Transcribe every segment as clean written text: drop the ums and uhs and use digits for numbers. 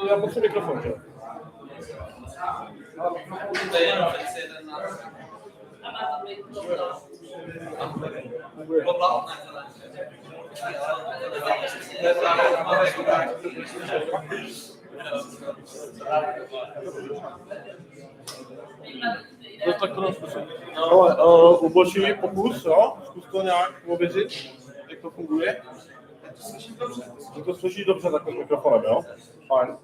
Já potřebuji mikrofon, že? Tak to zkusím. Ale ubočí pokus, jo? Zkus to nějak ověřit, jak to funguje. To slyší dobře takhle s mikrofonem, jo? Fine.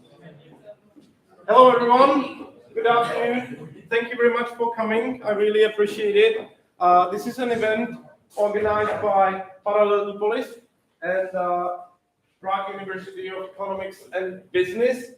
Hello everyone, good afternoon. Thank you very much for coming. I really appreciate it. This is an event organized by Paralelni Polis and Prague University of Economics and Business.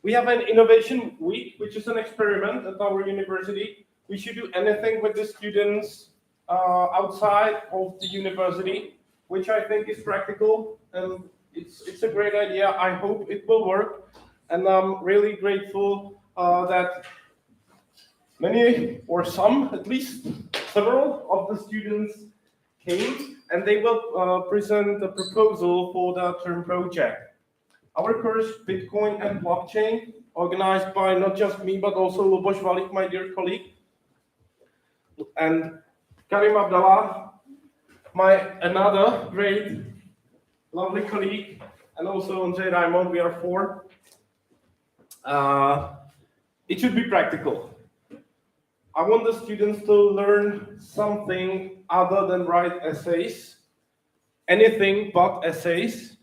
We have an innovation week, which is an experiment at our university. We should do anything with the students outside of the university, which I think is practical, and it's a great idea. I hope it will work, and I'm really grateful that many, or some, at least several of the students came, and they will present a proposal for the term project. Our course, Bitcoin and Blockchain, organized by not just me, but also Luboš Valik, my dear colleague, and Karim Abdallah, another great, lovely colleague, and also Ondřej Raimond, we are four. It should be practical. I want the students to learn something other than write essays, anything but essays,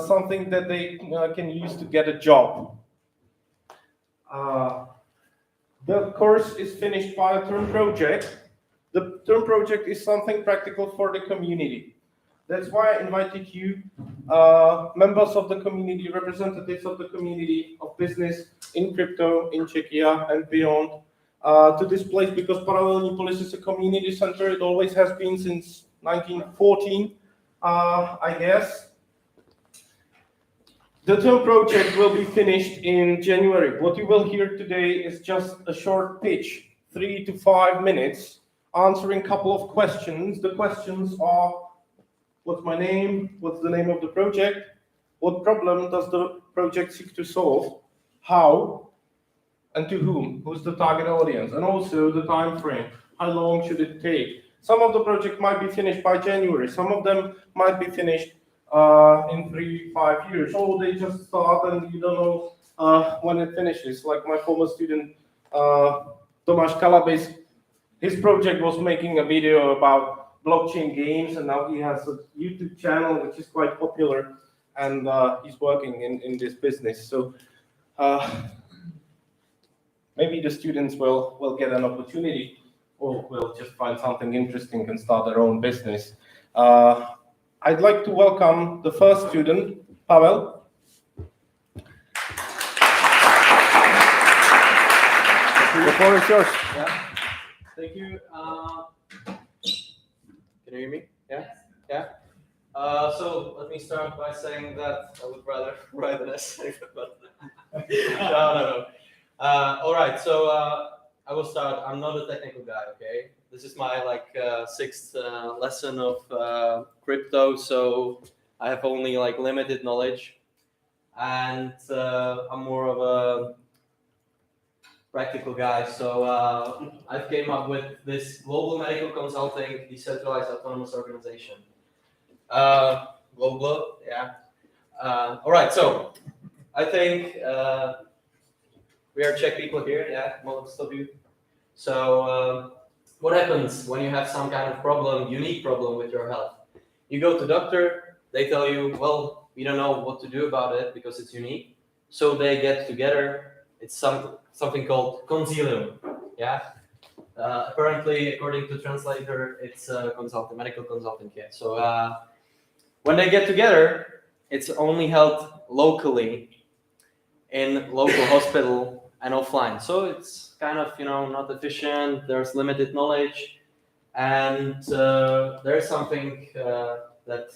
something that they can use to get a job. The course is finished by a term project. The term project is something practical for the community. That's why I invited you, members of the community, representatives of the community of business in crypto, in Czechia and beyond, to this place, because Paralelni Polis is a community center. It always has been since 1914, I guess. The term project will be finished in January. What you will hear today is just a short pitch, 3 to 5 minutes, answering a couple of questions. The questions are, what's my name? What's the name of the project? What problem does the project seek to solve? How? And to whom? Who's the target audience? And also the time frame. How long should it take? Some of the project might be finished by January. Some of them might be finished in 3-5 years. Oh, they just start and you don't know when it finishes. Like my former student, Tomáš Kalabis, his project was making a video about blockchain games, and now he has a YouTube channel which is quite popular, and he's working in this business. So maybe the students will get an opportunity, or will just find something interesting and start their own business. I'd like to welcome the first student, Pavel. The floor is yours. Yeah. Thank you. Can you hear me? Yeah? Yeah? So let me start by saying that I would rather write an essay, but no. All right, so I will start. I'm not a technical guy, okay? This is my sixth lesson of crypto, so I have only limited knowledge, and I'm more of a practical guy. So I've came up with this global medical consulting decentralized autonomous organization. Global, yeah. All right, so I think we are Czech people here, yeah, most of you. So what happens when you have some kind of problem, unique problem with your health? You go to doctor, they tell you, well, we don't know what to do about it because it's unique. So they get together. It's something called consilium, yeah. Apparently, according to translator, it's a medical consulting kit. So when they get together, it's only held locally in local hospital and offline. So it's kind of not efficient. There's limited knowledge, and there's something that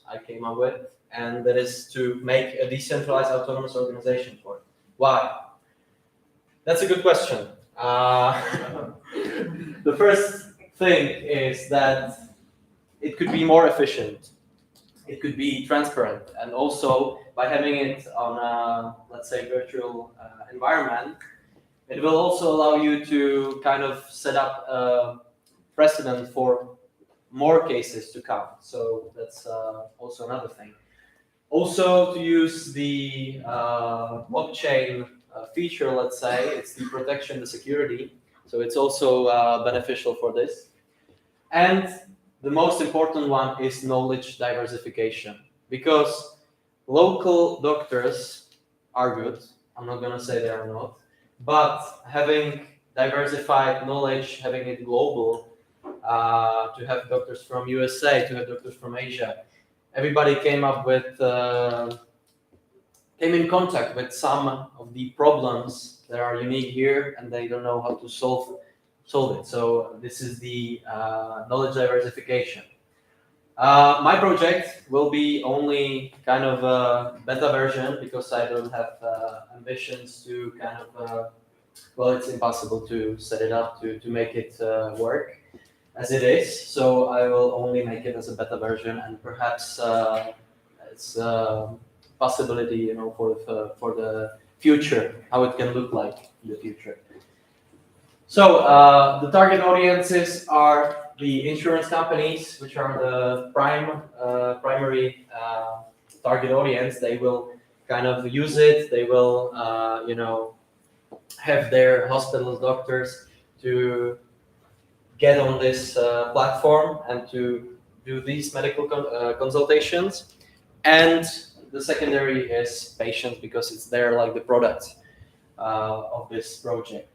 I came up with, and that is to make a decentralized autonomous organization for it. Why? That's a good question. The first thing is that it could be more efficient. It could be transparent, and also by having it on a, let's say, virtual environment, it will also allow you to kind of set up a precedent for more cases to come. So that's also another thing. Also, to use the blockchain feature, let's say, it's the protection, the security. So it's also beneficial for this. And the most important one is knowledge diversification, because local doctors are good. I'm not going to say they are not, but having diversified knowledge, having it global, to have doctors from USA, to have doctors from Asia, everybody came in contact with some of the problems that are unique here, and they don't know how to solve it. So this is the knowledge diversification. My project will be only kind of a beta version, because I don't have ambitions to kind of, well, it's impossible to set it up to make it work as it is. So I will only make it as a beta version, and perhaps it's a possibility, for the future, how it can look like in the future. So the target audiences are the insurance companies, which are the primary target audience. They will kind of use it. They will, have their hospitals, doctors to get on this platform and to do these medical consultations. And the secondary is patients, because it's there like the product of this project.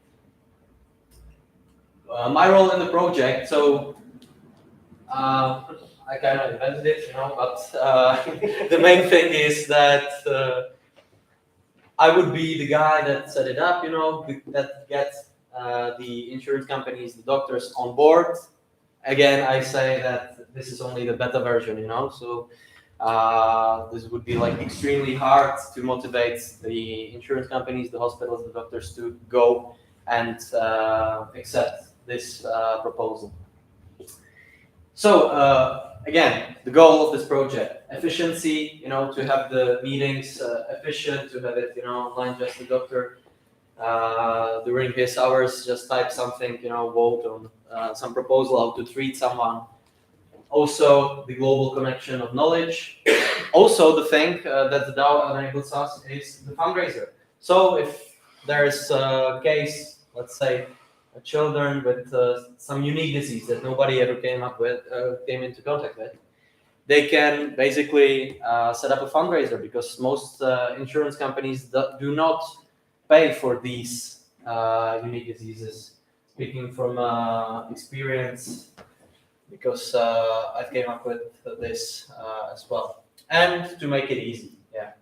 My role in the project, so I kind of invented it, but the main thing is that I would be the guy that set it up, that gets the insurance companies, the doctors on board. Again, I say that this is only the beta version, so this would be like extremely hard to motivate the insurance companies, the hospitals, the doctors to go and accept this proposal. So again, the goal of this project: efficiency, to have the meetings efficient, to have it, online. Just the doctor during his hours just type something, vote on some proposal how to treat someone. Also, the global connection of knowledge. Also, the thing that the DAO enables us is the fundraiser. So if there's a case, let's say, children with some unique disease that nobody ever came into contact with, they can basically set up a fundraiser, because most insurance companies do not pay for these unique diseases. Speaking from experience, because I came up with this as well, and to make it easy. Yeah.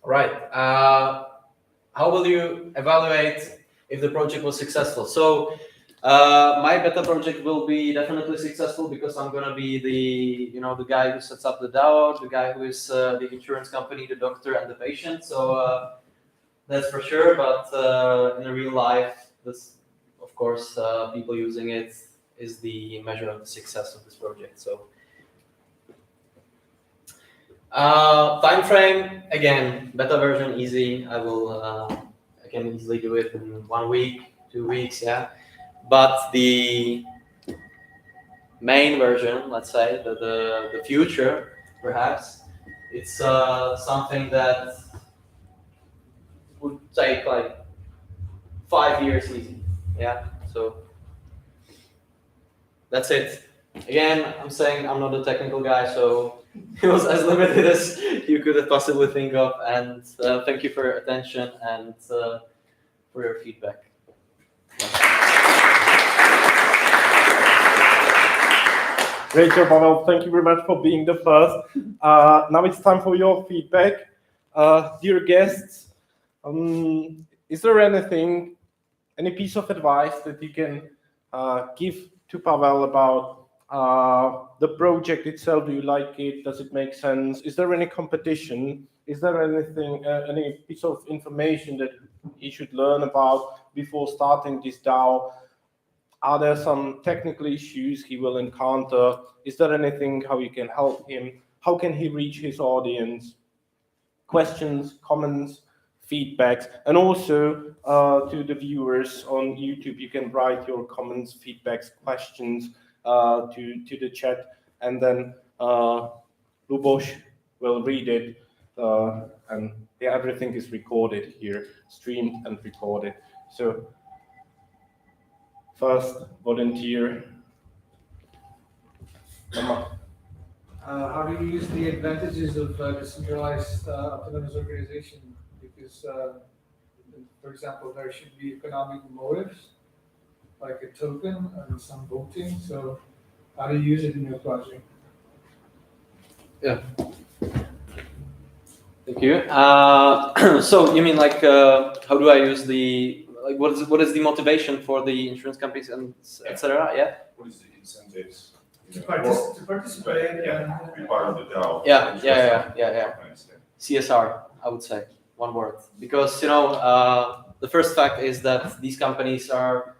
Right. How will you evaluate if the project was successful? So my beta project will be definitely successful, because I'm gonna be the guy who sets up the DAO, the guy who is the insurance company, the doctor, and the patient. So that's for sure. But in the real life, this, of course, people using it is the measure of the success of this project. So time frame, again, beta version, easy. I can easily do it in 1 week, 2 weeks, yeah. But the main version, let's say, the future, perhaps, it's something that would take like 5 years easy, yeah. So that's it. Again, I'm saying I'm not a technical guy, so it was as limited as you could possibly think of. And thank you for your attention and for your feedback. Great job, Pavel. Thank you very much for being the first. Now it's time for your feedback. Dear guests, is there anything, any piece of advice that you can give to Pavel about the project itself? Do you like it? Does it make sense? Is there any competition? Is there anything, any piece of information that he should learn about before starting this DAO? Are there some technical issues he will encounter? Is there anything how you can help him? How can he reach his audience? Questions, comments, feedbacks, and also to the viewers on YouTube, you can write your comments, feedbacks, questions to the chat, and then Luboš will read it, and yeah, everything is recorded here, streamed and recorded. So first volunteer. How do you use the advantages of decentralized autonomous organization? Because, for example, there should be economic motives, like a token and some voting. So, how do you use it in your project? Yeah. Thank you. So you mean like how do I use the like what is the motivation for the insurance companies and etc. Yeah. What is the incentives? To participate and Be part of the DAO. Yeah. CSR, I would say, one word. Because the first fact is that these companies are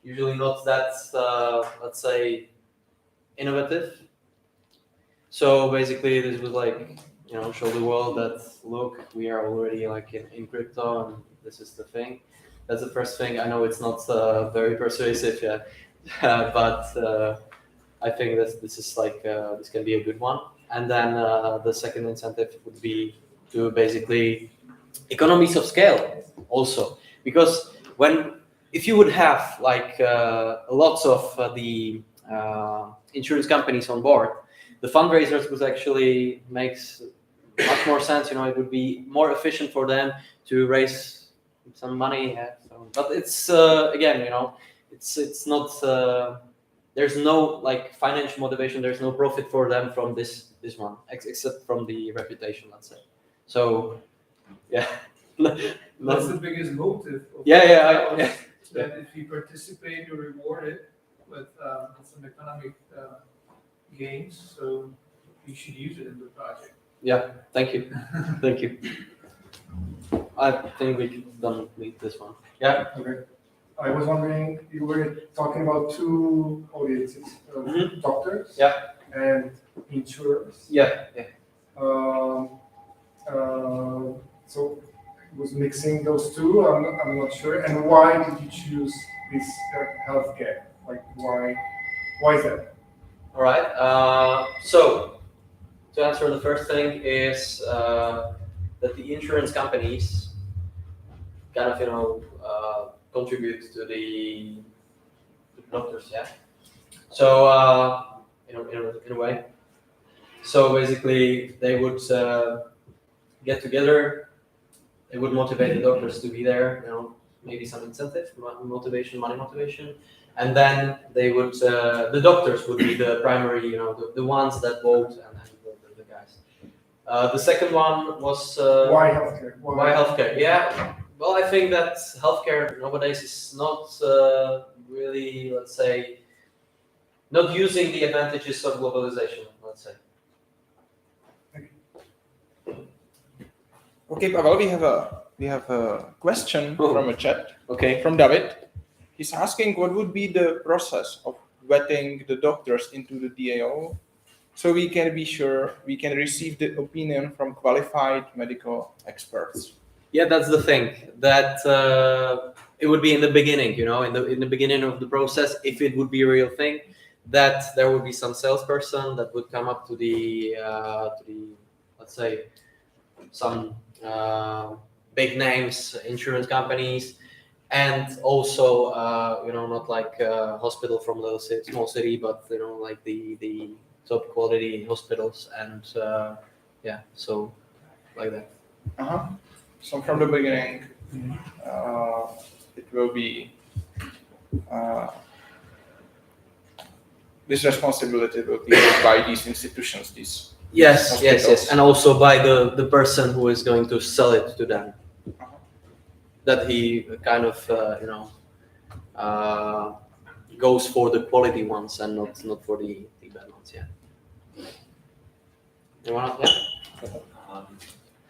usually not that let's say innovative. So basically, this was like show the world that look, we are already like in crypto and this is the thing. That's the first thing. I know it's not very persuasive yet, but I think that this is like this can be a good one. And then the second incentive would be to basically economies of scale also, because if you would have like lots of the insurance companies on board, the fundraisers would actually makes much more sense. It would be more efficient for them to raise some money. Yeah, but it's again, it's not. There's no like financial motivation. There's no profit for them from this one, except from the reputation, let's say. So, yeah. that's the biggest motive. Yeah. That if you participate, you're rewarded with some economic gains. So you should use it in the project. Yeah. Thank you. Thank you. I think we don't need this one. Yeah. Okay. I was wondering, you were talking about two audiences, doctors and insurers. Yeah. So I was mixing those two. I'm not sure. And why did you choose this healthcare? Like why is that? All right. So to answer the first thing is that the insurance companies kind of contribute to the doctors, yeah. So in a way, so basically they would get together. They would motivate the doctors to be there. Maybe some incentive, motivation, money motivation, and then they would. The doctors would be the primary, the ones that vote and the guys. The second one was why healthcare? Why healthcare? Yeah. Well, I think that healthcare nowadays is not really, let's say, not using the advantages of globalization, let's say. Okay, Pavel, we have a question from a chat. Okay. From David. He's asking what would be the process of vetting the doctors into the DAO, so we can be sure we can receive the opinion from qualified medical experts. Yeah, that's the thing. That it would be in the beginning, in the beginning of the process, if it would be a real thing, that there would be some salesperson that would come up to the let's say some big names, insurance companies, and also not like a hospital from a small city, but like the top quality hospitals, and so like that. So from the beginning, it will be this responsibility will be by these institutions, these Yes, yes, hospitals. yes, and also by the person who is going to sell it to them. That he kind of goes for the quality ones and not for the bad ones. Yeah. You want? Yeah.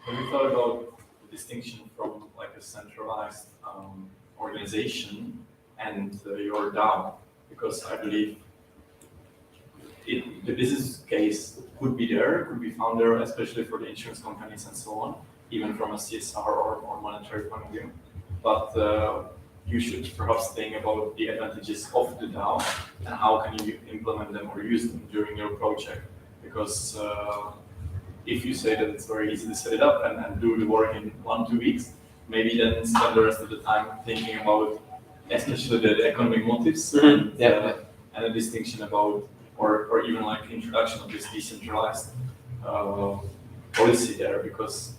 Have you thought about the distinction from like a centralized organization and your DAO? Because I believe the business case could be there, could be found there, especially for the insurance companies and so on, even from a CSR or monetary point of view. But you should perhaps think about the advantages of the DAO and how can you implement them or use them during your project. Because if you say that it's very easy to set it up and do the work in 1-2 weeks, maybe then spend the rest of the time thinking about especially the economic motives and a distinction about or even like introduction of this decentralized policy there, because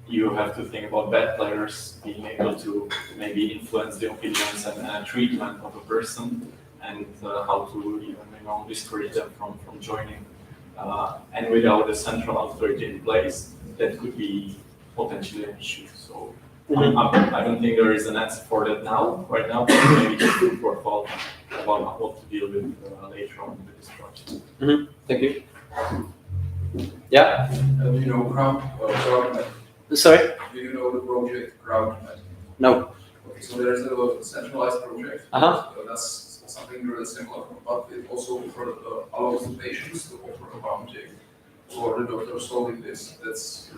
you have to think about bad players being able to maybe influence the opinions and treatment of a person, and how to even discourage them from joining. And without a central authority in place, that could be potentially an issue. So I don't think there is an answer for that right now, but maybe just food for thought about what to deal with later on with this project. Thank you. Yeah. Do you know CrowdMed? Sorry. Do you know the project CrowdMed? No. Okay, so there is a centralized project. That's something really similar, but it also allows the patients to offer a bounty for the doctor solving this. That's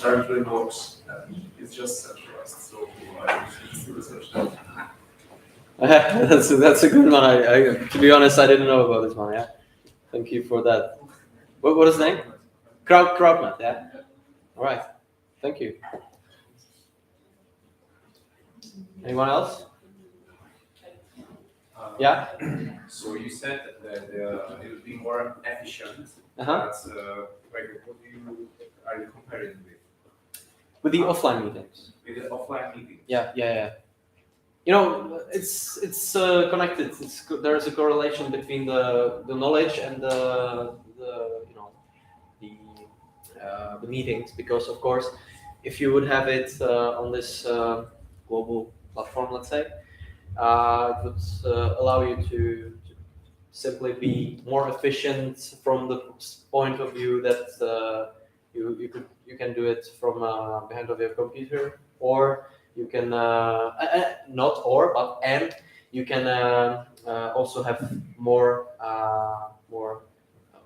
directly works, and it's just centralized. So I should research that. that's a good one. I to be honest, I didn't know about this one. Yeah. Thank you for that. What is the name? CrowdMed. Yeah. All right. Thank you. Anyone else? Yeah. So you said that it would be more efficient. But what are you comparing with? With the offline meetings. With the offline meetings. Yeah. It's connected. There's a correlation between the knowledge and the meetings, because of course, if you would have it on this global platform, let's say, it would allow you to simply be more efficient from the point of view that you can do it from behind of your computer, or you can you can also have more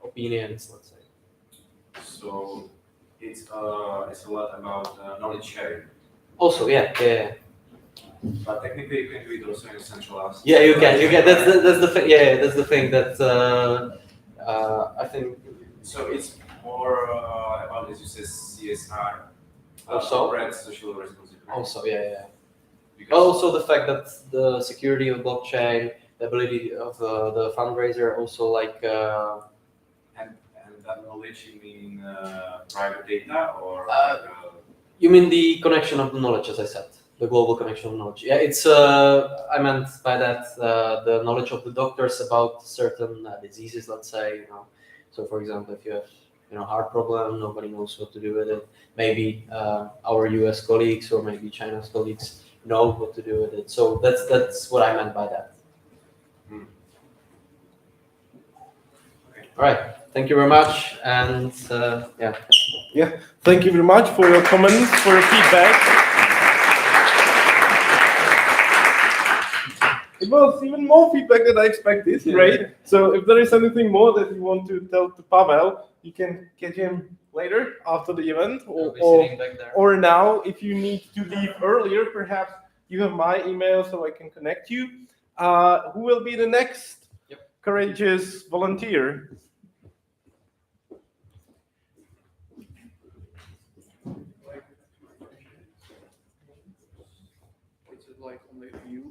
opinions, let's say. So it's a lot about knowledge sharing. Also, yeah. But technically, you can do it also in centralized. Yeah, you can. That's the thing. Yeah, that's the thing that I think. So it's more about, as you said, CSR. Also, corporate social responsibility. Also, yeah. Because also the fact that the security of blockchain, the ability of the fundraiser, also like. And that knowledge, you mean private data or? You mean the connection of the knowledge, as I said. The global connection of knowledge. Yeah, it's. I meant by that the knowledge of the doctors about certain diseases. Let's say, So, for example, if you have, heart problem, nobody knows what to do with it. Maybe our U.S. colleagues or maybe China's colleagues know what to do with it. So that's what I meant by that. All right. Thank you very much. And Yeah. Thank you very much for your comments, for your feedback. It was even more feedback than I expected, right? So if there is anything more that you want to tell to Pavel, you can catch him later after the event, or now if you need to leave earlier, perhaps you have my email so I can connect you. Who will be the next courageous volunteer? Is it like on the view?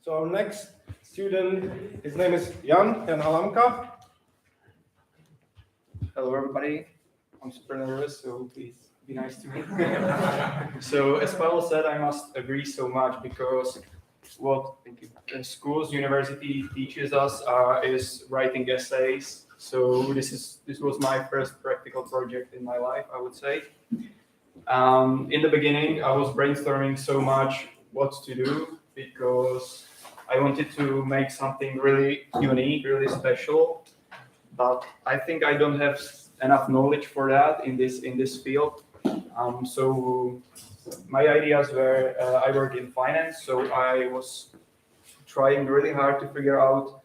So our next student, his name is Jan Halamka. Hello, everybody. I'm super nervous, so please be nice to me. So, as Pavel said, I must agree so much because what schools, university teaches us is writing essays. So this was my first practical project in my life, I would say. In the beginning, I was brainstorming so much what to do because I wanted to make something really unique, really special. But I think I don't have enough knowledge for that in this field. So my ideas were I work in finance, so I was trying really hard to figure out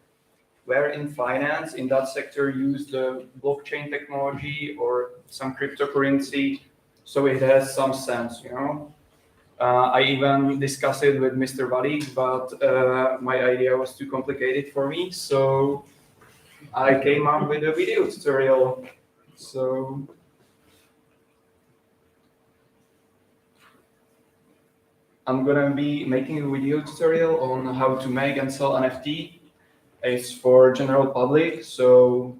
where in finance in that sector use the blockchain technology or some cryptocurrency, so it has some sense, you know. I even discussed it with Mr. Vadi, but my idea was too complicated for me, so I came up with a video tutorial. So I'm gonna be making a video tutorial on how to make and sell NFT. It's for general public, so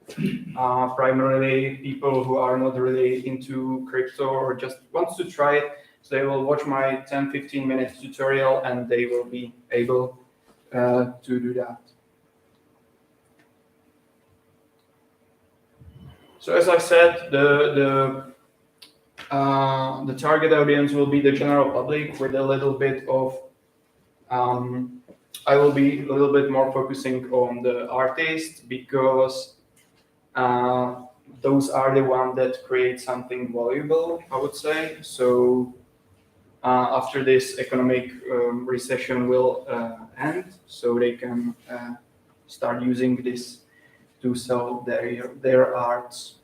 primarily people who are not really into crypto or just wants to try it. So they will watch my 10-15 minute tutorial and they will be able to do that. So as I said, the target audience will be the general public with a little bit of, I will be a little bit more focusing on the artists because those are the ones that create something valuable, I would say. So after this economic recession will end, so they can start using this to sell their arts.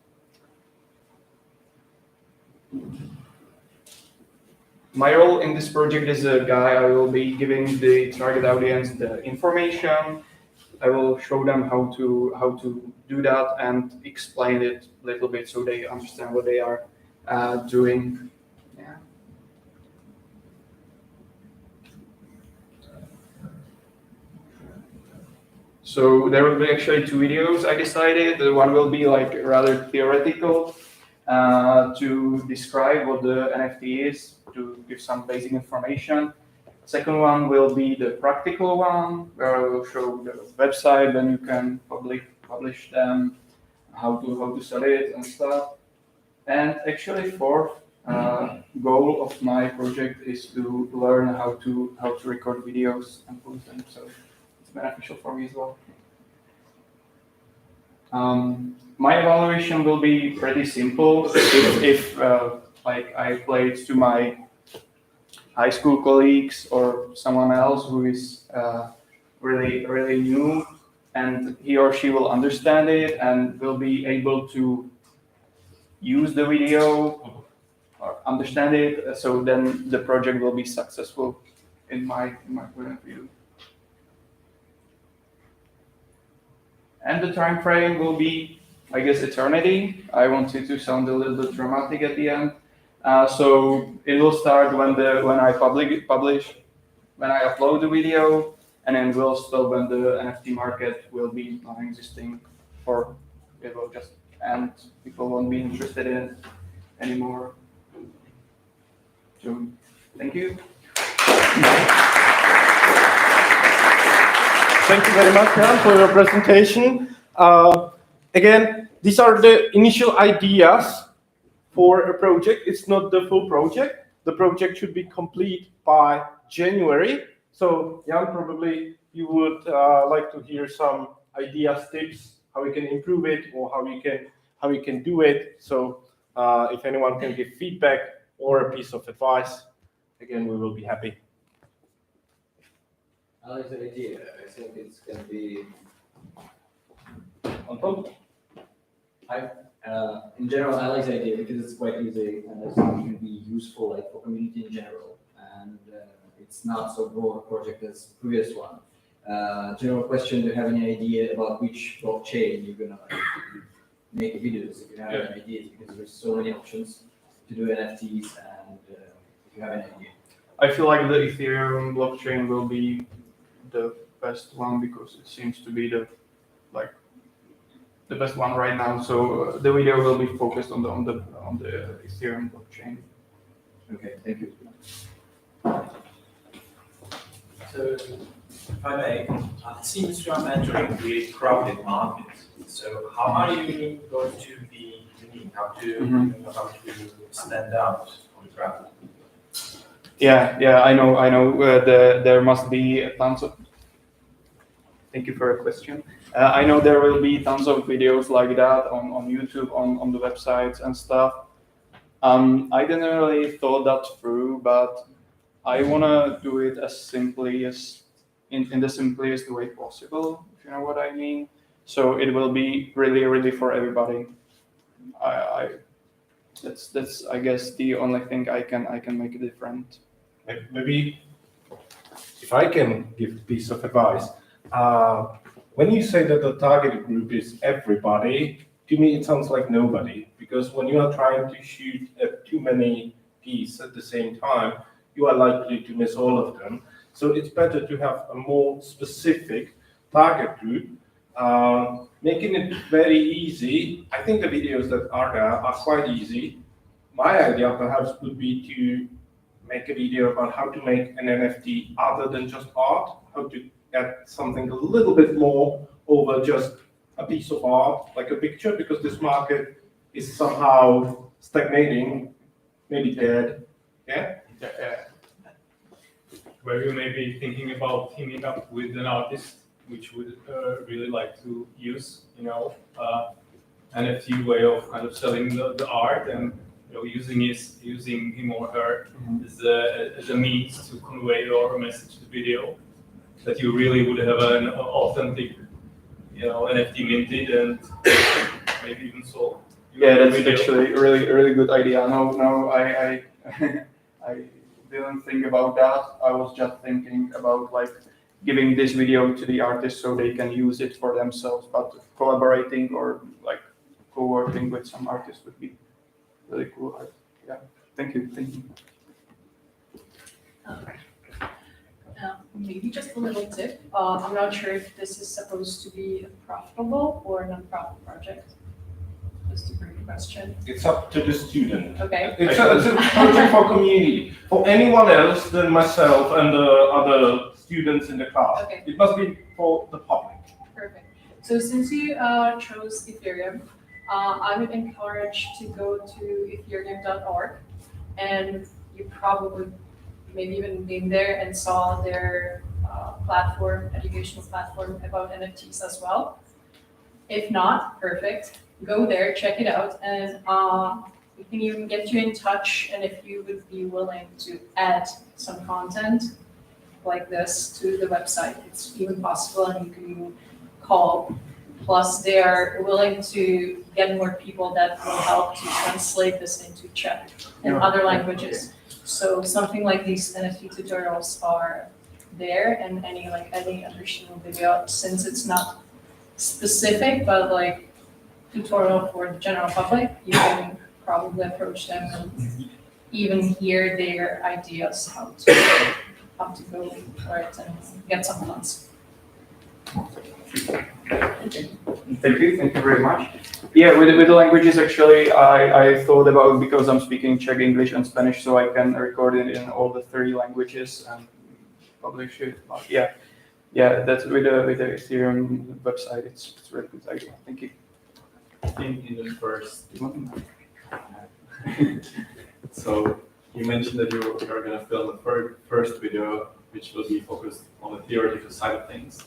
My role in this project is a guy. I will be giving the target audience the information. I will show them how to do that and explain it a little bit so they understand what they are doing. Yeah. So there will be actually two videos I decided. The one will be like rather theoretical to describe what the NFT is, to give some basic information. Second one will be the practical one, where I will show the website, then you can publish them, how to sell it and stuff. And actually, fourth goal of my project is to learn how to record videos and post them. So it's beneficial for me as well. My evaluation will be pretty simple. If like I play it to my high school colleagues or someone else who is really new, and he or she will understand it and will be able to use the video or understand it, so then the project will be successful in my point of view. And the time frame will be, I guess, eternity. I wanted to sound a little bit dramatic at the end. So it will start when I publish, when I upload the video, and then will stop when the NFT market will be non-existing, or it will just end. People won't be interested in it anymore. So thank you. Thank you very much, Jan, for your presentation. Again, these are the initial ideas for a project. It's not the full project. The project should be complete by January. So, Jan, probably you would like to hear some ideas, tips, how we can improve it, or how we can do it. So, if anyone can give feedback or a piece of advice, again, we will be happy. I like the idea. I think it's gonna be on top. In general, I like the idea because it's quite easy and it can be useful, like for community in general, and it's not so broad a project as the previous one. General question: do you have any idea about which blockchain you're gonna make videos? If you have any ideas, because there's so many options to do NFTs, and if you have any idea. I feel like the Ethereum blockchain will be the best one because it seems to be the best one right now. So the video will be focused on the Ethereum blockchain. Okay, thank you. So, if I may, it seems you are entering a really crowded market. So, how are you going to be unique? How to stand out on the crowd? Yeah, I know. There must be tons of. Thank you for your question. I know there will be tons of videos like that on YouTube, on the websites and stuff. I didn't really thought that through, but I wanna do it as simply as in the simplest way possible, if you know what I mean. So it will be really for everybody. That's I guess the only thing I can make it different. Maybe if I can give a piece of advice, when you say that the target group is everybody, to me it sounds like nobody, because when you are trying to shoot too many geese at the same time, you are likely to miss all of them. So it's better to have a more specific target group, making it very easy. I think the videos that are there are quite easy. My idea perhaps would be to make a video about how to make an NFT other than just art, how to get something a little bit more over just a piece of art, like a picture, because this market is somehow stagnating, maybe dead. Yeah? Where you may be thinking about teaming up with an artist which would really like to use, NFT way of kind of selling the art and using him or her as a means to convey your message to video, that you really would have an authentic, NFT minted and maybe even sold. Yeah, that's actually a really good idea. No, I I didn't think about that. I was just thinking about giving this video to the artist so they can use it for themselves. But collaborating or co-working with some artists would be really cool. Yeah, thank you. Maybe just a little tip. I'm not sure if this is supposed to be a profitable or non-profit project. Just a brief question. It's up to the student. Okay. It's a project for community. For anyone else than myself and the other students in the class. Okay. It must be for the public. Perfect. So since you chose Ethereum, I would encourage to go to ethereum.org, and you probably maybe even been there and saw their educational platform about NFTs as well. If not, perfect. Go there, check it out, and we can even get you in touch. And if you would be willing to add some content like this to the website, it's even possible, and you can even call. Plus, they are willing to get more people that will help to translate this into Czech and other languages. So something like these NFT tutorials are there, and any additional video, since it's not specific, but tutorial for the general public, you can probably approach them and even hear their ideas how to go for it and get some funds. Thank you very much. Yeah, with the languages, actually, I thought about, because I'm speaking Czech, English, and Spanish, so I can record it in all the 3 languages and publish it. But yeah, that's with the Ethereum website. It's a really good idea. Thank you. In the first, so you mentioned that you are going to film the first video, which will be focused on the theoretical side of things.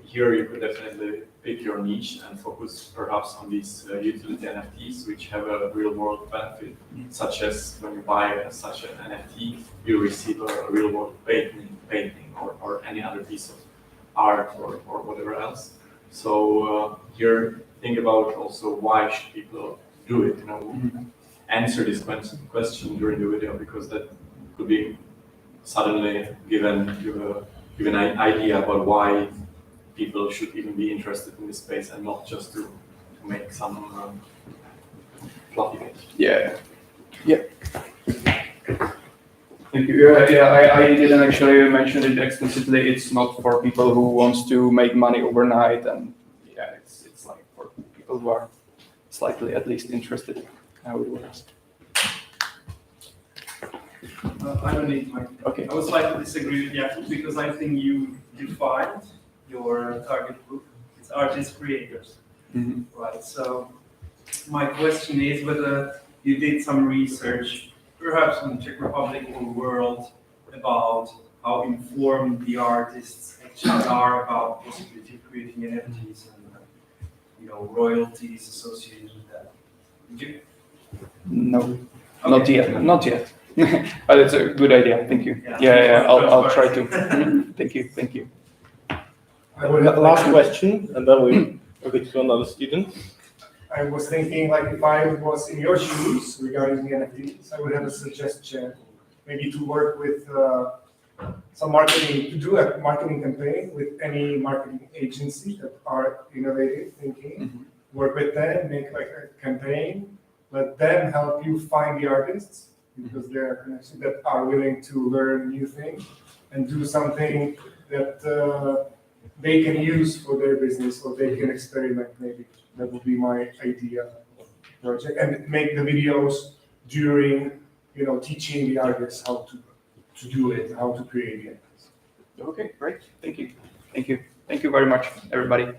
Here you could definitely pick your niche and focus perhaps on these utility NFTs, which have a real world benefit, such as when you buy such an NFT, you receive a real world painting or any other piece of art or whatever else. So here, think about also why should people do it, answer this question during the video, because that could be suddenly give an idea about why people should even be interested in this space and not just to make some fluffy. Yeah. Thank you. I didn't actually mention it explicitly. It's not for people who wants to make money overnight, and yeah, it's like for people who are slightly at least interested in how it works. I don't need my. Okay. I would slightly disagree with Jakub because I think you defined your target group. It's artists, creators, right? So my question is whether you did some research, perhaps in the Czech Republic or world, about how informed the artists actually are about the possibility of creating NFTs and royalties associated with that. Did you? No, okay. Not yet. But it's a good idea. Thank you. Yeah. I'll try to. Thank you. Last question, and then we go to another student. I was thinking, like, if I was in your shoes regarding the NFTs, I would have a suggestion, maybe to work with some marketing, to do a marketing campaign with any marketing agency that are innovative thinking. Work with them, make like a campaign, let them help you find the artists, because they're connections that are willing to learn new things and do something that they can use for their business or they can experiment maybe. That would be my idea project, and make the videos during, teaching the artists how to do it, how to create it. Okay, great. Thank you very much, everybody.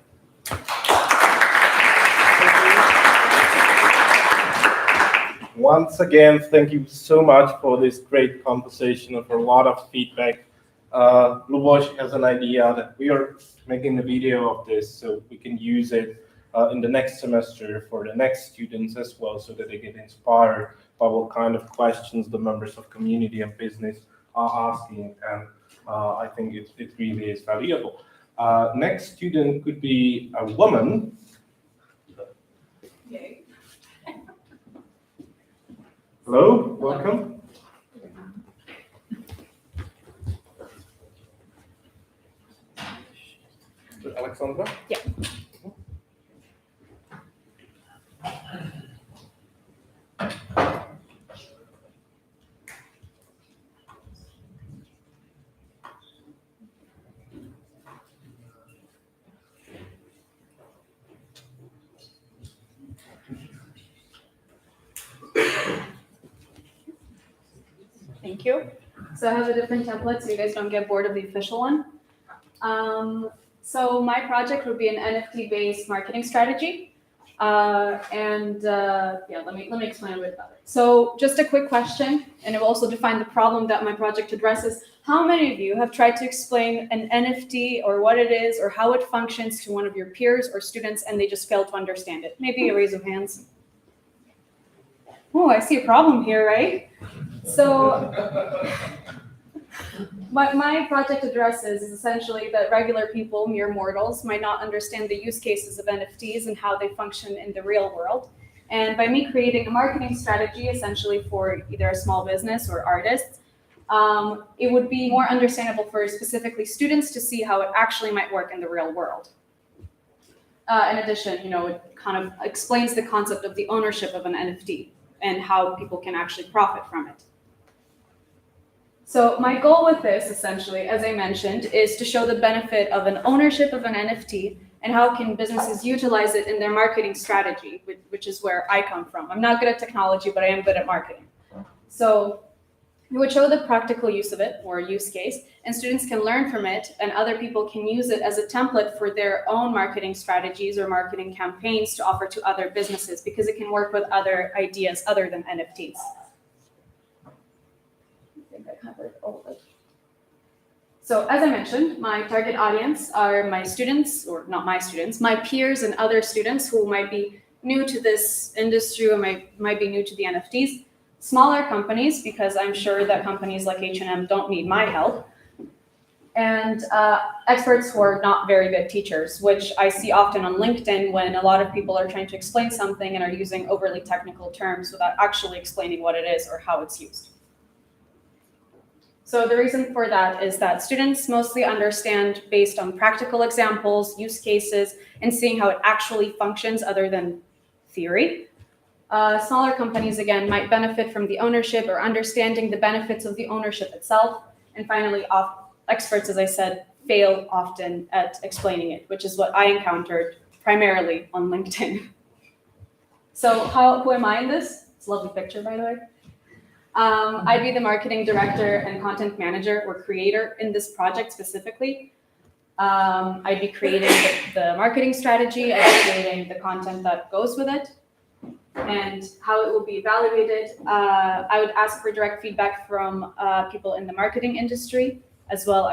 Once again, thank you so much for this great conversation and for a lot of feedback. Luboš has an idea that we are making a video of this so we can use it in the next semester for the next students as well, so that they get inspired by what kind of questions the members of community and business are asking. And I think it really is valuable. Next student could be a woman. Yay. Hello, welcome. Alexandra? Yeah. Thank you. So I have a different template so you guys don't get bored of the official one. So my project would be an NFT-based marketing strategy. Let me explain a bit about it. So just a quick question, and it will also define the problem that my project addresses. How many of you have tried to explain an NFT or what it is or how it functions to one of your peers or students and they just fail to understand it? Maybe a raise of hands. Oh, I see a problem here, right? So what my project addresses is essentially that regular people, mere mortals, might not understand the use cases of NFTs and how they function in the real world. And by me creating a marketing strategy, essentially for either a small business or artists, it would be more understandable for specifically students to see how it actually might work in the real world. In addition, it kind of explains the concept of the ownership of an NFT and how people can actually profit from it. So my goal with this, essentially, as I mentioned, is to show the benefit of an ownership of an NFT and how can businesses utilize it in their marketing strategy, which is where I come from. I'm not good at technology, but I am good at marketing. So we would show the practical use of it, or use case, and students can learn from it, and other people can use it as a template for their own marketing strategies or marketing campaigns to offer to other businesses, because it can work with other ideas other than NFTs. I think I covered all of it. So as I mentioned, my target audience are my students, or not my students, my peers and other students who might be new to this industry or might be new to the NFTs. Smaller companies, because I'm sure that companies like H&M don't need my help, and experts who are not very good teachers, which I see often on LinkedIn when a lot of people are trying to explain something and are using overly technical terms without actually explaining what it is or how it's used. So the reason for that is that students mostly understand based on practical examples, use cases, and seeing how it actually functions other than theory. Smaller companies, again, might benefit from the ownership or understanding the benefits of the ownership itself. And finally, experts, as I said, fail often at explaining it, which is what I encountered primarily on LinkedIn. So who am I in this? It's a lovely picture, by the way. I'd be the marketing director and content manager or creator in this project specifically. I'd be creating the marketing strategy, I'd be creating the content that goes with it, and how it will be evaluated. I would ask for direct feedback from people in the marketing industry as well.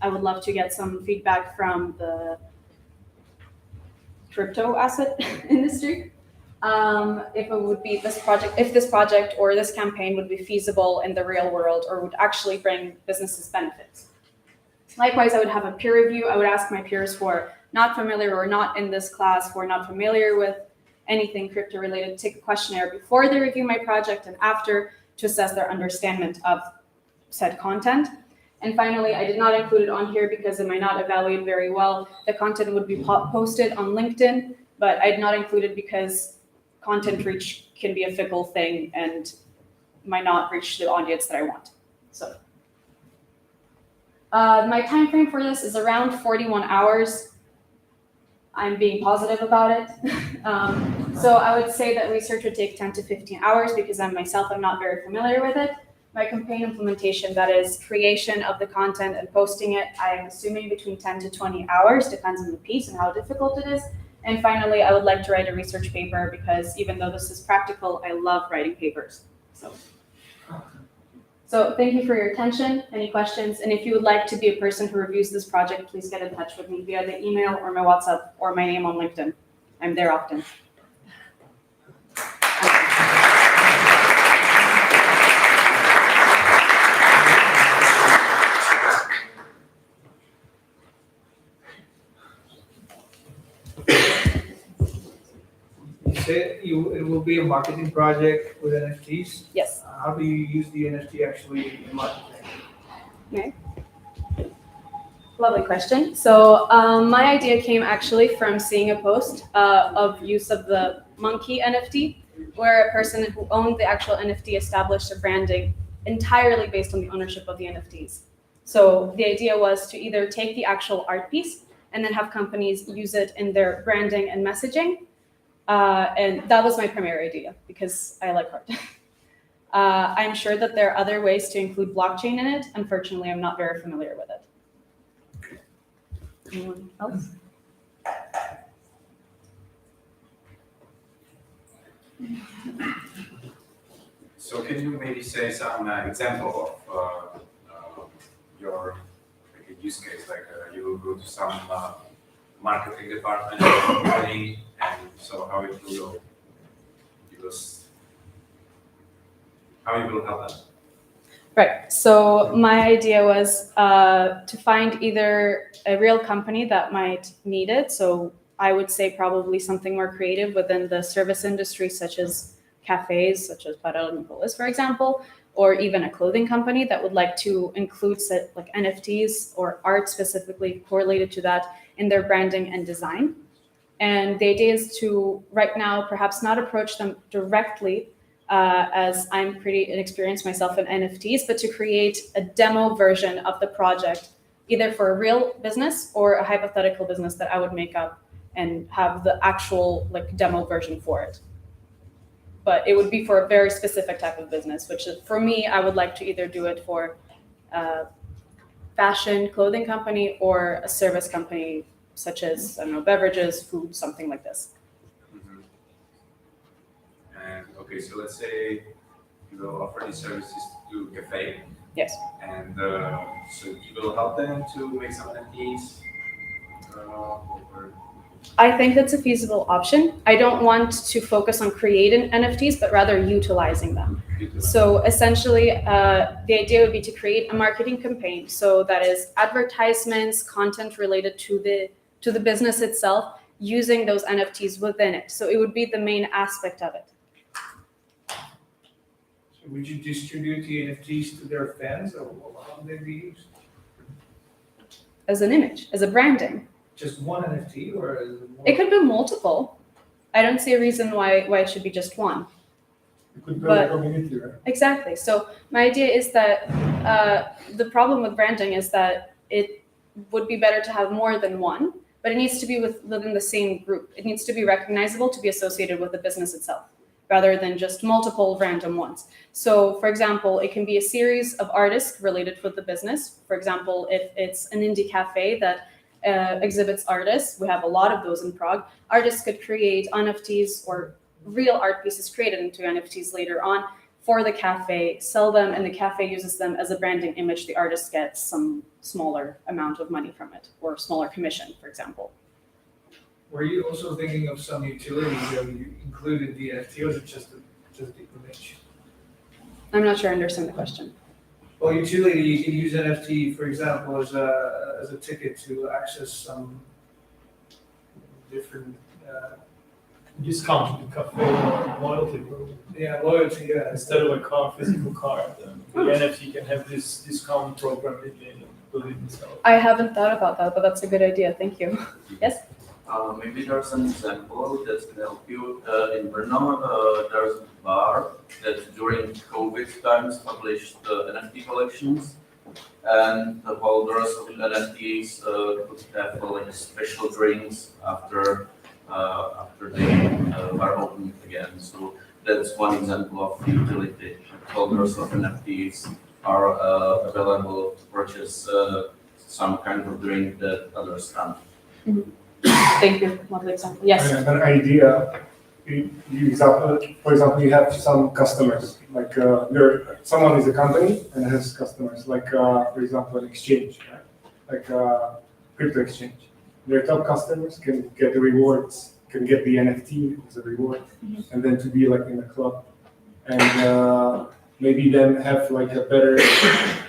I would love to get some feedback from the crypto asset industry. If it would be if this project or this campaign would be feasible in the real world or would actually bring businesses benefits. Likewise, I would have a peer review. I would ask my peers who are not familiar or not in this class, who are not familiar with anything crypto related, take a questionnaire before they review my project and after to assess their understanding of said content. And finally, I did not include it on here because it might not evaluate very well. The content would be posted on LinkedIn, but I did not include it because content reach can be a fickle thing and might not reach the audience that I want. So my time frame for this is around 41 hours. I'm being positive about it. So I would say that research would take 10 to 15 hours because I'm not very familiar with it. My campaign implementation, that is creation of the content and posting it, I'm assuming between 10 to 20 hours, depends on the piece and how difficult it is. And finally, I would like to write a research paper because even though this is practical, I love writing papers. So thank you for your attention. Any questions? And if you would like to be a person who reviews this project, please get in touch with me via the email or my WhatsApp or my name on LinkedIn. I'm there often. You say it will be a marketing project with NFTs? Yes. How do you use the NFT actually in marketing? Okay. Lovely question. So my idea came actually from seeing a post of use of the monkey NFT, where a person who owned the actual NFT established a branding entirely based on the ownership of the NFTs. So the idea was to either take the actual art piece and then have companies use it in their branding and messaging. And that was my primary idea because I like art. I'm sure that there are other ways to include blockchain in it. Unfortunately, I'm not very familiar with it. Anyone else? So can you maybe say some example of your use case? Like you will go to some marketing department or company, and so how it will how you will help them? Right. So my idea was to find either a real company that might need it. So I would say probably something more creative within the service industry, such as cafes, such as Paralelni Polis, for example, or even a clothing company that would like to include like NFTs or art specifically correlated to that in their branding and design. And the idea is to, right now, perhaps not approach them directly, as I'm pretty inexperienced myself in NFTs, but to create a demo version of the project, either for a real business or a hypothetical business that I would make up and have the actual like demo version for it. But it would be for a very specific type of business, which is, for me, I would like to either do it for a fashion clothing company or a service company, such as, I don't know, beverages, food, something like this. And okay, so let's say you will offer these services to cafe. Yes. And so you will help them to make some NFTs. I think that's a feasible option. I don't want to focus on creating NFTs, but rather utilizing them. So essentially, the idea would be to create a marketing campaign. So that is advertisements, content related to the business itself, using those NFTs within it. So it would be the main aspect of it. So would you distribute the NFTs to their fans, or how would they be used? As an image, as a branding. Just one NFT, or is it more? It could be multiple. I don't see a reason why it should be just one. You could build a But- community, right? Exactly. So my idea is that the problem with branding is that it would be better to have more than one, but it needs to be within the same group. It needs to be recognizable to be associated with the business itself, rather than just multiple random ones. So, for example, it can be a series of artists related with the business. For example, if it's an indie cafe that exhibits artists, we have a lot of those in Prague. Artists could create NFTs or real art pieces created into NFTs later on for the cafe, sell them, and the cafe uses them as a branding image. The artist gets some smaller amount of money from it, or smaller commission, for example. Were you also thinking of some utility that you included the NFT, or is it just the image? I'm not sure I understand the question. Well, utility, you can use NFT, for example, as a ticket to access some different, Discount to the cafe or loyalty program. yeah, loyalty, yeah. Instead of a physical card, the NFT can have this discount program built in itself. I haven't thought about that, but that's a good idea. Thank you. Yes? Maybe there's an example that can help you. In Brno, there's a bar that during COVID times published NFT collections, and the holders of NFTs could have like special drinks after they are opened again. So that's one example of utility. Holders of NFTs are available to purchase some kind of drink that others can't. Mm-hmm. Thank you. Lovely example. Yes. And an idea, for example, you have some customers, like someone is a company and has customers, like for example, an exchange, right? Like crypto exchange. Their top customers can get the rewards, can get the NFT as a reward, and then to be like in a club, and maybe then have like a better,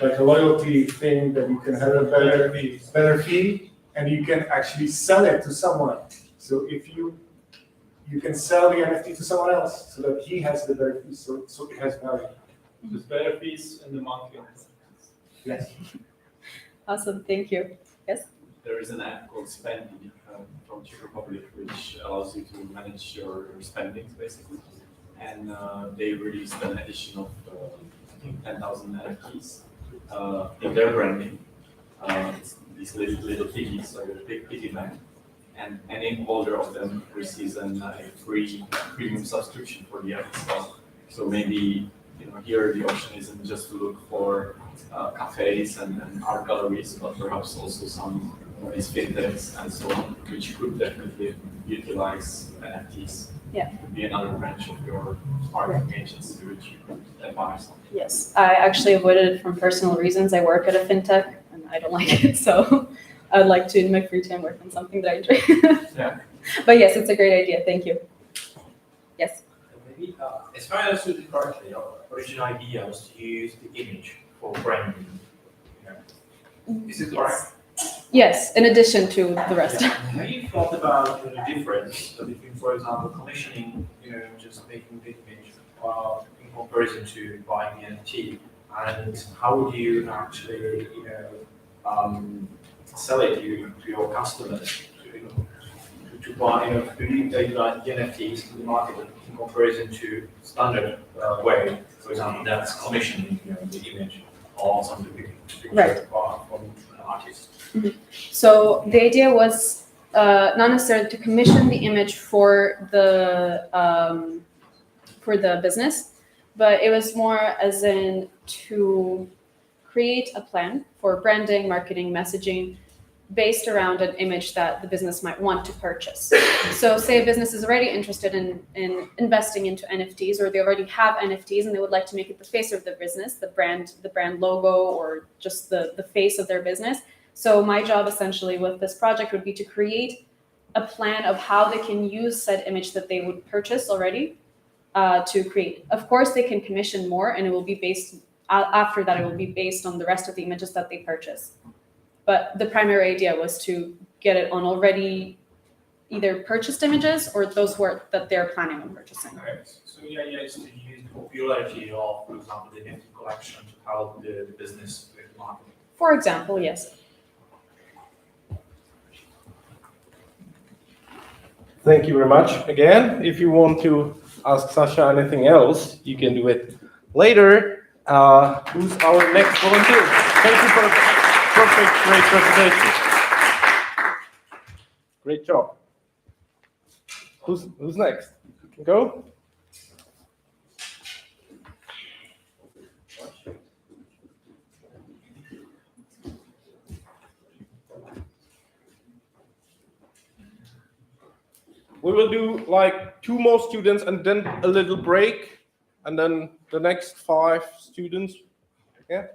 like a loyalty thing that you can have a better fee. And you can actually sell it to someone. So if you can sell the NFT to someone else, so that he has the better fees, so it has value. There's better fees in the market. Yes. Awesome. Thank you. Yes. There is an app called Spendy from Czech Republic, which allows you to manage your spendings basically. And they released an edition of I think 10,000 NFTs in their branding. These little piggies, like a big piggy bank, and any holder of them receives a free premium subscription for the app itself. So maybe here the option isn't just to look for cafes and art galleries, but perhaps also some of these fintechs and so on, which could definitely utilize NFTs. Yeah. Could be another branch of your marketing agency which you could advise on. Yes. I actually avoided it from personal reasons. I work at a fintech. I don't like it, so I'd like to in my free time work on something that I enjoy. Yeah. But yes, it's a great idea. Thank you. Yes. Maybe, as far as I understood it correctly, your original idea was to use the image for branding. Is it correct? Yes, in addition to the rest. Have you thought about the difference between, for example, commissioning, just making the image in comparison to buying the NFT, and how would you actually, sell it to your customers to buy, to take the NFTs to the market in comparison to standard way, for example, that's commissioning the image or something picture Right. from an artist. Mm-hmm. So the idea was not necessarily to commission the image for the business, but it was more as in to create a plan for branding, marketing, messaging based around an image that the business might want to purchase. So say a business is already interested in investing into NFTs, or they already have NFTs and they would like to make it the face of their business, the brand logo, or just the face of their business. So my job essentially with this project would be to create a plan of how they can use said image that they would purchase already to create. Of course, they can commission more, and it will be based, after that, it will be based on the rest of the images that they purchase. But the primary idea was to get it on already either purchased images or those that they're planning on purchasing. Okay. So the idea is to use the popularity of, for example, the NFT collection to help the business with marketing. For example, yes. Thank you very much. Again, if you want to ask Sasha anything else, you can do it later. Who's our next volunteer? Thank you for a perfect, great presentation. Great job. Who's next? You can go. We will do like 2 more students and then a little break, and then the next 5 students. Yeah.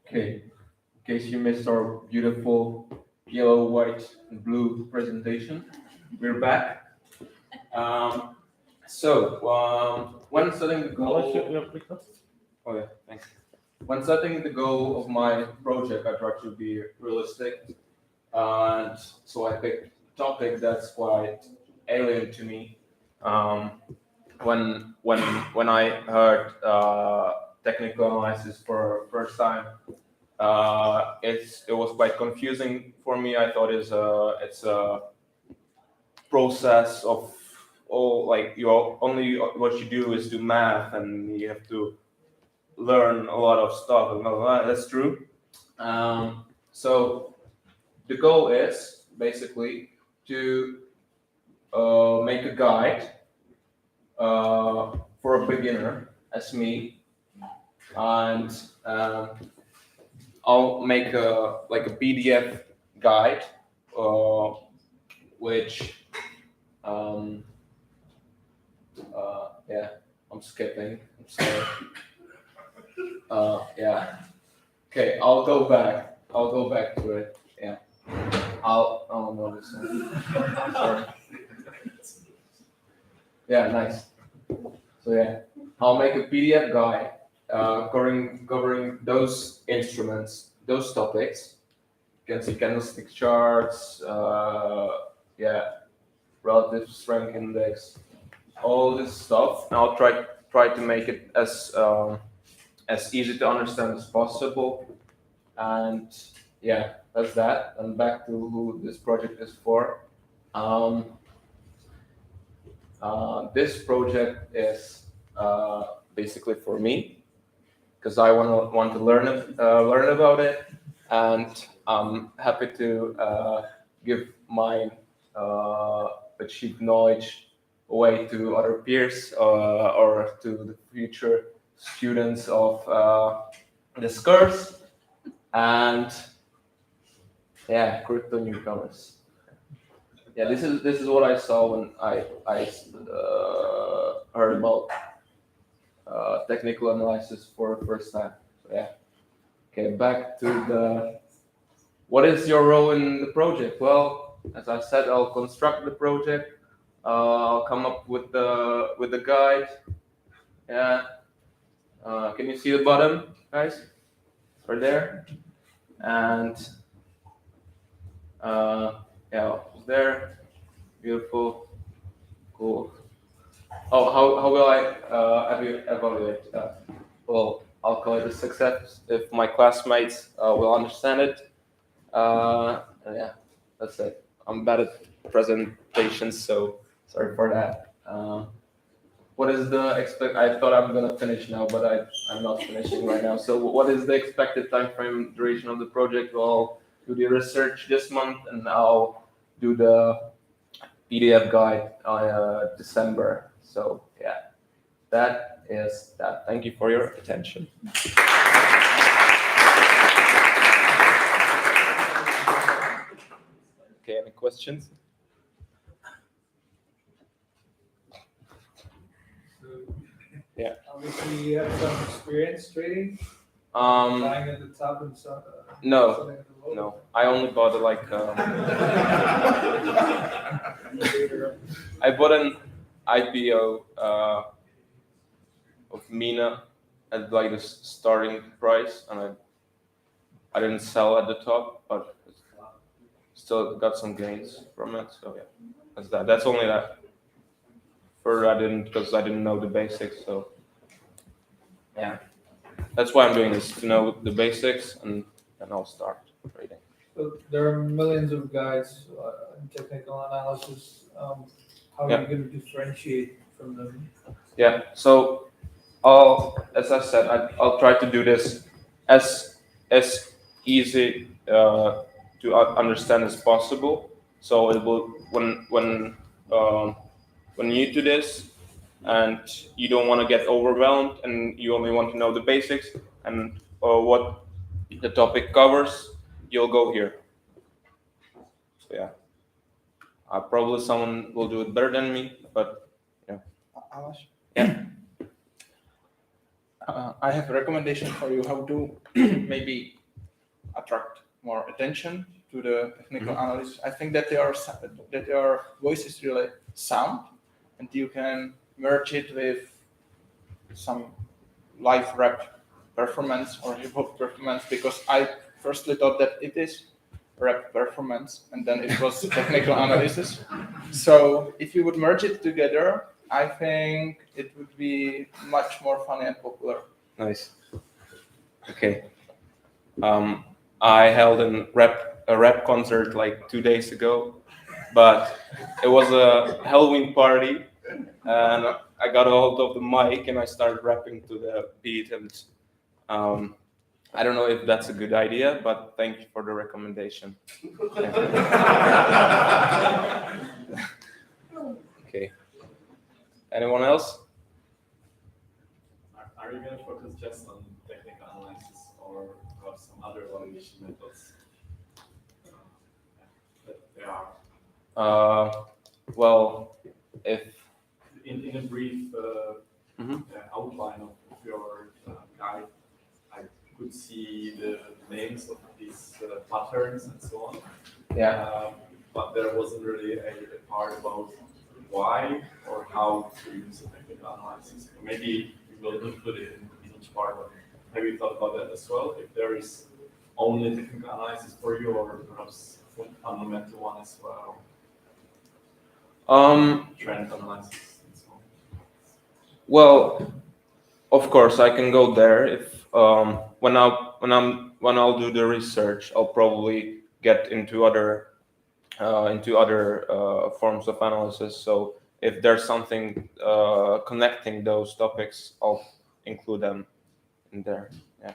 Okay, in case you missed our beautiful yellow, white, and blue presentation, we're back. When setting the goal, oh yeah, thanks. When setting the goal of my project, I try to be realistic, and so I picked a topic that's quite alien to me. When I heard technical analysis for first time, it was quite confusing for me. I thought it's a process of all, like only what you do is do math and you have to learn a lot of stuff and blah, blah, blah. That's true. So the goal is basically to make a guide for a beginner as me, and I'll make a PDF guide, which yeah, I'm skipping. I'm sorry. Yeah. Okay, I'll go back to it. Yeah. I'll know this one. Sorry. Yeah, nice. So yeah, I'll make a PDF guide covering those instruments, those topics. You can see candlestick charts, yeah, relative strength index, all this stuff. And I'll try to make it as easy to understand as possible. And yeah, that's that. And back to who this project is for. This project is basically for me, because I want to learn about it, and I'm happy to give my achieved knowledge away to other peers or to the future students of this course, and yeah, crypto newcomers. Yeah, this is what I saw when I heard about technical analysis for the first time. So yeah. Okay, back to what is your role in the project? Well, as I said, I'll construct the project. I'll come up with the guide. Yeah. Can you see the bottom, guys? Right there. And yeah, there. Beautiful. Cool. Oh, how will I evaluate? Well, I'll call it a success if my classmates will understand it. Yeah, that's it. I'm bad at presentations, so sorry for that. What is the I thought I'm gonna finish now, but I'm not finishing right now. So what is the expected time frame duration of the project? Well, I'll do the research this month, and I'll do the PDF guide December. So yeah, that is that. Thank you for your attention. Okay, any questions? Yeah. Obviously, you have some experience trading. Buying at the top and so. No. I only bought I bought an IPO of Mina at like the starting price, and I didn't sell at the top, but still got some gains from it. So yeah, that's that. That's only that. Further, I didn't, because I didn't know the basics. So yeah, that's why I'm doing this, to know the basics, and then I'll start trading. So there are millions of guides in technical analysis. How are you going to differentiate from them? Yeah. So as I said, I'll try to do this as easy to understand as possible. So it will when new to this and you don't want to get overwhelmed and you only want to know the basics and what the topic covers, you'll go here. So yeah, probably someone will do it better than me, but yeah. Alash? Yeah. I have a recommendation for you how to maybe attract more attention to the technical analysis. I think that their voice is really sound, and you can merge it with some live rap performance or hip hop performance, because I firstly thought that it is rap performance and then it was technical analysis. So if you would merge it together, I think it would be much more funny and popular. Nice. Okay. I held a rap concert like 2 days ago, but it was a Halloween party, and I got a hold of the mic and I started rapping to the beat, and I don't know if that's a good idea, but thank you for the recommendation. Okay. Anyone else? Are you going to focus just on technical analysis or have some other evaluation methods that there are? Well, if in a brief outline of your guide, I could see the names of these patterns and so on. Yeah. But there wasn't really a part about why or how to use a technical analysis. Maybe we will include it in each part, but have you thought about that as well? If there is only technical analysis for you, or perhaps fundamental one as well? Trend analysis and so on. Well, of course, I can go there. If when I'll do the research, I'll probably get into other forms of analysis. So if there's something connecting those topics, I'll include them in there. Yeah.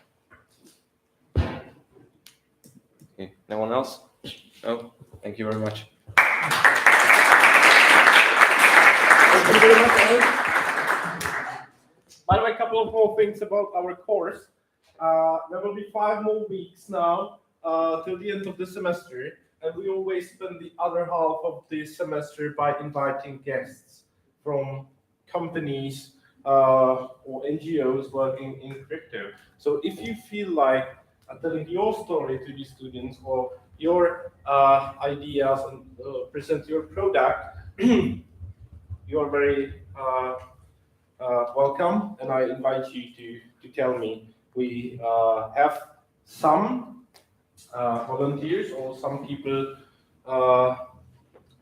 Okay. No one else? No. Thank you very much. Thank you very much, Alex. By the way, a couple of more things about our course. There will be 5 more weeks now till the end of the semester, and we always spend the other half of the semester by inviting guests from companies or NGOs working in crypto. So if you feel like telling your story to the students or your ideas and present your product, you are very welcome, and I invite you to tell me. We have some volunteers or some people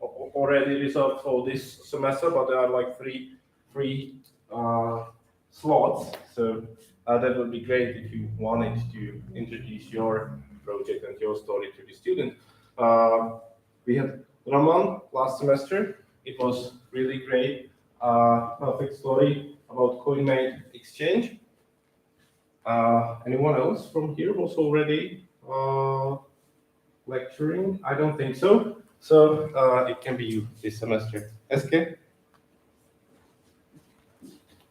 already reserved for this semester, but there are like three slots. So that would be great if you wanted to introduce your project and your story to the student. We had Roman last semester. It was really great. Perfect story about CoinMate exchange. Anyone else from here was already lecturing? I don't think so. So it can be you this semester. SK?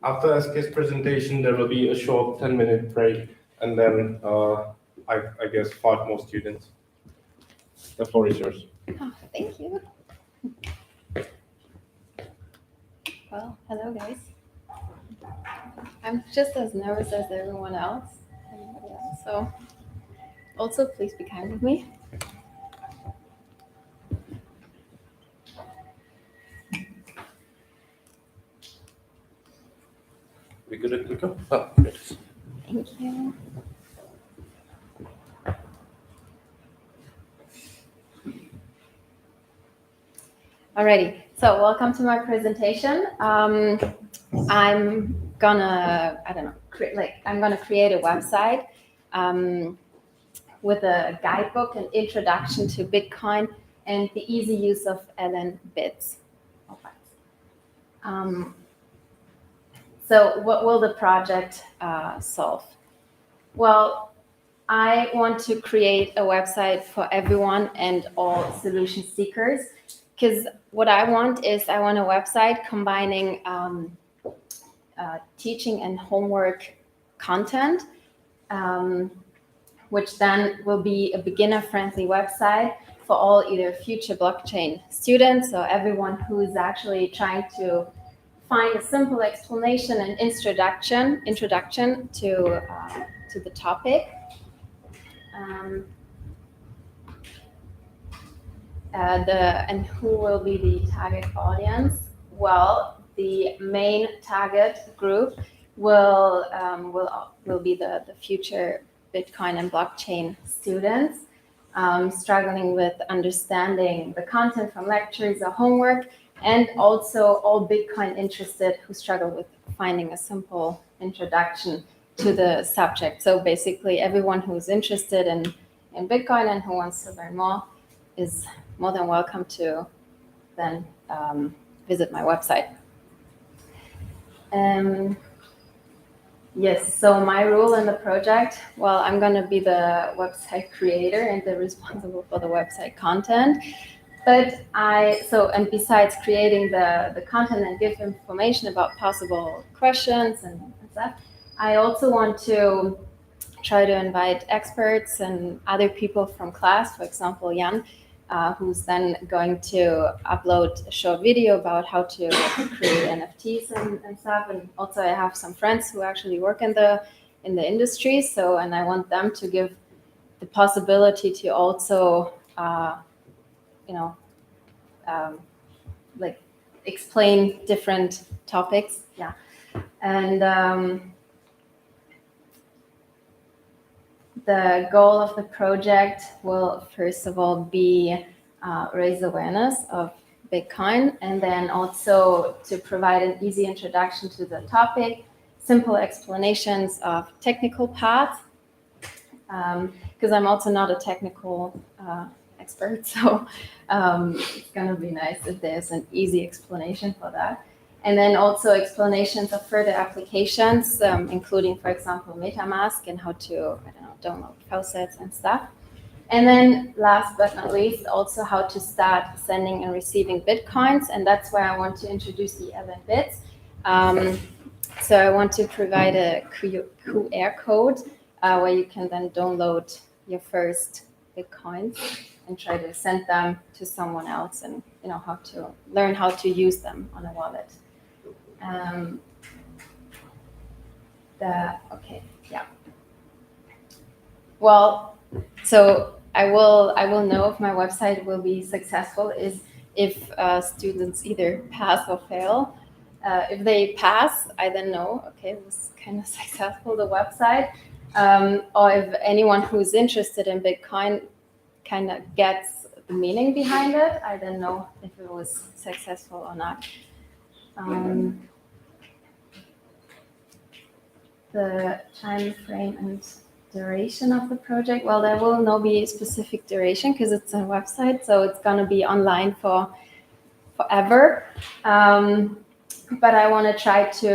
After SK's presentation, there will be a short 10-minute break, and then I guess 5 more students. The floor is yours. Oh, thank you. Well, hello guys. I'm just as nervous as everybody else. So also please be kind with me. We good at clicker? Oh, good. Thank you. Alrighty, so welcome to my presentation. I'm gonna, I don't know, I'm gonna create a website with a guidebook, an introduction to Bitcoin, and the easy use of LN bits. So what will the project solve? Well, I want to create a website for everyone and all solution seekers, because what I want is I want a website combining teaching and homework content, which then will be a beginner-friendly website for all either future blockchain students or everyone who is actually trying to find a simple explanation and introduction to the topic. And who will be the target audience? Well, the main target group will be the future Bitcoin and blockchain students struggling with understanding the content from lectures or homework, and also all Bitcoin interested who struggle with finding a simple introduction to the subject. So basically everyone who is interested in Bitcoin and who wants to learn more is more than welcome to then visit my website. Yes, so my role in the project, well, I'm going to be the website creator and the responsible for the website content. But and besides creating the content and give information about possible questions and stuff, I also want to try to invite experts and other people from class, for example, Jan, who's then going to upload a short video about how to create NFTs and stuff. And also I have some friends who actually work in the industry. So, and I want them to give the possibility to also, like explain different topics. Yeah. And the goal of the project will first of all be raise awareness of Bitcoin, and then also to provide an easy introduction to the topic, simple explanations of technical parts, because I'm also not a technical expert, so it's going to be nice if there's an easy explanation for that. And then also explanations of further applications, including, for example, MetaMask and how to, download faucets and stuff. And then last but not least, also how to start sending and receiving Bitcoins. And that's where I want to introduce the 11 bits. So I want to provide a QR code where you can then download your first Bitcoins and try to send them to someone else, and how to learn how to use them on a wallet. Well, so I will know if my website will be successful is if students either pass or fail. If they pass, I then know, okay, it was kind of successful, the website. Or if anyone who's interested in Bitcoin kind of gets the meaning behind it, I then know if it was successful or not. The time frame and duration of the project, well, there will not be a specific duration because it's a website, so it's going to be online for forever. But I want to try to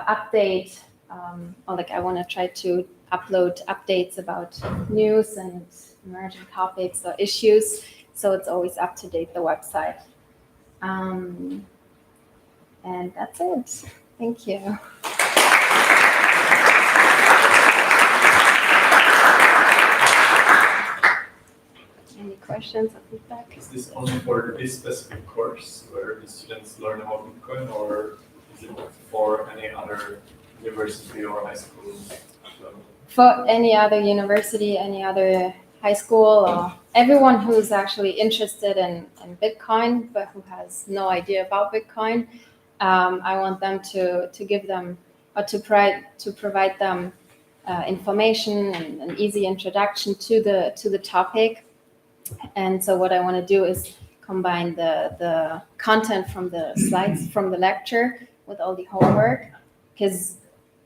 update, I want to try to upload updates about news and emerging topics or issues, so it's always up to date, the website. And that's it. Thank you. Any questions or feedback? Is this only for this specific course where the students learn about Bitcoin, or is it for any other university or high school? For any other university, any other high school, or everyone who's actually interested in Bitcoin but who has no idea about Bitcoin, I want them to give them or to provide them information and an easy introduction to the topic. And so what I want to do is combine the content from the slides from the lecture with all the homework, because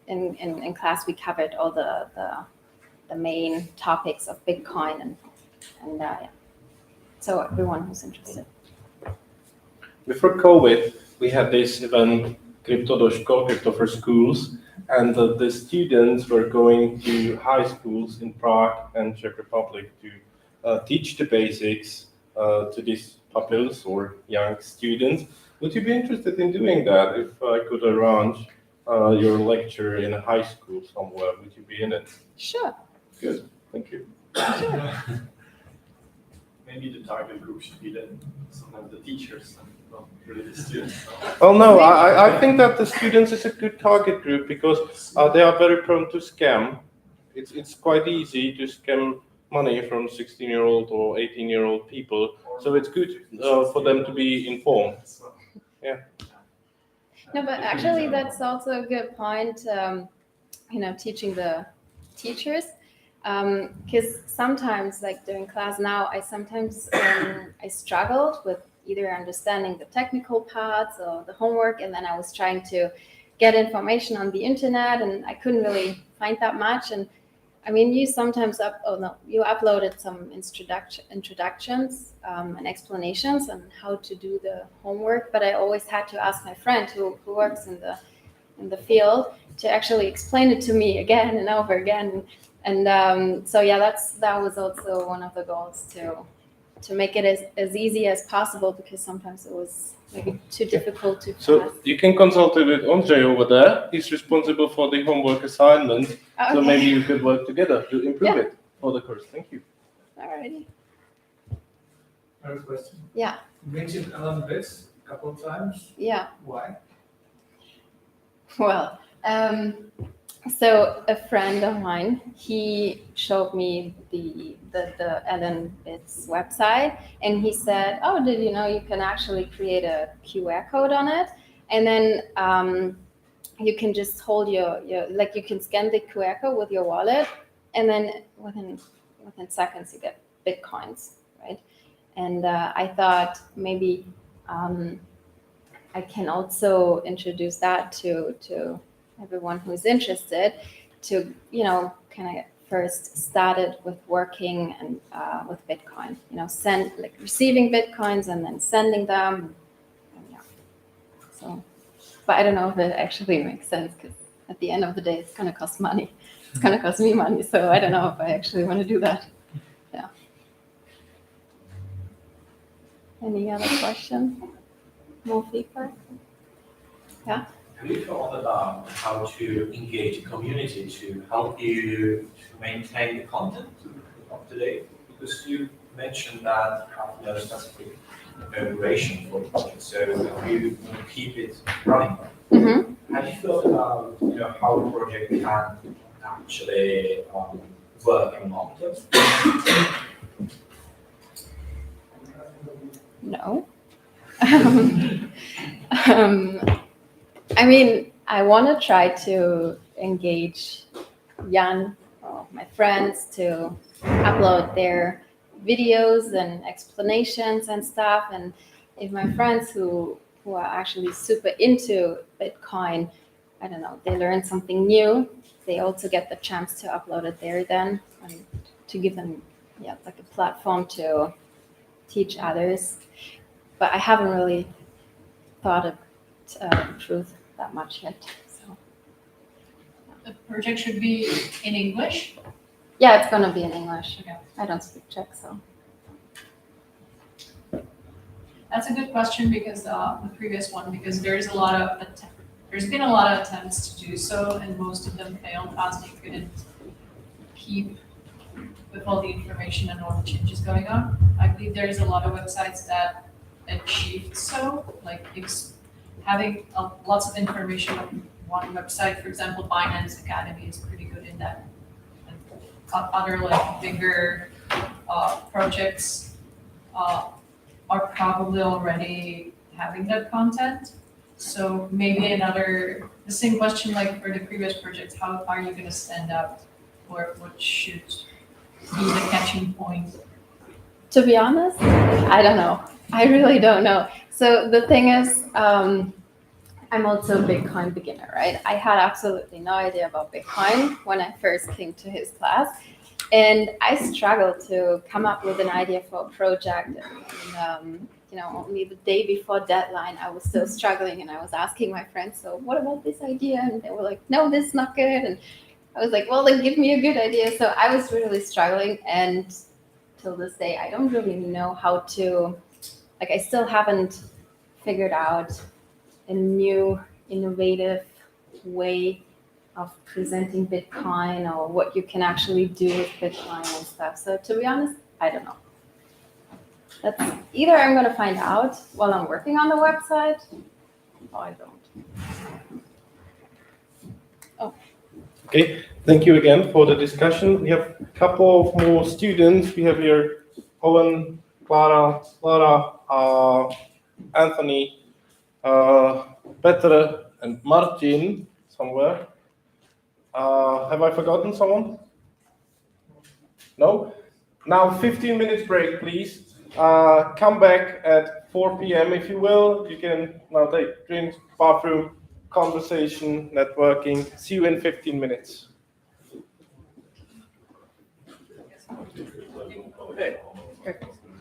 in class we covered all the the main topics of Bitcoin and yeah. So everyone who's interested. Before COVID, we had this event, Crypto do Škol, Crypto for Schools, and the students were going to high schools in Prague and Czech Republic to teach the basics to these pupils or young students. Would you be interested in doing that if I could arrange your lecture in a high school somewhere? Would you be in it? Sure. Good, thank you. Maybe the target group should be then sometimes the teachers and not really the students. Well, no, I think that the students is a good target group because they are very prone to scam. It's quite easy to scam money from 16-year-old or 18-year-old people, so it's good for them to be informed. Yeah. No, but actually that's also a good point, teaching the teachers. Because sometimes, like during class now, I sometimes I struggled with either understanding the technical parts or the homework, and then I was trying to get information on the internet, and I couldn't really find that much. And I mean, you sometimes you uploaded some introductions and explanations on how to do the homework, but I always had to ask my friend who works in the field to actually explain it to me again and over again. And so yeah, that was also one of the goals to make it as easy as possible, because sometimes it was maybe too difficult to. So you can consult it with Ondřej over there. He's responsible for the homework assignment. Okay. So maybe you could work together to improve it for the course. Thank you. Alrighty. Another question. Yeah. You mentioned 11 bits a couple of times. Yeah. Why? Well, so a friend of mine, he showed me the Ellen Bits website, and he said, "Oh, did you know you can actually create a QR code on it, and then you can just hold your like you can scan the QR code with your wallet, and then within seconds you get Bitcoins, right?" And I thought maybe I can also introduce that to everyone who's interested, to kind of first started with working and with Bitcoin, receiving Bitcoins and then sending them, and yeah. So, but I don't know if it actually makes sense, because at the end of the day, it's gonna cost money. It's gonna cost me money, so I don't know if I actually want to do that. Yeah. Any other question? More feedback? Yeah. Have you thought about how to engage the community to help you to maintain the content up to date? Because you mentioned that you have no specific duration for the project, so if you want to keep it running, have you thought about how the project can actually work in long term? No. I mean, I want to try to engage Jan, or my friends, to upload their videos and explanations and stuff. And if my friends who are actually super into Bitcoin, I don't know, they learn something new, they also get the chance to upload it there then, and to give them, like a platform to teach others. But I haven't really thought of truth that much yet. So the project should be in English? Yeah, it's gonna be in English. Okay. I don't speak Czech, so. That's a good question, because the previous one, because there's been a lot of attempts to do so, and most of them failed as they couldn't keep with all the information and all the changes going on. I believe there's a lot of websites that achieved so, like having lots of information on one website. For example, Binance Academy is pretty good in that. And other like bigger projects are probably already having that content. So maybe the same question like for the previous projects, how are you going to stand out, or what should be the catching point? To be honest, I don't know. I really don't know. So the thing is, I'm also a Bitcoin beginner, right? I had absolutely no idea about Bitcoin when I first came to his class. And I struggled to come up with an idea for a project. And, only the day before deadline, I was still struggling, and I was asking my friends, so what about this idea? And they were like, no, this is not good. And I was like, well, then give me a good idea. So I was really struggling, and till this day, I don't really know how to, I still haven't figured out a new innovative way of presenting Bitcoin or what you can actually do with Bitcoin and stuff. So to be honest, I don't know. That's either I'm going to find out while I'm working on the website, or I don't. Oh. Okay, thank you again for the discussion. We have a couple of more students. We have here Owen, Clara, Anthony, Petra, and Martin somewhere. Have I forgotten someone? No? Now 15 minutes break, please. Come back at 4 p.m. if you will. You can now take drinks, bathroom, conversation, networking. See you in 15 minutes. Okay.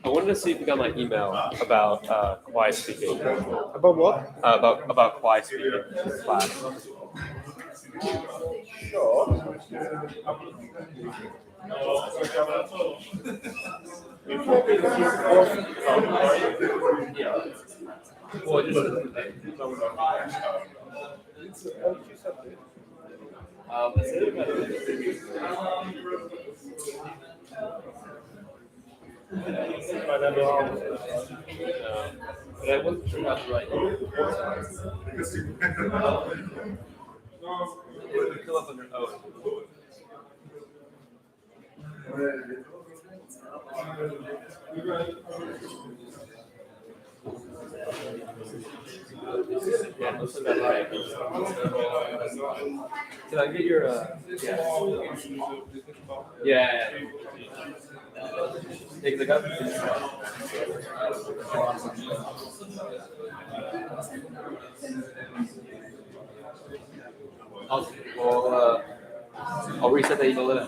I wanted to see if you got my email about quiet speaking. About what? About quiet speaking class. Sure. But I wasn't sure how to write. Fill up on your own. Yeah, most of that right. Did I get your yeah. Take the gun. I'll reset the email then.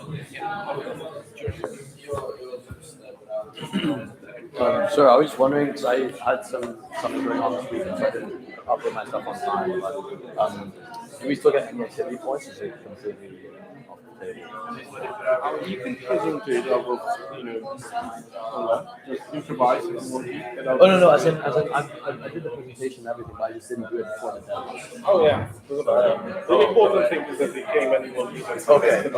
Sure, I was just wondering because I had something going on this weekend, so I didn't upload my stuff on time. But do we still get any activity points? Is it completely off the table? You can presume to it, just improvise. Oh no, I did the presentation and everything, but I just didn't do it before the deadline. Oh yeah. The important thing is that they came and you will use it. Okay,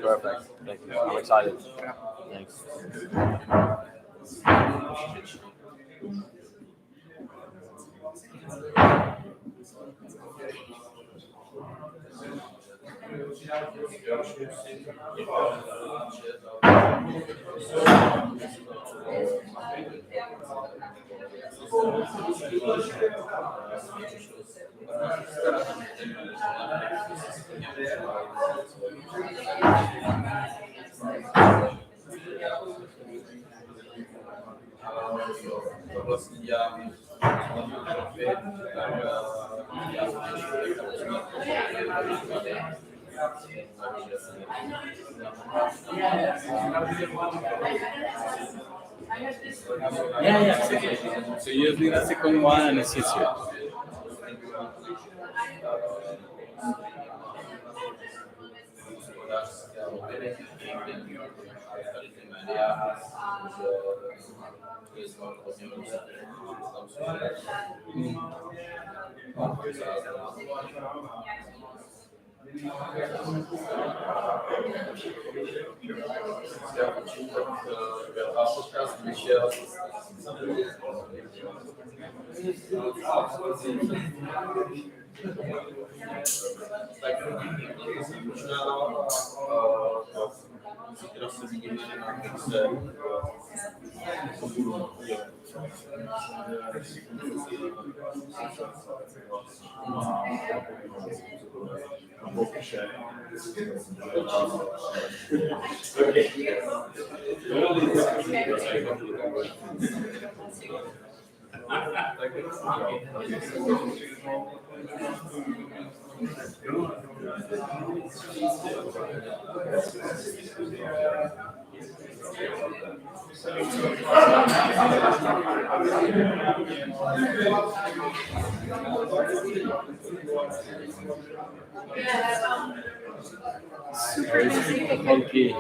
perfect. Thank you. I'm excited. Thanks. Yeah. So you do the second one and it's easier. Super busy. Funky.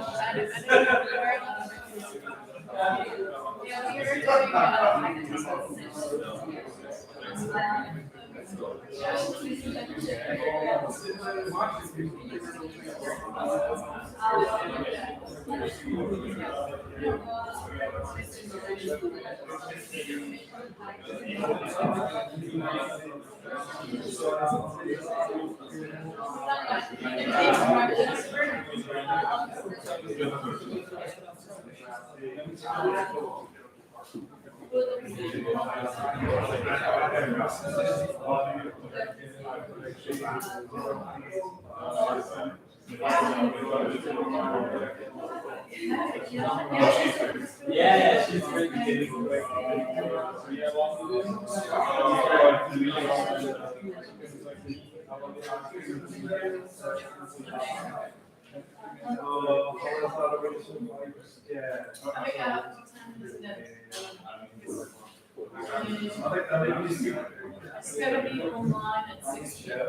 Yeah, we are Yeah, she's really good. It's gonna be online at 6 p.m.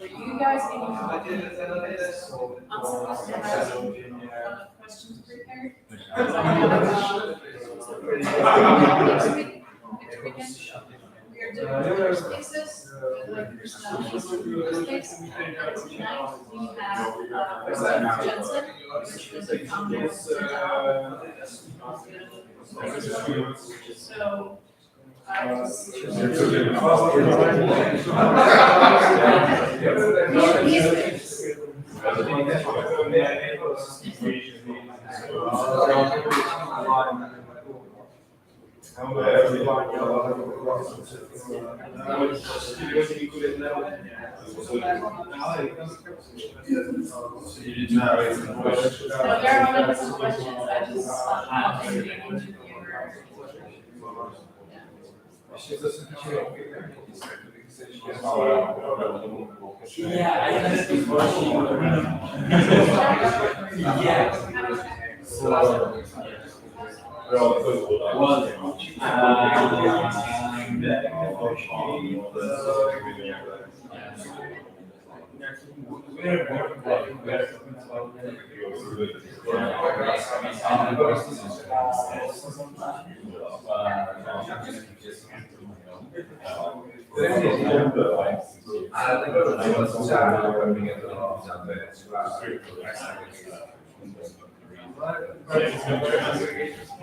You guys can I'm supposed to have questions prepared. We are doing first cases, like first case. Tonight we have President Jensen, which is a founder of So Yeah, I just before she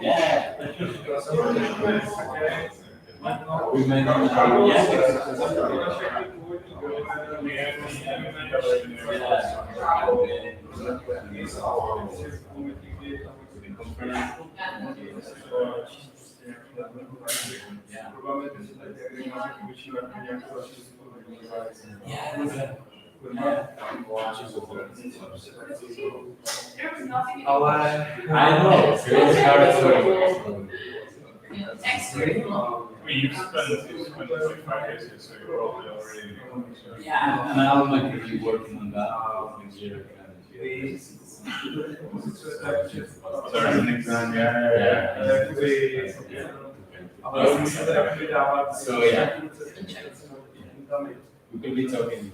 yeah. I know. You've spent like 5 years, so you're probably already. Yeah, and I'm not going to be working on that next year. There's an exam, yeah. So yeah, we could be talking.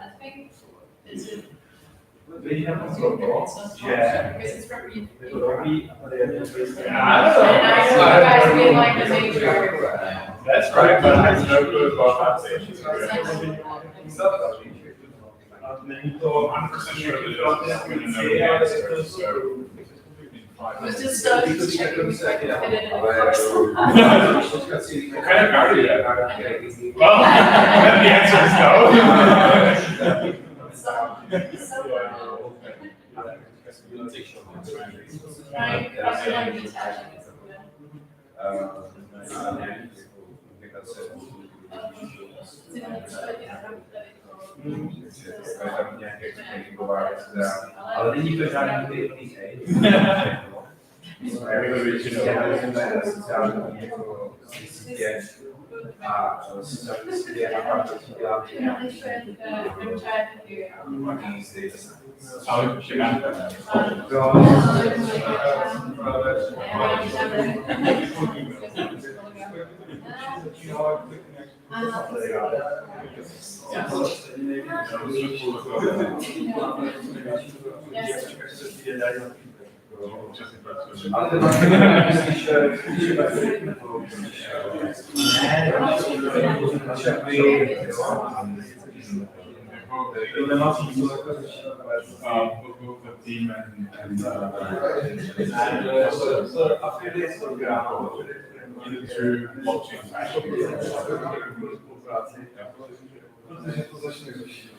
I think it's a Yeah. because it's from you. That's right, but I have no clue about that station. I'm 100% sure that it's going to know the answer, so. I was just studying to check if I could fit it in the course. What kind of car do you have? Well, then the answer is no. tam nějaké experiment, ale není to žádný ty sociální jako sítě a sociální sítě a pak to dělám ale team and affiliates program through blockchain. Protože to začne řešit.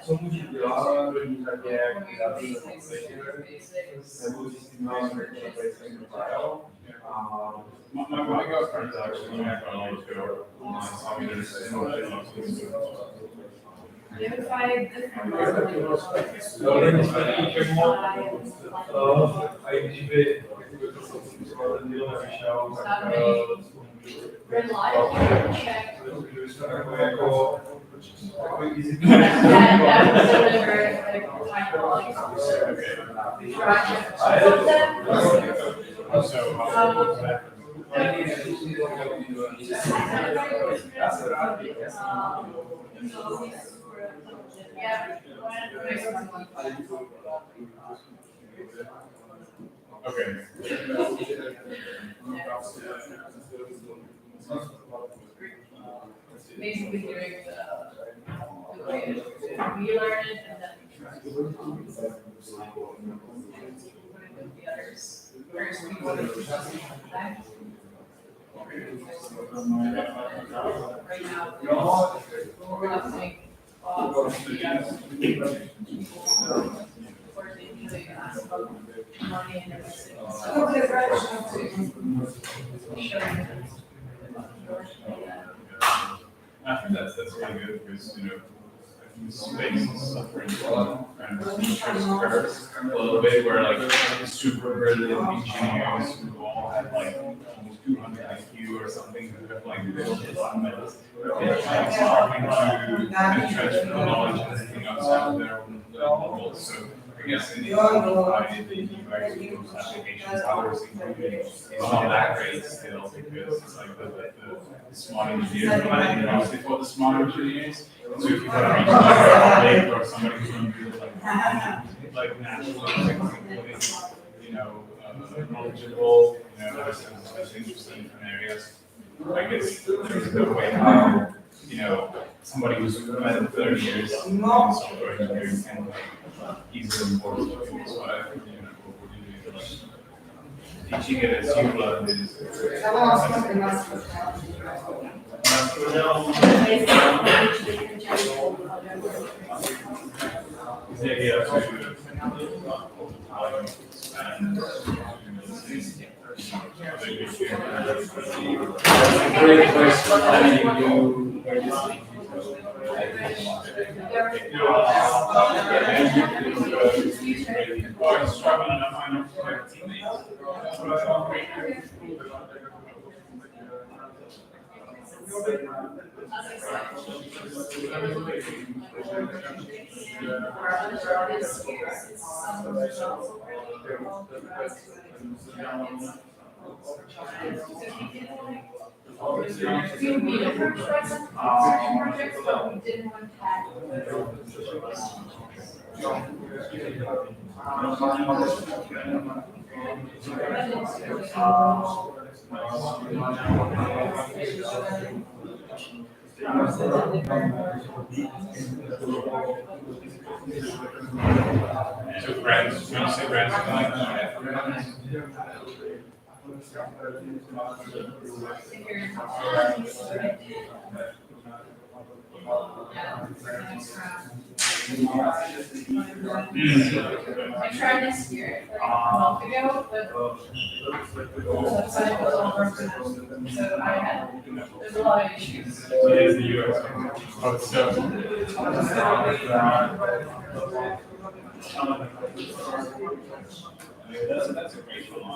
Co může dělat, My girlfriend's actually not going to let go. So I'm Basically doing the way we learn it and then the others. First, we go to the back. Right now, we're happening money and everything. I think that's kind of good because, you know, the space is suffering a lot and curves a little bit where like super brilliant engineers who all have like almost 200 IQ or something who have like built fundamentals. They're like starting to transfer knowledge and everything outside of their own world. So I guess in the those applications, ours included, is not that great still because it's like the smart engineers, mostly for the smart engineers. So if you want to reach like or somebody who's going to do like natural things, you know, knowledgeable, you know, that's interesting in different areas. I guess there's no way how, you know, somebody who's spent 30 years in software engineering can like easily import it. So I think, you know, what we're doing is like teaching it as you learn is. We made a project, but we didn't have So brands, when you say brands, I tried this year, like a month ago, but the website was all broken, so I had, there's a lot of issues. Yes, the US. Oh, so. That's a great one.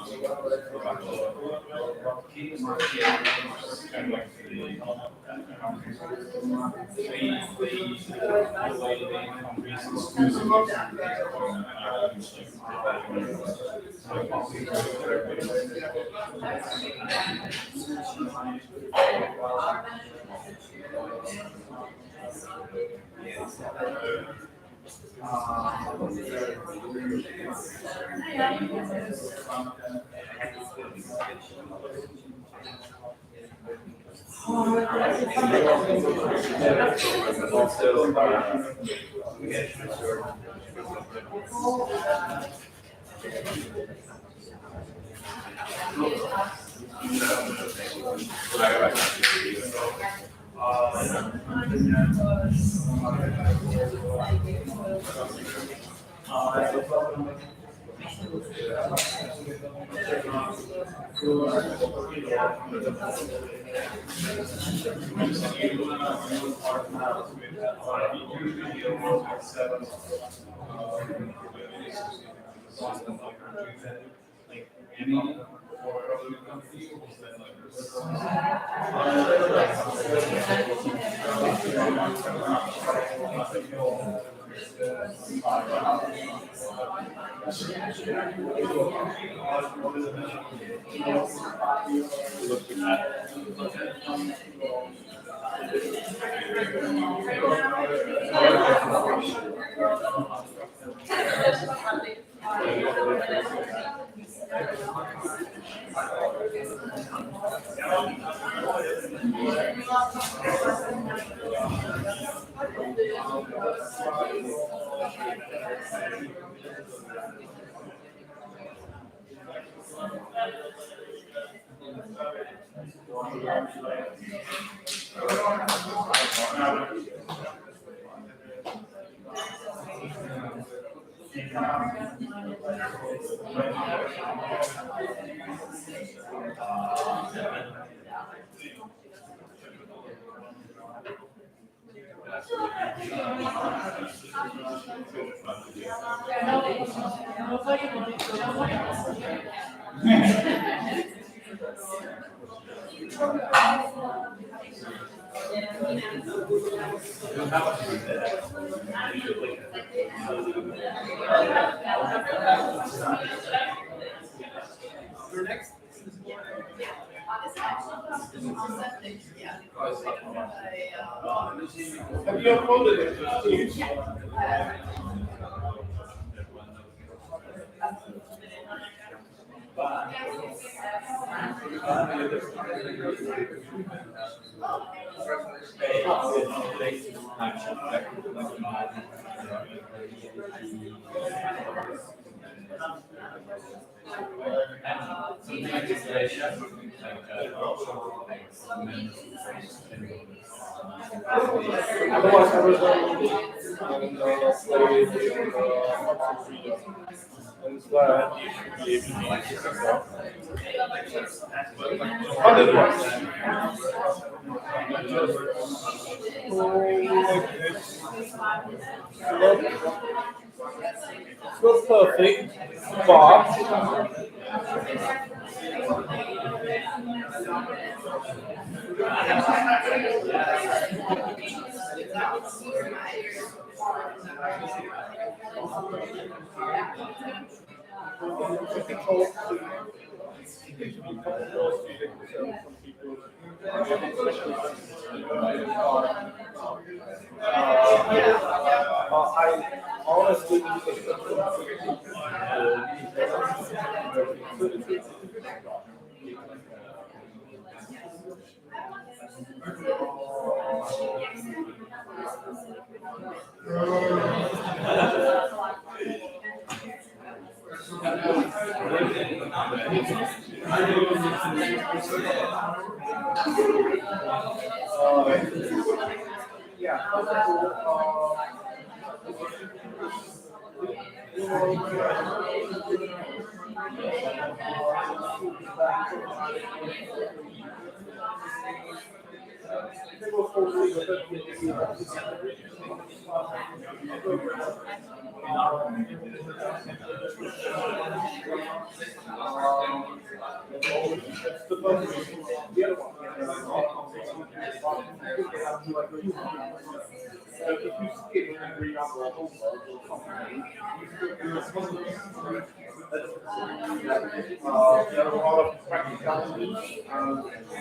Have you uploaded it to Teams? Otherwise, everybody will play and instead you should be able to use yourself. Otherwise, just go like this. It's not perfect, but some people, especially I honestly there are a lot of practicalities.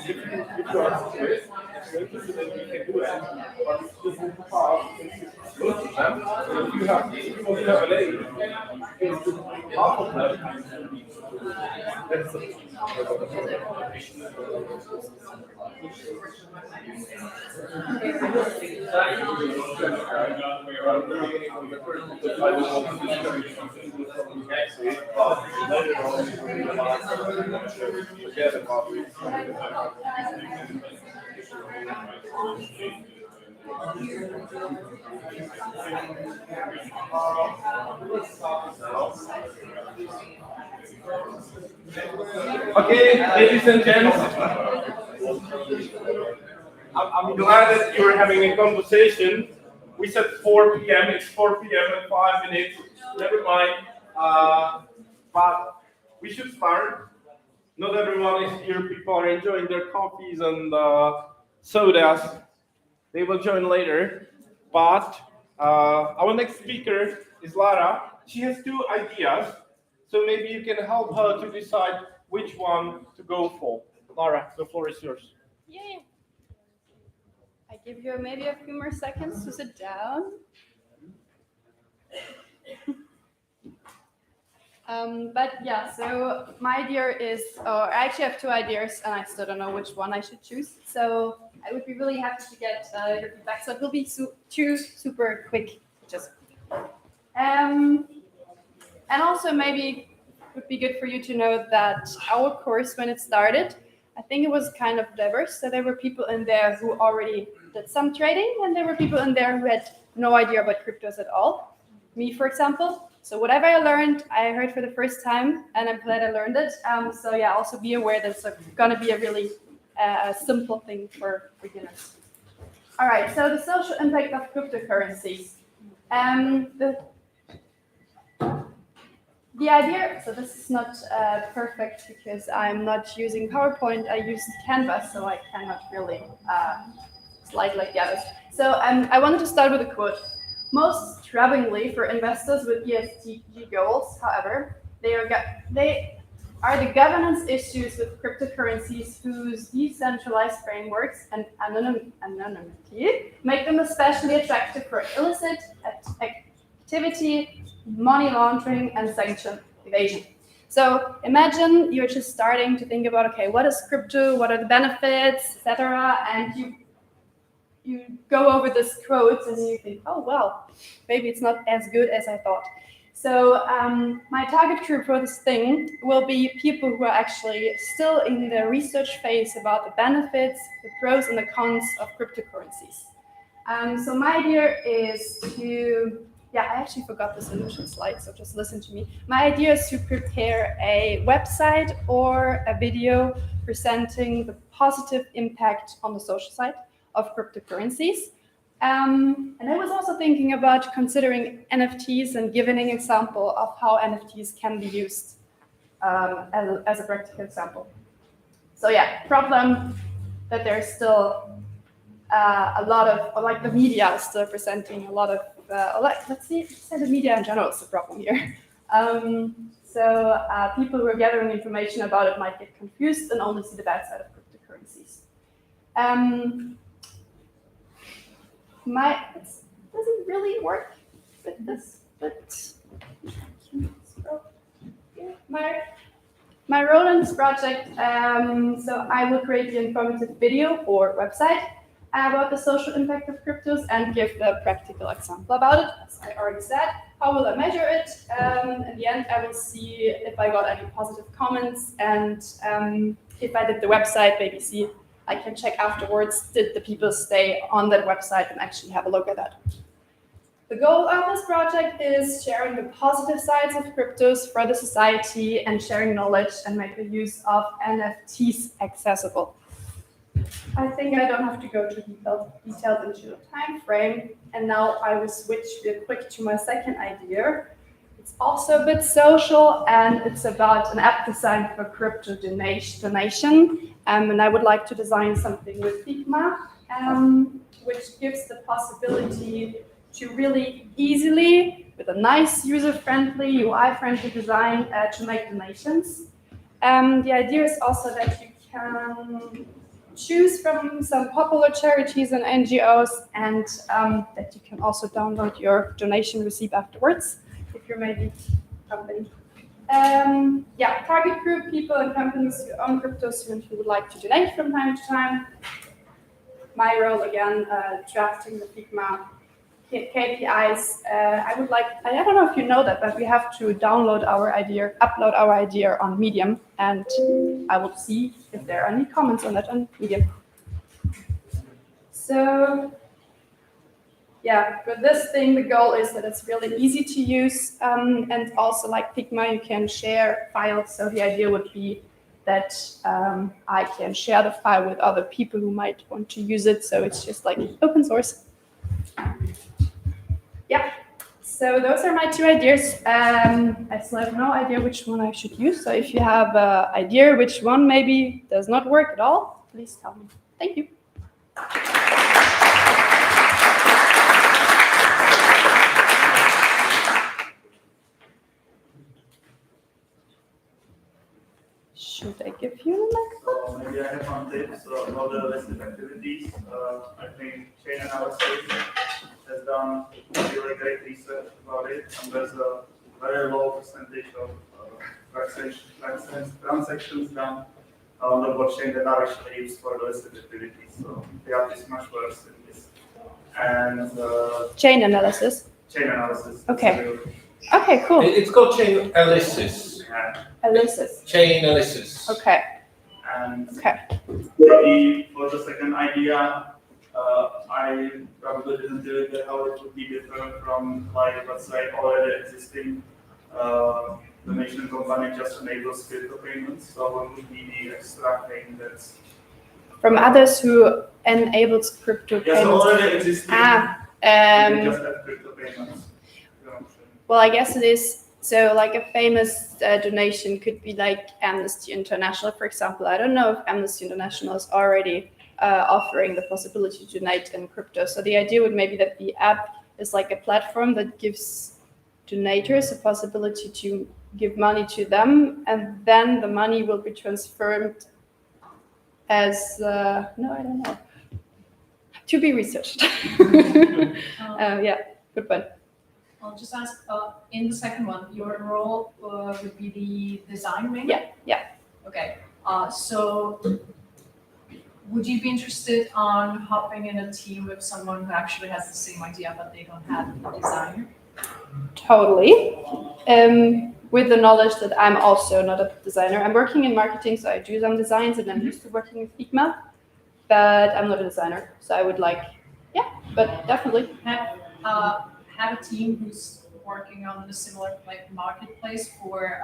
If you are serious, if you're interested in you can do it, but it's just in the past, most of them, if you have an A, you can do half of them. That's okay, ladies and gents, I'm glad that you're having a conversation. We said 4 p.m. It's 4 p.m. and 5 minutes. Never mind. But we should start. Not everyone is here. People are enjoying their coffees and sodas. They will join later. But our next speaker is Lara. She has 2 ideas. So maybe you can help her to decide which one to go for. Lara, the floor is yours. Yay. I give you maybe a few more seconds to sit down. But yeah, so my idea is, I actually have 2 ideas and I still don't know which one I should choose. So I would be really happy to get your feedback. So it will be 2 super quick, just. And also maybe it would be good for you to know that our course, when it started, I think it was kind of diverse. So there were people in there who already did some trading, and there were people in there who had no idea about cryptos at all. Me, for example. So whatever I learned, I heard for the first time, and I'm glad I learned it. So yeah, also be aware that it's going to be a really simple thing for beginners. All right, so the social impact of cryptocurrencies. The idea, so this is not perfect because I'm not using PowerPoint, I use Canvas, so I cannot really slide like the others. So I wanted to start with a quote. Most troublingly for investors with ESG goals, however, they are the governance issues with cryptocurrencies whose decentralized frameworks and anonymity make them especially attractive for illicit activity, money laundering, and sanction evasion. So imagine you're just starting to think about, okay, what is crypto, what are the benefits, etc., and you go over this quote and you think, oh well, maybe it's not as good as I thought. So my target group for this thing will be people who are actually still in the research phase about the benefits, the pros and the cons of cryptocurrencies. So my idea is to, I actually forgot the solution slide, so just listen to me. My idea is to prepare a website or a video presenting the positive impact on the social side of cryptocurrencies. And I was also thinking about considering NFTs and giving an example of how NFTs can be used as a practical example. So yeah, problem that there's still a lot of, like the media is still presenting a lot of, let's say the media in general is the problem here. So people who are gathering information about it might get confused and only see the bad side of cryptocurrencies. Does it really work with this? But my role in this project, so I will create the informative video or website about the social impact of cryptos and give a practical example about it. As I already said, how will I measure it? In the end, I will see if I got any positive comments, and if I did the website, maybe see I can check afterwards, did the people stay on that website and actually have a look at that. The goal of this project is sharing the positive sides of cryptos for the society and sharing knowledge and make the use of NFTs accessible. I think I don't have to go too detailed into the time frame. And now I will switch real quick to my second idea. It's also a bit social, and it's about an app design for crypto donation. And I would like to design something with Figma, which gives the possibility to really easily, with a nice user-friendly, UI-friendly design, to make donations. The idea is also that you can choose from some popular charities and NGOs, and that you can also download your donation receipt afterwards if you're maybe a company. Target group, people and companies who own cryptos and who would like to donate from time to time. My role again, drafting the Figma KPIs. I don't know if you know that, but we have to upload our idea on Medium, and I will see if there are any comments on that on Medium. So, with this thing, the goal is that it's really easy to use, and also like Figma, you can share files. So the idea would be that I can share the file with other people who might want to use it. So it's just like open source. So those are my two ideas. I still have no idea which one I should use. So if you have an idea which one maybe does not work at all, please tell me. Thank you. Should I give you the microphone? So maybe I have one tip. So about the listed activities, I think chain analysis has done really great research about it, and there's a very low percentage of transactions done on the blockchain that are actually used for the listed activities. So the app is much worse in this. And chain analysis. Chain analysis. Okay. Okay, cool. It's called chain analysis. Yeah. Analysis. Chain analysis. Okay. And okay. Maybe for the second idea, I probably didn't really get how it would be different from, like, let's say, already existing donation company just enables crypto payments. So what would be the extra thing that's from others who enables crypto payments? Yes, already existing. Just have crypto payments. Well, I guess it is. So like a famous donation could be like Amnesty International, for example. I don't know if Amnesty International is already offering the possibility to donate in crypto. So the idea would maybe that the app is like a platform that gives donators a possibility to give money to them, and then the money will be transferred as, no, I don't know, to be researched. Yeah, good point. I'll just ask, in the second one, your role would be the design maker? Yeah. Okay, so would you be interested on hopping in a team with someone who actually has the same idea but they don't have a designer? Totally. With the knowledge that I'm also not a designer. I'm working in marketing, so I do some designs, and I'm used to working with Figma, but I'm not a designer. So I would like, but definitely. Have a team who's working on the similar like marketplace for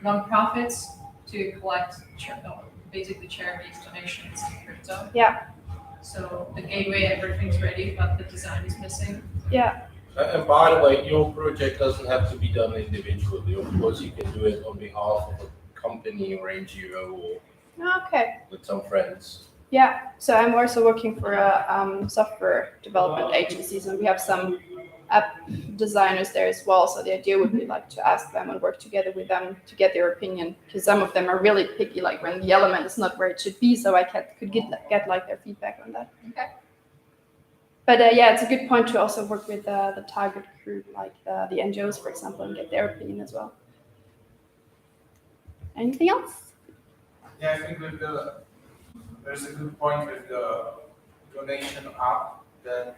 non-profits to collect basically charities donations in crypto. Yeah. So the gateway, everything's ready, but the design is missing. Yeah. And by the way, your project doesn't have to be done individually. Of course, you can do it on behalf of a company or NGO or with some friends. Yeah, so I'm also working for a software development agency, and we have some app designers there as well. So the idea would be like to ask them and work together with them to get their opinion, because some of them are really picky, like when the element is not where it should be. So I could get like their feedback on that. Okay. But yeah, it's a good point to also work with the target group, like the NGOs, for example, and get their opinion as well. Anything else? Yeah, I think there's a good point with the donation app that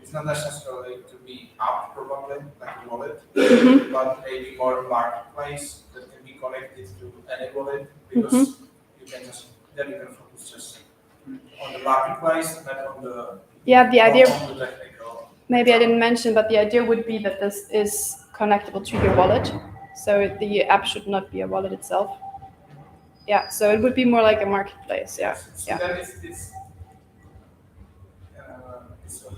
it's not necessarily to be app probably, like a wallet, but maybe more a marketplace that can be connected to any wallet, because you can just focus just on the marketplace, not on the the idea. on the technical. Maybe I didn't mention, but the idea would be that this is connectable to your wallet, so the app should not be a wallet itself. Yeah, so it would be more like a marketplace. Yeah, yeah. Then it's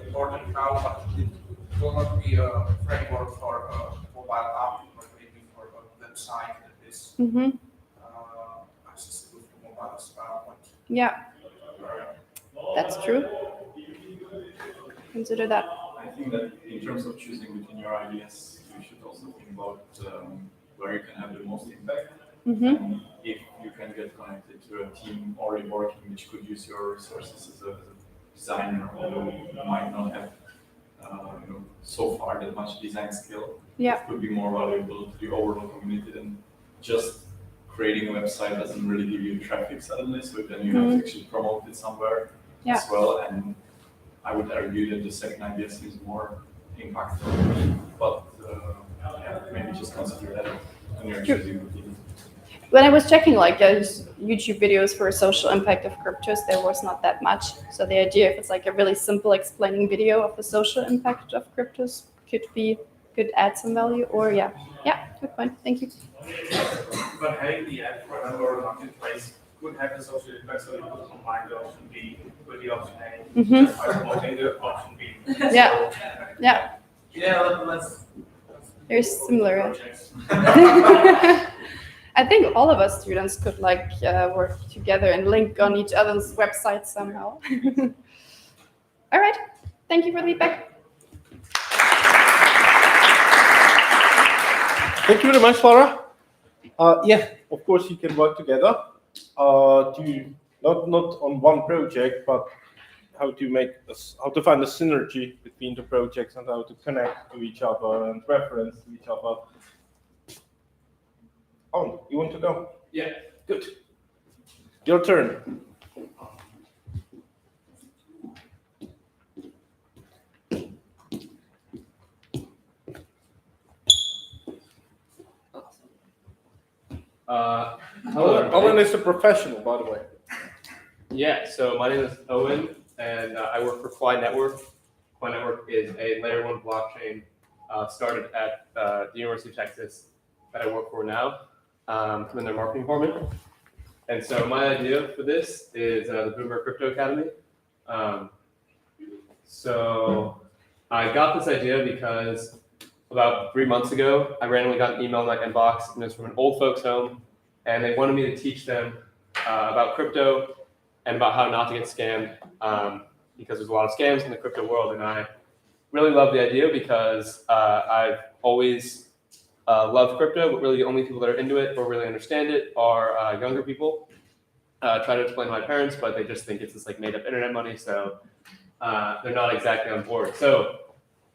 important now, but it will not be a framework for a mobile app, but maybe for a website that is accessible to mobile as well. Yeah, that's true. Consider that. I think that in terms of choosing between your ideas, you should also think about where you can have the most impact. And if you can get connected to a team already working, which could use your resources as a designer, although you might not have so far that much design skill, it could be more valuable to the overall community than just creating a website doesn't really give you traffic suddenly, so then you have to actually promote it somewhere as well. And I would argue that the second idea seems more impactful, but maybe just consider that when you're choosing the team. When I was checking like those YouTube videos for social impact of cryptos, there was not that much. So the idea, if it's like a really simple explaining video of the social impact of cryptos, could add some value. Or yeah, good point. Thank you. But having the app for another marketplace would have the social impact, so you could combine the option B with the option A, just by promoting the option B. Yeah, let's they're similar. I think all of us students could like work together and link on each other's websites somehow. All right, thank you for the feedback. Thank you very much, Laura. Yeah, of course you can work together to not on one project, but how to find a synergy between the projects and how to connect to each other and reference to each other. Oh, you want to go? Yeah. Good. Your turn. Hello. Owen is a professional, by the way. Yeah, so my name is Owen, and I work for Quai Network. Quai Network is a layer 1 blockchain started at the University of Texas that I work for now. I'm in their marketing department. And so my idea for this is the Boomer Crypto Academy. So I got this idea because about 3 months ago, I randomly got an email in my inbox, and it's from an old folks home, and they wanted me to teach them about crypto and about how not to get scammed, because there's a lot of scams in the crypto world, and I really love the idea because I've always love crypto, but really the only people that are into it or really understand it are younger people. Try to explain to my parents, but they just think it's this like made up internet money, so they're not exactly on board. So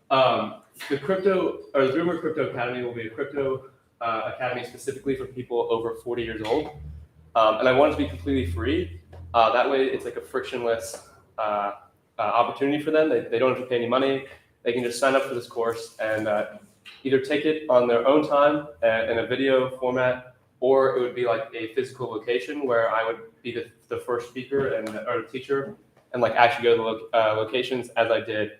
the Boomer Crypto Academy will be a crypto academy specifically for people over 40 years old, and I want it to be completely free. That way, it's like a frictionless opportunity for them. They don't have to pay any money. They can just sign up for this course and either take it on their own time in a video format, or it would be like a physical location where I would be the first speaker or the teacher and like actually go to the locations as I did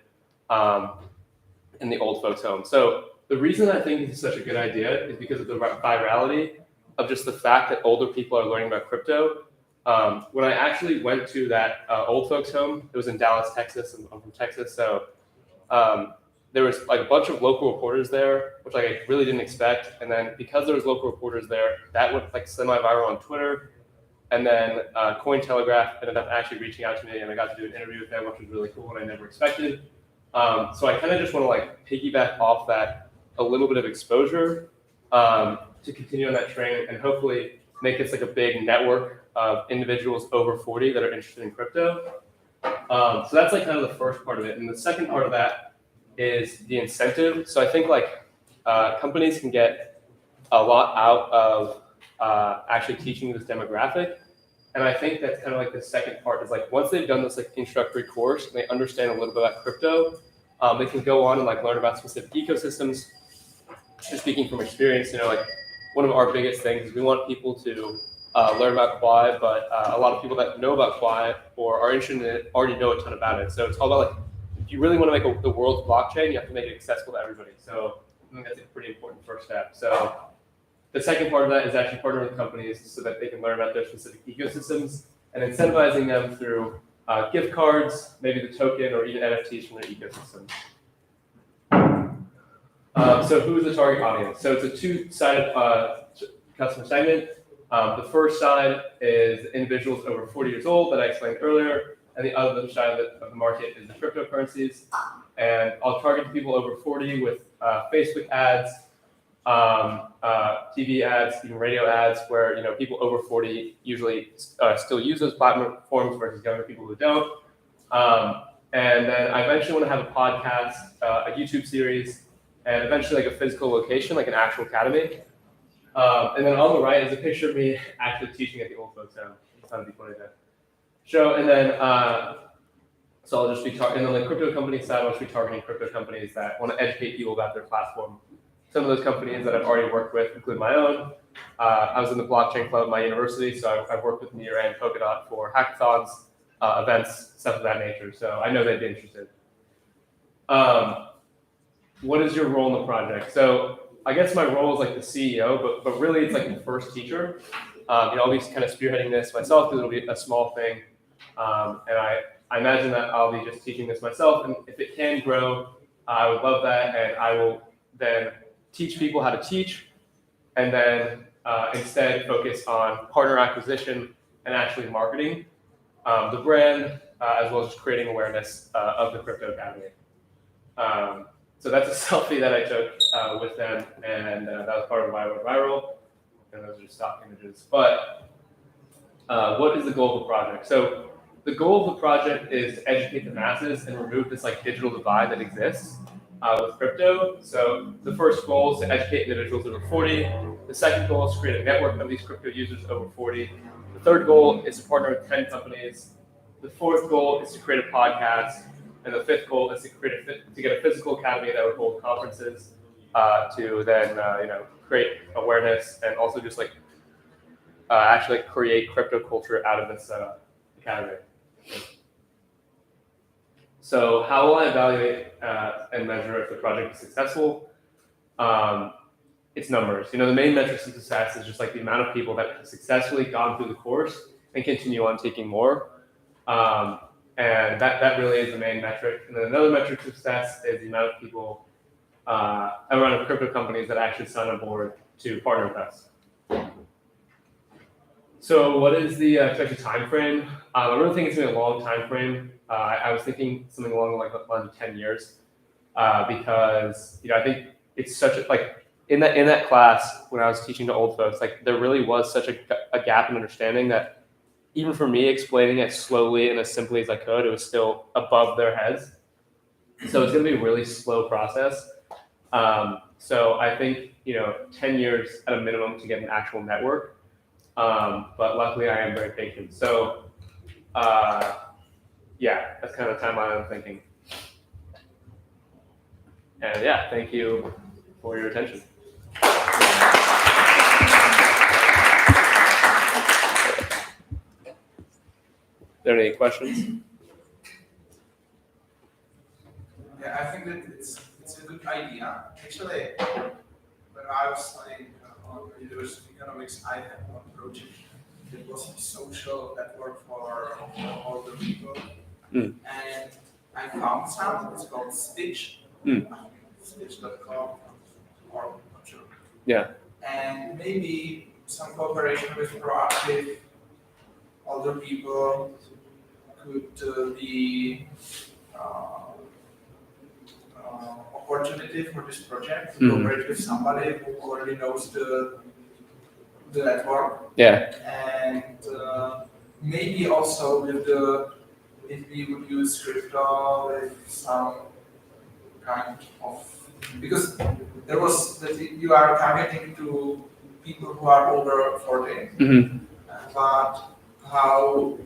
in the old folks home. So the reason I think this is such a good idea is because of the virality of just the fact that older people are learning about crypto. When I actually went to that old folks home, it was in Dallas, Texas, and I'm from Texas, so there was like a bunch of local reporters there, which I really didn't expect. And then because there was local reporters there, that went like semi-viral on Twitter. And then Cointelegraph ended up actually reaching out to me, and I got to do an interview with them, which was really cool and I never expected. So I kind of just want to like piggyback off that a little bit of exposure to continue on that train and hopefully make this like a big network of individuals over 40 that are interested in crypto. So that's like kind of the first part of it. And the second part of that is the incentive. So I think like companies can get a lot out of actually teaching this demographic. And I think that's kind of like the second part is like once they've done this like introductory course and they understand a little bit about crypto, they can go on and like learn about specific ecosystems. Just speaking from experience, you know, like one of our biggest things is we want people to learn about Quai, but a lot of people that know about Quai or are interested in it already know a ton about it. So it's all about like, if you really want to make the world's blockchain, you have to make it accessible to everybody. So I think that's a pretty important first step. So the second part of that is actually partnering with companies so that they can learn about their specific ecosystems and incentivizing them through gift cards, maybe the token, or even NFTs from their ecosystem. So who's the target audience? So it's a two-sided customer segment. The first side is individuals over 40 years old that I explained earlier, and the other side of the market is the cryptocurrencies. And I'll target people over 40 with Facebook ads, TV ads, even radio ads, where people over 40 usually still use those platforms versus younger people who don't. And then I eventually want to have a podcast, a YouTube series, and eventually like a physical location, like an actual academy. And then on the right is a picture of me actually teaching at the old folks home. That'd be funny to show. And then so I'll just be targeting, and then the crypto company side, I'll just be targeting crypto companies that want to educate people about their platform. Some of those companies that I've already worked with include my own. I was in the blockchain club at my university, so I've worked with Near and Polkadot for hackathons, events, stuff of that nature. So I know they'd be interested. What is your role in the project? So I guess my role is like the CEO, but really it's like the first teacher. I'll be kind of spearheading this myself because it'll be a small thing. And I imagine that I'll be just teaching this myself. And if it can grow, I would love that. And I will then teach people how to teach, and then instead focus on partner acquisition and actually marketing the brand, as well as just creating awareness of the Crypto Academy. So that's a selfie that I took with them, and that was part of why I went viral. And those are just stock images. But what is the goal of the project? So the goal of the project is to educate the masses and remove this like digital divide that exists with crypto. So the first goal is to educate individuals over 40. The second goal is to create a network of these crypto users over 40. The third goal is to partner with 10 companies. The fourth goal is to create a podcast. And the fifth goal is to get a physical academy that would hold conferences to then create awareness and also just like actually create crypto culture out of this academy. So how will I evaluate and measure if the project is successful? It's numbers. The main metrics of success is just like the amount of people that have successfully gone through the course and continue on taking more. And that really is the main metric. And then another metric of success is the amount of people, amount of crypto companies that actually sign on board to partner with us. So what is the expected time frame? I really think it's going to be a long time frame. I was thinking something along the lines of 10 years because I think it's such a in that class when I was teaching to old folks, there really was such a gap in understanding that even for me explaining it slowly and as simply as I could, it was still above their heads. So it's going to be a really slow process. So I think 10 years at a minimum to get an actual network. But luckily I am very patient. So yeah, that's kind of the timeline I'm thinking. And yeah, thank you for your attention. Are there any questions? Yeah, I think that it's a good idea. Actually, when I was studying on University of Economics, I had one project. It was a social network for older people. And I found some, it's called Stitch. Stitch.com or not sure. Yeah. And maybe some cooperation with proactive older people could be opportunity for this project to Mhm. cooperate with somebody who already knows the network. Yeah. And maybe also with if we would use crypto with some kind of, because there was that you are targeting to people who are over 40, but how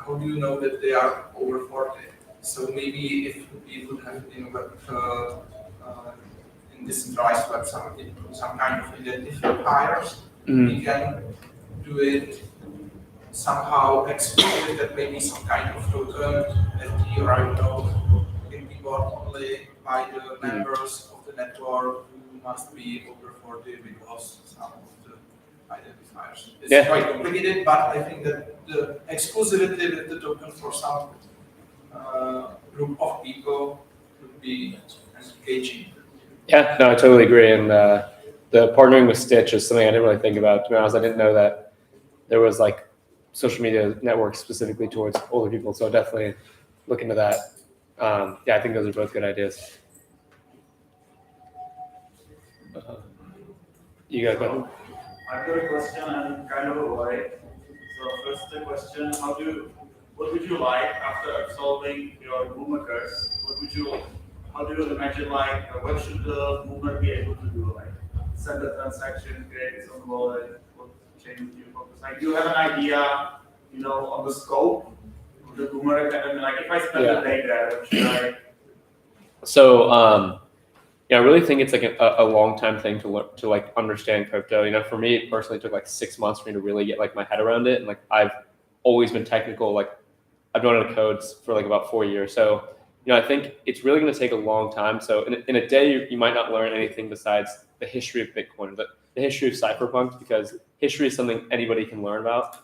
do you know that they are over 40? So maybe if we would have in decentralized web some kind of identifiers, we can do it somehow exclusive, that maybe some kind of token FT or I don't know can be bought only by the members of the network who must be over 40 because some of the identifiers. It's quite complicated, but I think that the exclusivity with the token for some group of people would be engaging. Yeah, no, I totally agree. And the partnering with Stitch is something I didn't really think about. To be honest, I didn't know that there was like social media networks specifically towards older people. So I'll definitely look into that. Yeah, I think those are both good ideas. You got a question? I've got a question and kind of a worry. So first the question, what would you like after absolving your boomer curse? How do you imagine what should the boomer be able to do? Like send a transaction, create its own wallet, what change do you focus? Like do you have an idea, on the scope of the boomer academy? Like if I spend a day there, what should I? So yeah, I really think it's like a long time thing to learn, to like understand crypto. For me, it personally took like 6 months for me to really get like my head around it. And like I've always been technical. Like I've known how to code for like about 4 years. So I think it's really going to take a long time. So in a day, you might not learn anything besides the history of Bitcoin, the history of cypherpunks, because history is something anybody can learn about.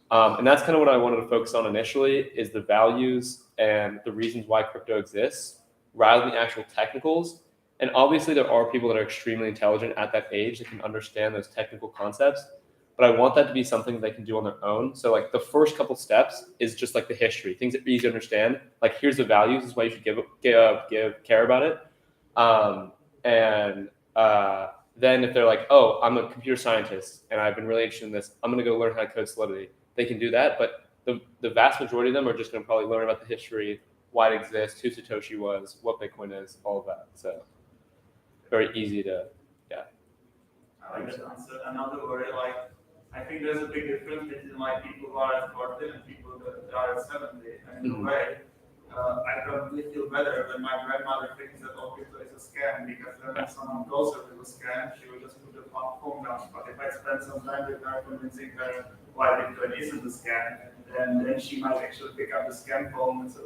And that's kind of what I wanted to focus on initially, is the values and the reasons why crypto exists, rather than the actual technicals. And obviously there are people that are extremely intelligent at that age that can understand those technical concepts, but I want that to be something they can do on their own. So like the first couple steps is just like the history, things that are easy to understand. Like here's the values, this is why you should care about it. Then if they're like, oh, I'm a computer scientist and I've been really interested in this, I'm gonna go learn how to code Solidity. They can do that, but the vast majority of them are just gonna probably learn about the history, why it exists, who Satoshi was, what Bitcoin is, all of that. So very easy to, I like that answer. Another worry, I think there's a big difference between people who are at 40 and people that are at 70. And in a way, I probably feel better when my grandmother thinks that all crypto is a scam, because then when someone goes her to a scam, she will just put the phone down. But if I spend some time with her convincing her why Bitcoin isn't a scam, then she might actually pick up the scam phone and say,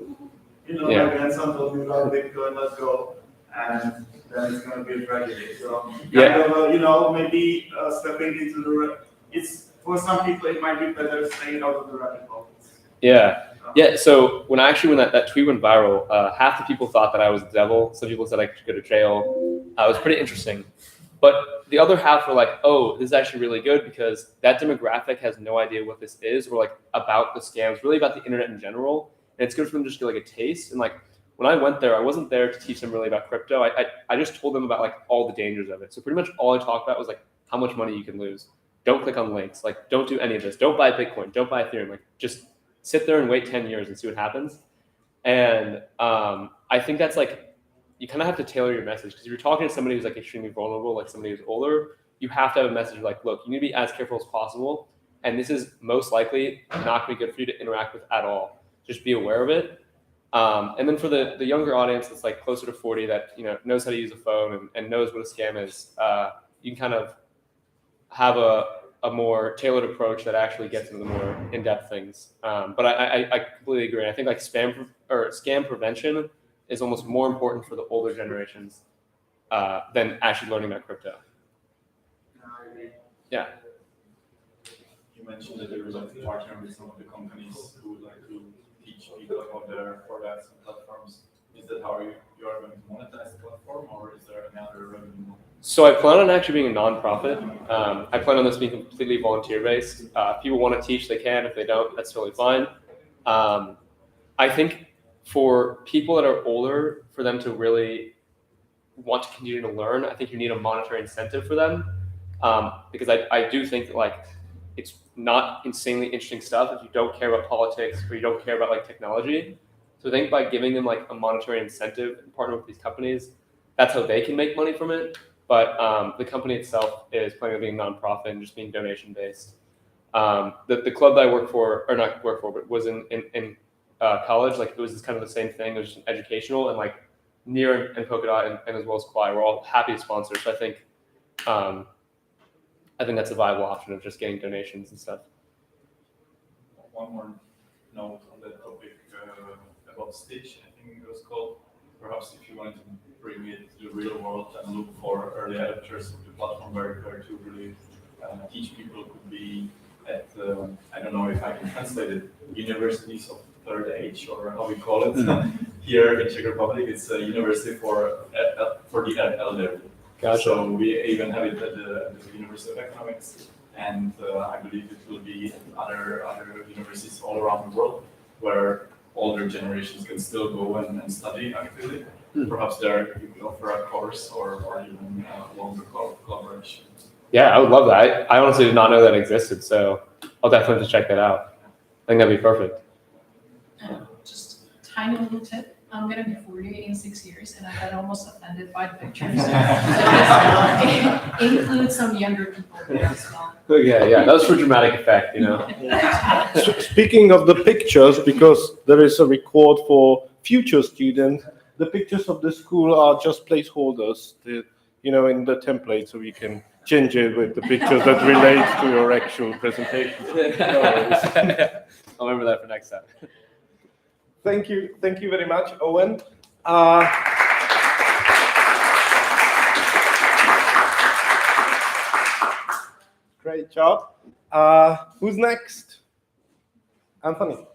my grandson told me about Bitcoin, let's go. And then it's going to be a tragedy. So, maybe stepping into it's for some people, it might be better staying out of the rabbit hole. Yeah. So when that tweet went viral, half the people thought that I was the devil. Some people said I could go to jail. It was pretty interesting. But the other half were like, oh, this is actually really good, because that demographic has no idea what this is, or like about the scams, really about the internet in general. And it's good for them to just get like a taste. And like, when I went there, I wasn't there to teach them really about crypto. I just told them about like all the dangers of it. So pretty much all I talked about was like how much money you can lose. Don't click on links. Like don't do any of this. Don't buy Bitcoin. Don't buy Ethereum. Like just sit there and wait 10 years and see what happens. And I think that's like, you kind of have to tailor your message, because if you're talking to somebody who's like extremely vulnerable, like somebody who's older, you have to have a message like, look, you need to be as careful as possible. And this is most likely not going to be good for you to interact with at all. Just be aware of it. And then for the younger audience that's like closer to 40 that knows how to use a phone and knows what a scam is, you can kind of have a more tailored approach that actually gets into the more in-depth things. But I completely agree. I think like scam prevention is almost more important for the older generations than actually learning about crypto. Yeah. You mentioned that there was like partner with some of the companies who would like to teach people about their products and platforms. Is that how you are going to monetize the platform, or is there another revenue model? So I plan on actually being a nonprofit. I plan on this being completely volunteer-based. If people want to teach, they can. If they don't, that's totally fine. I think for people that are older, for them to really want to continue to learn, I think you need a monetary incentive for them, because I do think that like it's not insanely interesting stuff if you don't care about politics or you don't care about like technology. So I think by giving them like a monetary incentive and partner with these companies, that's how they can make money from it. But the company itself is planning on being nonprofit and just being donation based. The club that I work for, or not work for, but was in college, like it was kind of the same thing. It was just educational, and like Near and Polkadot and as well as Quai were all happy to sponsor. So I think that's a viable option of just getting donations and stuff. One more note on that topic about Stitch, I think it was called. Perhaps if you wanted to bring it to the real world and look for early adopters of the platform where to really teach people could be at, I don't know if I can translate it, universities of third age, or how we call it. Here in Czech Republic, it's a university for the elderly. Gotcha. So we even have it at the University of Economics, and I believe it will be at other universities all around the world where older generations can still go and study actively. Perhaps there you could offer a course or even longer collaboration. Yeah, I would love that. I honestly did not know that existed, so I'll definitely have to check that out. I think that'd be perfect. Just tiny little tip. I'm gonna be 40 in 6 years, and I've been almost offended by the pictures. So include some younger people there as well. Yeah, that was for dramatic effect, you know. Speaking of the pictures, because there is a record for future students, the pictures of the school are just placeholders, in the template, so we can change it with the pictures that relate to your actual presentation. I'll remember that for next time. Thank you very much, Owen. Great job. Who's next? Anthony.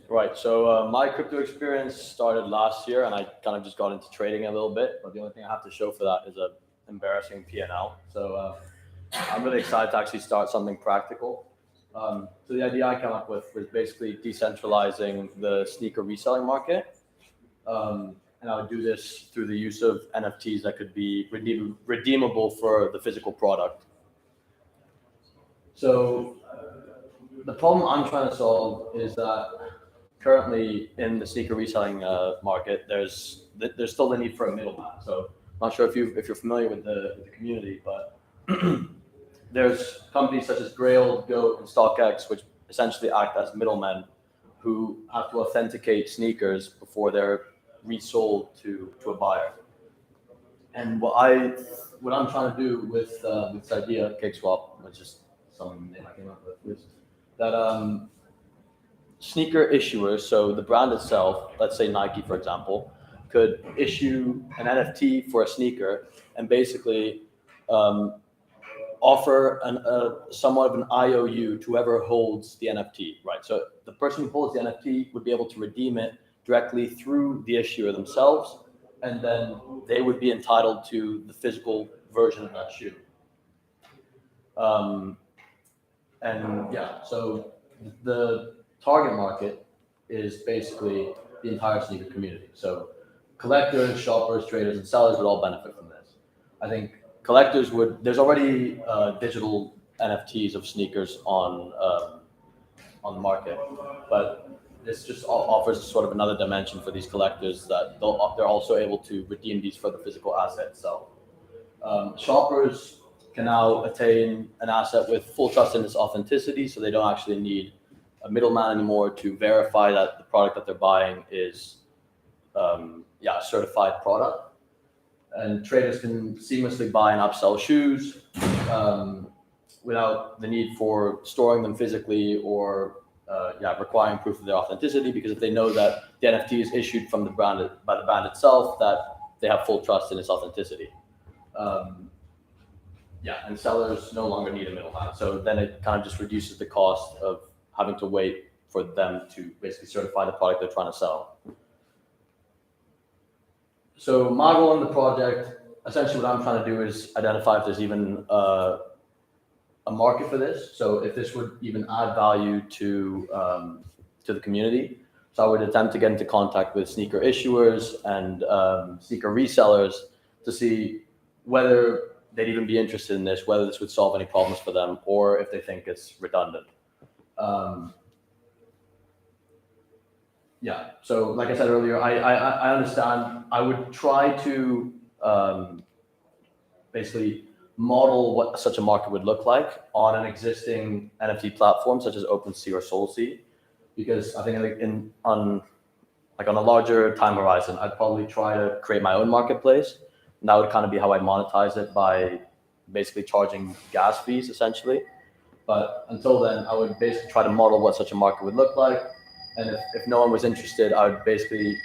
Right, so my crypto experience started last year, and I kind of just got into trading a little bit, but the only thing I have to show for that is an embarrassing P&L. So I'm really excited to actually start something practical. So the idea I came up with was basically decentralizing the sneaker reselling market. And I would do this through the use of NFTs that could be redeemable for the physical product. So the problem I'm trying to solve is that currently in the sneaker reselling market, there's still the need for a middleman. So I'm not sure if you're familiar with the community, but there's companies such as Grail, Goat, and StockX, which essentially act as middlemen who have to authenticate sneakers before they're resold to a buyer. And what I'm trying to do with this idea, CakeSwap, which is some name I came up with, is that sneaker issuers, so the brand itself, let's say Nike, for example, could issue an NFT for a sneaker and basically offer somewhat of an IOU to whoever holds the NFT, right? So the person who holds the NFT would be able to redeem it directly through the issuer themselves, and then they would be entitled to the physical version of that shoe. So the target market is basically the entire sneaker community. So collectors, shoppers, traders, and sellers would all benefit from this. I think collectors there's already digital NFTs of sneakers on the market, but this just offers sort of another dimension for these collectors that they're also able to redeem these for the physical asset itself. Shoppers can now attain an asset with full trust in its authenticity, so they don't actually need a middleman anymore to verify that the product that they're buying is a certified product. And traders can seamlessly buy and upsell shoes without the need for storing them physically or requiring proof of their authenticity, because if they know that the NFT is issued from the brand by the brand itself, that they have full trust in its authenticity. And sellers no longer need a middleman. So then it kind of just reduces the cost of having to wait for them to basically certify the product they're trying to sell. So my role in the project, essentially what I'm trying to do is identify if there's even a market for this. So if this would even add value to the community. So I would attempt to get into contact with sneaker issuers and sneaker resellers to see whether they'd even be interested in this, whether this would solve any problems for them, or if they think it's redundant. So like I said earlier, I understand. I would try to basically model what such a market would look like on an existing NFT platform such as OpenSea or SoulSea, because I think on a larger time horizon, I'd probably try to create my own marketplace. And that would kind of be how I monetize it, by basically charging gas fees essentially. But until then, I would basically try to model what such a market would look like. And if no one was interested, I would basically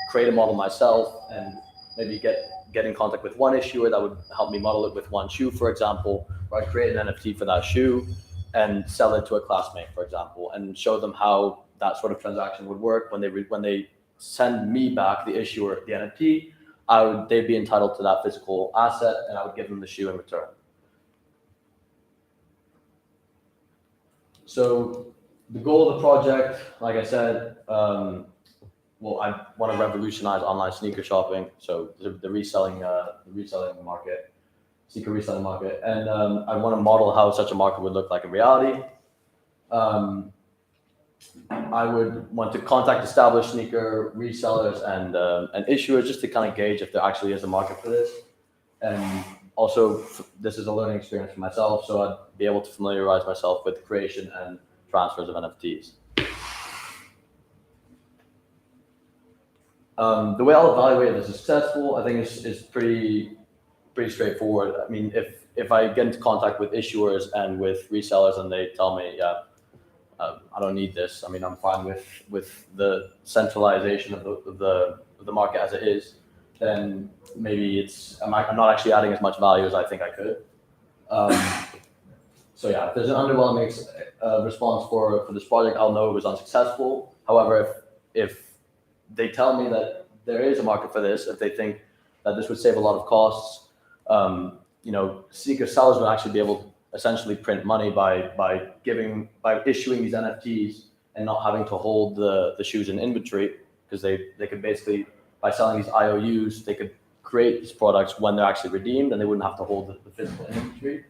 create a model myself and maybe get in contact with one issuer that would help me model it with one shoe, for example, or I'd create an NFT for that shoe and sell it to a classmate, for example, and show them how that sort of transaction would work. When they send me back, the issuer, the NFT, they'd be entitled to that physical asset, and I would give them the shoe in return. So the goal of the project, like I said, I want to revolutionize online sneaker shopping. So the reselling market, sneaker reselling market, and I want to model how such a market would look like in reality. I would want to contact established sneaker resellers and issuers just to kind of gauge if there actually is a market for this. And also, this is a learning experience for myself, so I'd be able to familiarize myself with the creation and transfers of NFTs. The way I'll evaluate it as successful, I think is pretty straightforward. I mean, if I get into contact with issuers and with resellers and they tell me, I don't need this. I mean, I'm fine with the centralization of the market as it is. Then maybe I'm not actually adding as much value as I think I could. If there's an underwhelming response for this project, I'll know it was unsuccessful. However, if they tell me that there is a market for this, if they think that this would save a lot of costs, sneaker sellers would actually be able to essentially print money by issuing these NFTs and not having to hold the shoes in inventory, because they could basically, by selling these IOUs, they could create these products when they're actually redeemed and they wouldn't have to hold the physical inventory.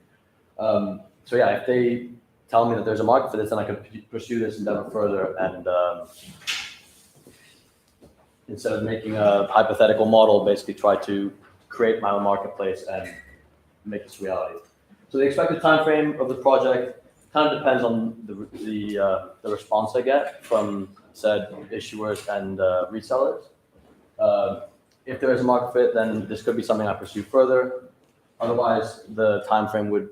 If they tell me that there's a market for this, then I could pursue this endeavor further and instead of making a hypothetical model, basically try to create my own marketplace and make this reality. So the expected time frame of the project kind of depends on the response I get from said issuers and resellers. If there is a market fit, then this could be something I pursue further. Otherwise, the time frame would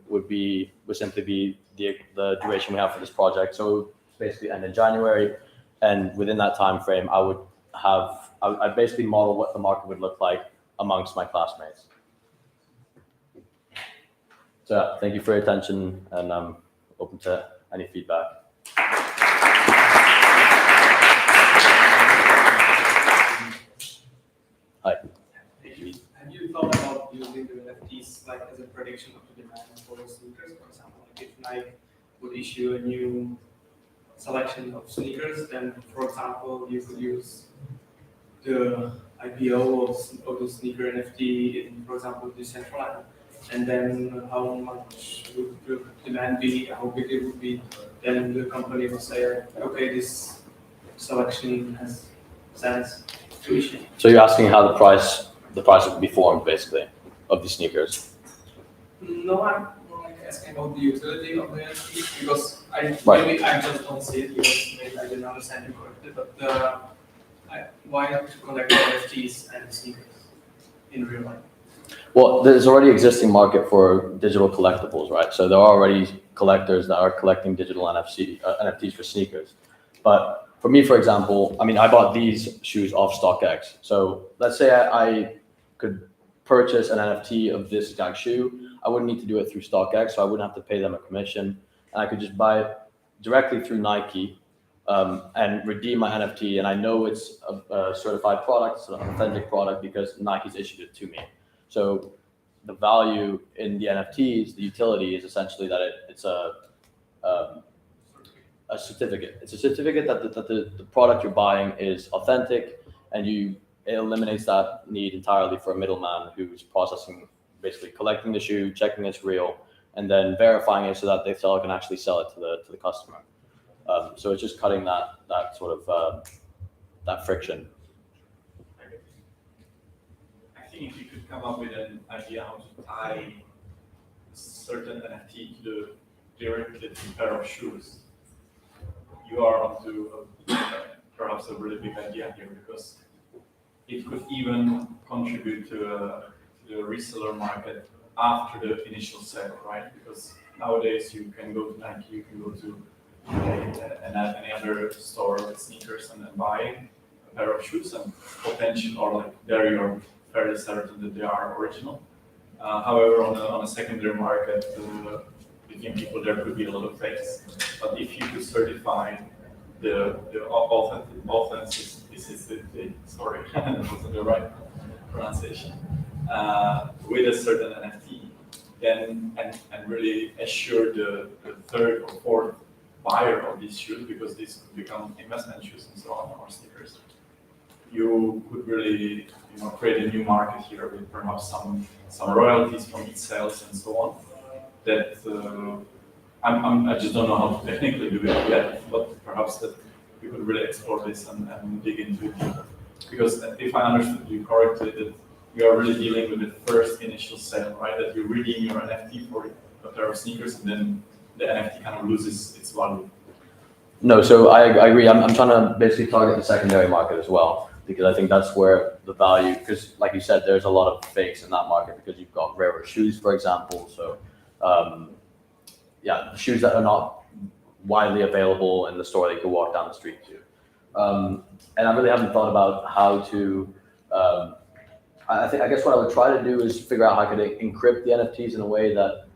simply be the duration we have for this project. So basically end in January, and within that time frame, I'd basically model what the market would look like amongst my classmates. So thank you for your attention, and I'm open to any feedback. Hi. Have you thought about using the NFTs like as a prediction of the demand for sneakers? For example, like if Nike would issue a new selection of sneakers, then for example, you could use the IPO of the sneaker NFT in, for example, Decentraland, and then how much would the demand be, how big it would be, then the company will say, okay, this selection has sense to issue. So you're asking how the price would be formed, basically, of the sneakers? No, I'm more like asking about the utility of the NFT, because Right. I just don't see it, because maybe I didn't understand you correctly, but why not to collect NFTs and sneakers in real life? Well, there's already existing market for digital collectibles, right? So there are already collectors that are collecting digital NFTs for sneakers. But for me, for example, I mean, I bought these shoes off StockX. So let's say I could purchase an NFT of this exact shoe. I wouldn't need to do it through StockX, so I wouldn't have to pay them a commission. And I could just buy it directly through Nike and redeem my NFT. And I know it's a certified product, it's an authentic product because Nike's issued it to me. So the value in the NFTs, the utility is essentially that it's a certificate. It's a certificate that the product you're buying is authentic, and it eliminates that need entirely for a middleman who's processing, basically collecting the shoe, checking it's real, and then verifying it so that the seller can actually sell it to the customer. So it's just cutting that sort of that friction. I think if you could come up with an idea how to tie a certain NFT directly to a pair of shoes, you are onto perhaps a really big idea here, because it could even contribute to the reseller market after the initial sale, right? Because nowadays you can go to Nike, you can go to any other store with sneakers and then buy a pair of shoes and potentially, or like there you're fairly certain that they are original. However, on a secondary market, between people there could be a lot of fakes. But if you could certify the authenticity, sorry, that wasn't the right pronunciation, with a certain NFT, then and really assure the third or fourth buyer of these shoes, because these could become investment shoes and so on, or sneakers, you could really create a new market here with perhaps some royalties from each sales and so on. That I just don't know how to technically do it yet, but perhaps that we could really explore this and dig into it deeper. Because if I understood you correctly, that you are really dealing with the first initial sale, right? That you redeem your NFT for a pair of sneakers, and then the NFT kind of loses its value. No, so I agree. I'm trying to basically target the secondary market as well, because I think that's where the value, because like you said, there's a lot of fakes in that market because you've got rarer shoes, for example. So yeah, shoes that are not widely available in the store that you can walk down the street to. And I really haven't thought about how to, I guess what I would try to do is figure out how I could encrypt the NFTs in a way that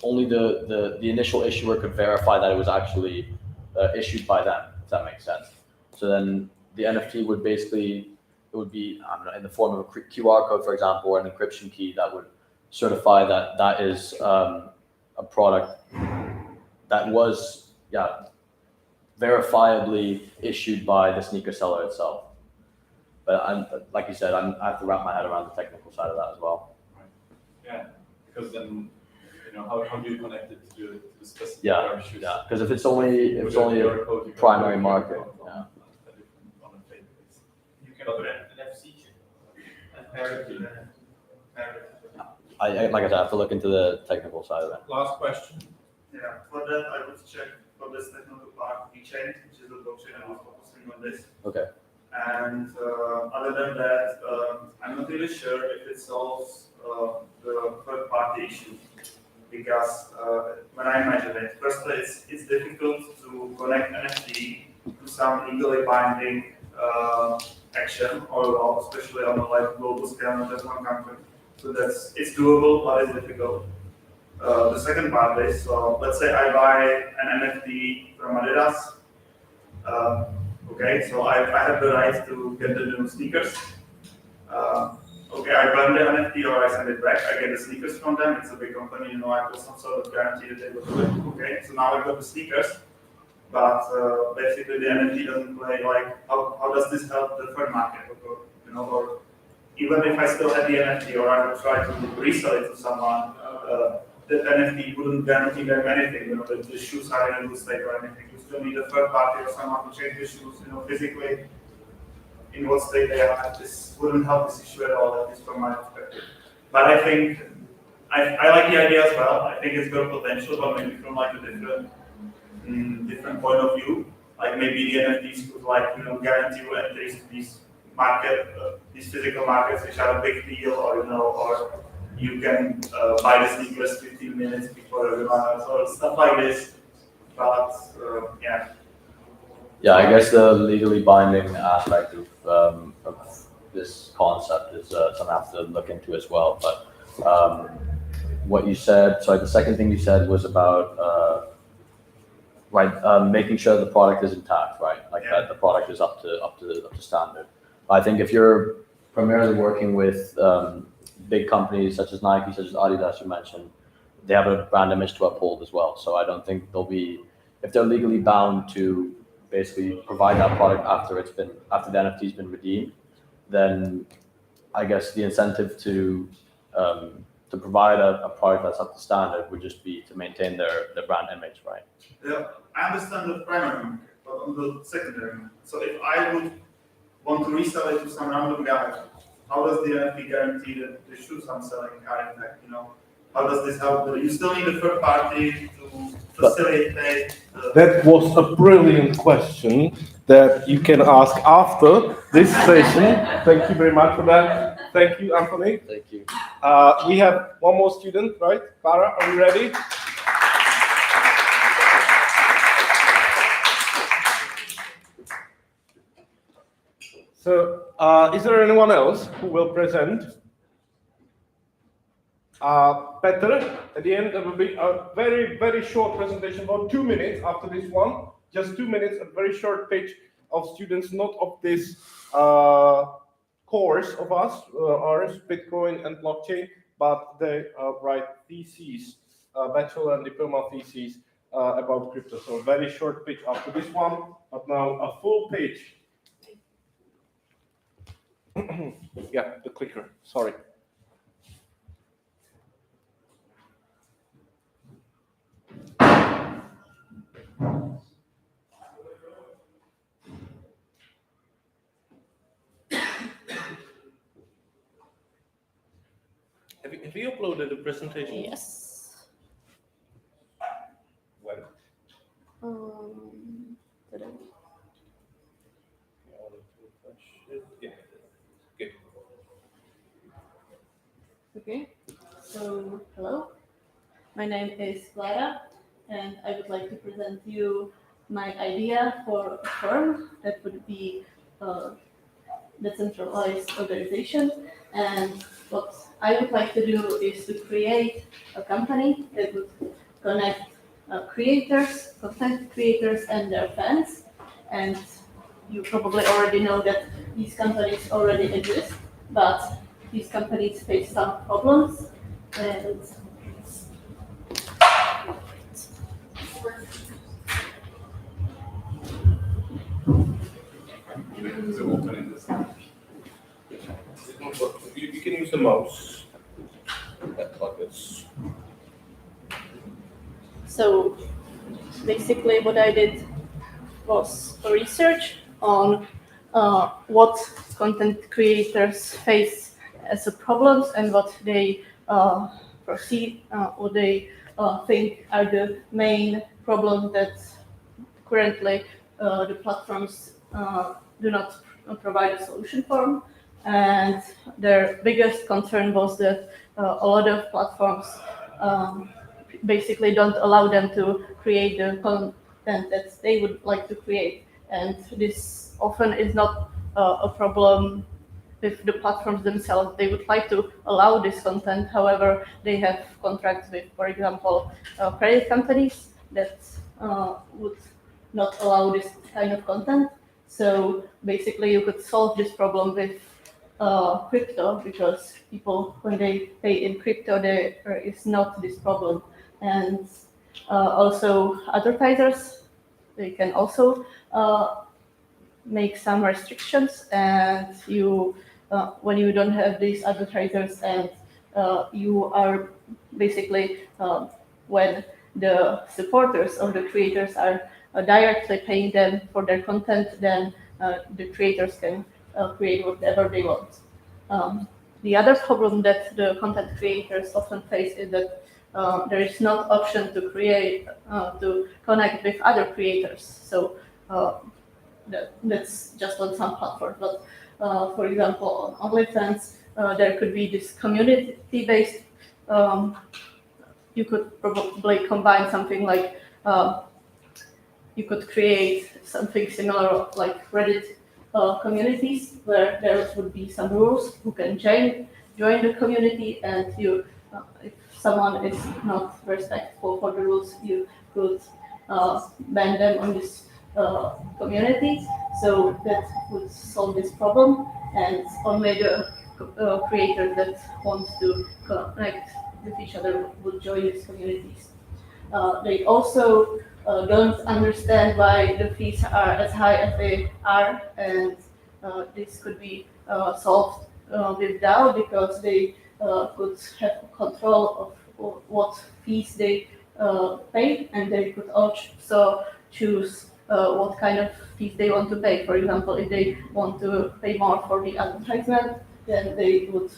only the initial issuer could verify that it was actually issued by them, if that makes sense. So then the NFT would basically, it would be, I don't know, in the form of a QR code, for example, or an encryption key that would certify that that is a product that was, verifiably issued by the sneaker seller itself. But like you said, I have to wrap my head around the technical side of that as well. Right. Yeah, because then, how do you connect it to the specific Yeah, shoes? yeah. Because if it's only a primary market, yeah. You can put an NFC chip and pair it to the Like I said, I have to look into the technical side of it. Last question. Yeah, for that I would check for this technical part, VeChain, which is the blockchain I was focusing on this. Okay. And other than that, I'm not really sure if it solves the third-party issue, because when I imagine it, firstly, it's difficult to connect NFT to some legally binding action or law, especially on a global scale, not just one country. So it's doable, but it's difficult. The second part is, let's say I buy an NFT from Adidas. Okay, so I have the right to get the new sneakers. Okay, I burn the NFT or I send it back. I get the sneakers from them. It's a big company, I put some sort of guarantee that they will do it. Okay, so now I got the sneakers, but basically the NFT doesn't play. How does this help the third market? Or even if I still have the NFT or I would try to resell it to someone, the NFT wouldn't guarantee them anything. The shoes are in a good state or anything. You still need a third party or someone to change the shoes, physically in what state they are. This wouldn't help this issue at all, at least from my perspective. But I think I like the idea as well. I think it's got potential, but maybe from a different point of view. Like maybe the NFTs could guarantee you entries to these these physical markets, which are a big deal, or you can buy the sneakers 15 minutes before everyone else, or stuff like this. But yeah, Yeah, I guess the legally binding aspect of this concept is something I have to look into as well. But what you said, sorry, the second thing you said was about making sure the product is intact, right? Like that the product is up to standard. I think if you're primarily working with big companies such as Nike, such as Adidas, you mentioned, they have a brand image to uphold as well. So I don't think they'll be, if they're legally bound to basically provide that product after the NFT's been redeemed, then I guess the incentive to provide a product that's up to standard would just be to maintain their brand image, right? Yeah, I understand the primary market, but on the secondary market. So if I would want to resell it to some random guy, how does the NFT guarantee that the shoes I'm selling are in fact, how does this help? You still need a third party to facilitate. That was a brilliant question that you can ask after this session. Thank you very much for that. Thank you, Anthony. Thank you. We have one more student, right? Clara, are you ready? So, is there anyone else who will present? Peter, at the end, there will be a very, very short presentation, about 2 minutes after this one. Just 2 minutes, a very short pitch of students, not of this course of us, ours, Bitcoin and blockchain, but they write theses, bachelor and diploma theses about crypto. So a very short pitch after this one, but now a full pitch. Yeah, the clicker, sorry. Have you uploaded the presentation? Yes. When? Today. Yeah. Good. Okay. So, hello. My name is Clara, and I would like to present you my idea for a firm that would be a decentralized organization. And what I would like to do is to create a company that would connect creators, content creators, and their fans. And you probably already know that these companies already exist, but these companies face some problems. And You can use the mouse. Like this. so basically what I did was a research on what content creators face as a problems and what they perceive, what they think are the main problems that currently the platforms do not provide a solution for. And their biggest concern was that a lot of platforms basically don't allow them to create the content that they would like to create. And this often is not a problem with the platforms themselves. They would like to allow this content, however, they have contracts with, for example, credit companies that would not allow this kind of content. So basically you could solve this problem with crypto, because people, when they pay in crypto, there is not this problem. And also advertisers, they can also make some restrictions, and you when you don't have these advertisers, and you are basically when the supporters of the creators are directly paying them for their content, then the creators can create whatever they want. The other problem that the content creators often face is that there is no option to create, to connect with other creators. So that's just on some platforms. But for example, on OnlyFans, there could be this community-based. You could probably combine something like you could create something similar like Reddit communities where there would be some rules who can join the community, and if someone is not respectful for the rules, you could ban them on this community. So that would solve this problem, and only the creators that want to connect with each other would join these communities. They also don't understand why the fees are as high as they are, and this could be solved with DAO, because they could have control of what fees they pay, and they could also choose what kind of fees they want to pay. For example, if they want to pay more for the advertisement, then they could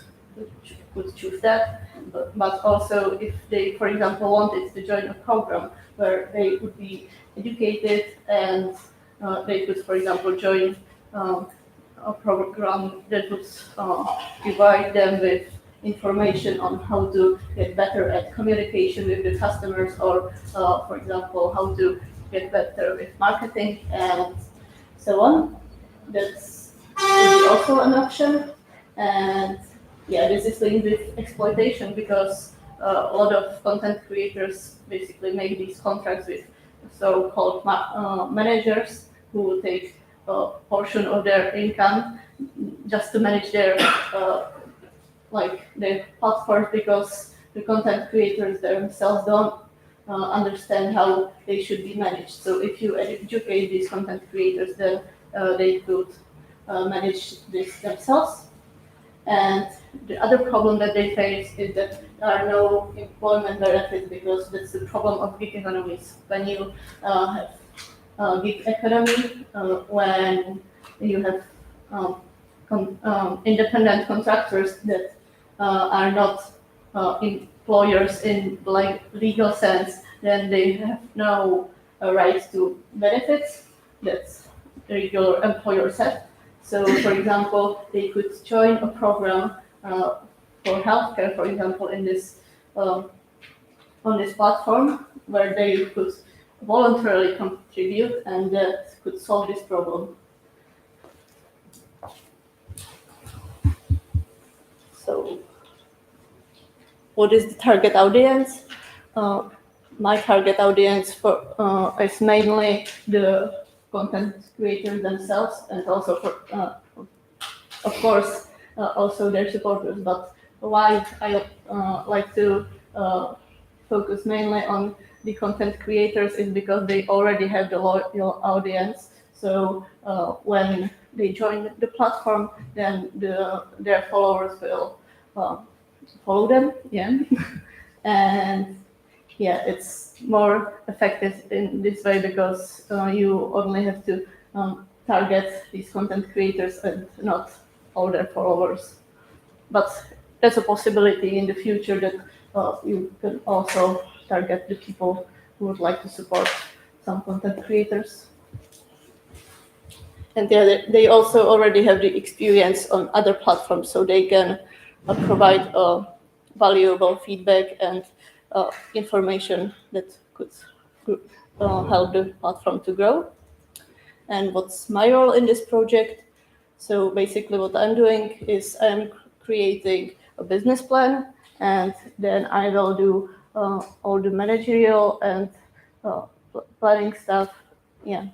choose that. But also, if they, for example, wanted to join a program where they would be educated, and they could, for example, join a program that would provide them with information on how to get better at communication with the customers, or, for example, how to get better with marketing and so on. That's also an option. And yeah, this is linked with exploitation, because a lot of content creators basically make these contracts with so-called managers who take a portion of their income just to manage their their platforms, because the content creators themselves don't understand how they should be managed. So if you educate these content creators, then they could manage this themselves. And the other problem that they face is that there are no employment benefits, because that's the problem of gig economies. When you have gig economy, when you have independent contractors that are not employers in legal sense, then they have no right to benefits that regular employers have. So, for example, they could join a program for healthcare, for example, in this on this platform, where they could voluntarily contribute, and that could solve this problem. So, what is the target audience? My target audience is mainly the content creators themselves, and also for, of course, also their supporters. But why I like to focus mainly on the content creators is because they already have the loyal audience. So when they join the platform, then their followers will follow them. Yeah, and yeah, it's more effective in this way, because you only have to target these content creators and not all their followers. But that's a possibility in the future, that you can also target the people who would like to support some content creators. And yeah, they also already have the experience on other platforms, so they can provide valuable feedback and information that could help the platform to grow. And what's my role in this project? So basically what I'm doing is I'm creating a business plan, and then I will do all the managerial and planning stuff. Yeah.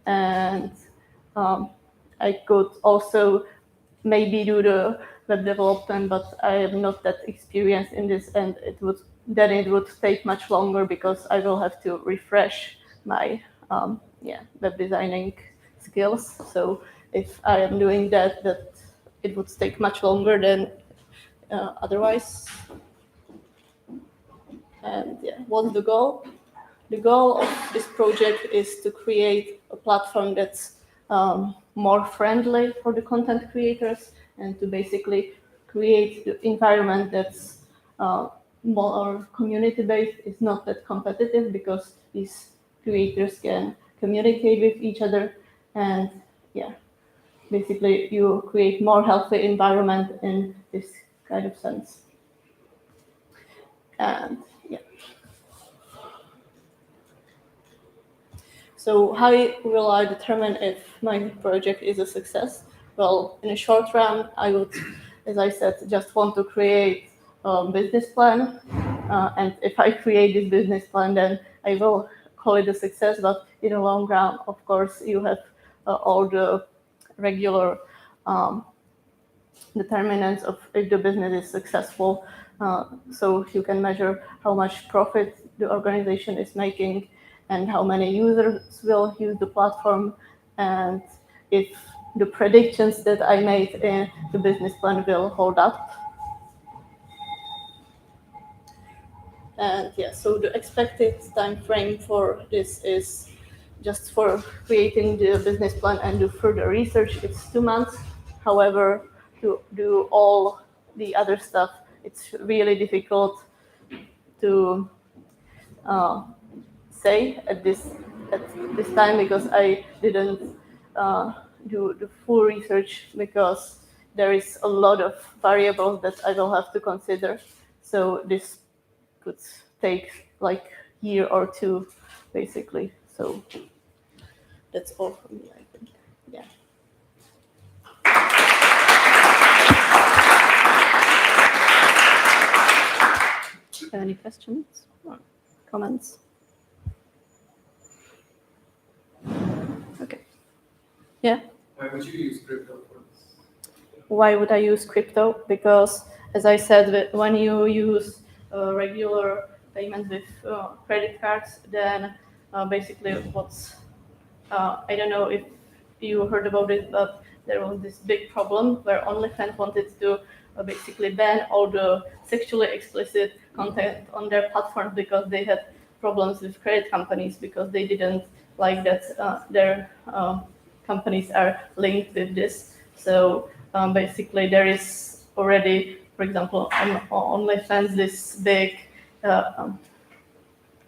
And I could also maybe do the web development, but I am not that experienced in this, and it would take much longer, because I will have to refresh my web designing skills. So if I am doing that it would take much longer than otherwise. And yeah, what's the goal? The goal of this project is to create a platform that's more friendly for the content creators, and to basically create the environment that's more community-based. It's not that competitive, because these creators can communicate with each other, and yeah, basically you create more healthy environment in this kind of sense. And yeah. So how will I determine if my project is a success? Well, in a short run, I would, as I said, just want to create a business plan. And if I create this business plan, then I will call it a success. But in the long run, of course, you have all the regular determinants of if the business is successful. So you can measure how much profit the organization is making and how many users will use the platform, and if the predictions that I made in the business plan will hold up. And yeah, so the expected time frame for this is just for creating the business plan and do further research, it's 2 months. However, to do all the other stuff, it's really difficult to say at this time, because I didn't do the full research, because there is a lot of variables that I will have to consider. So this could take like a year or two, basically. So that's all from me, I think. Yeah. Have any questions or comments? Okay. Yeah. Why would you use crypto for this? Why would I use crypto? Because, as I said, when you use regular payment with credit cards, then basically what's I don't know if you heard about it, but there was this big problem where OnlyFans wanted to basically ban all the sexually explicit content on their platform, because they had problems with credit companies, because they didn't like that their companies are linked with this. So basically there is already, for example, on OnlyFans, this big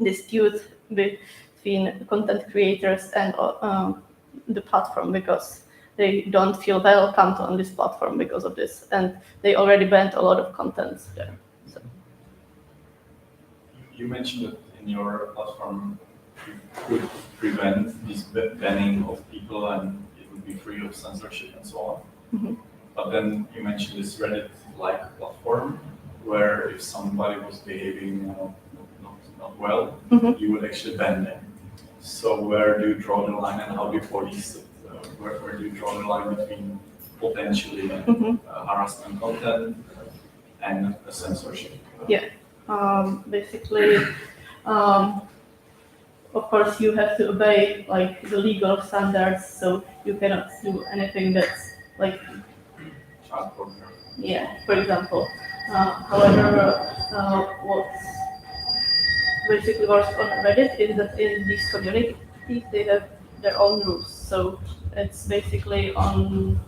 dispute between content creators and the platform, because they don't feel welcomed on this platform because of this, and they already banned a lot of content there. So. You mentioned that in your platform you could prevent this banning of people and it would be free of censorship and so on. Mm-hmm. But then you mentioned this Reddit-like platform where if somebody was behaving not well, mm-hmm. you would actually ban them. So where do you draw the line, and how do you police it? Where do you draw the line between potentially mm-hmm. harassment content and censorship? Yeah, basically, of course, you have to obey like the legal standards, so you cannot do anything that's like child pornography. Yeah, for example. However, what's basically works on Reddit is that in these communities they have their own rules. So it's basically on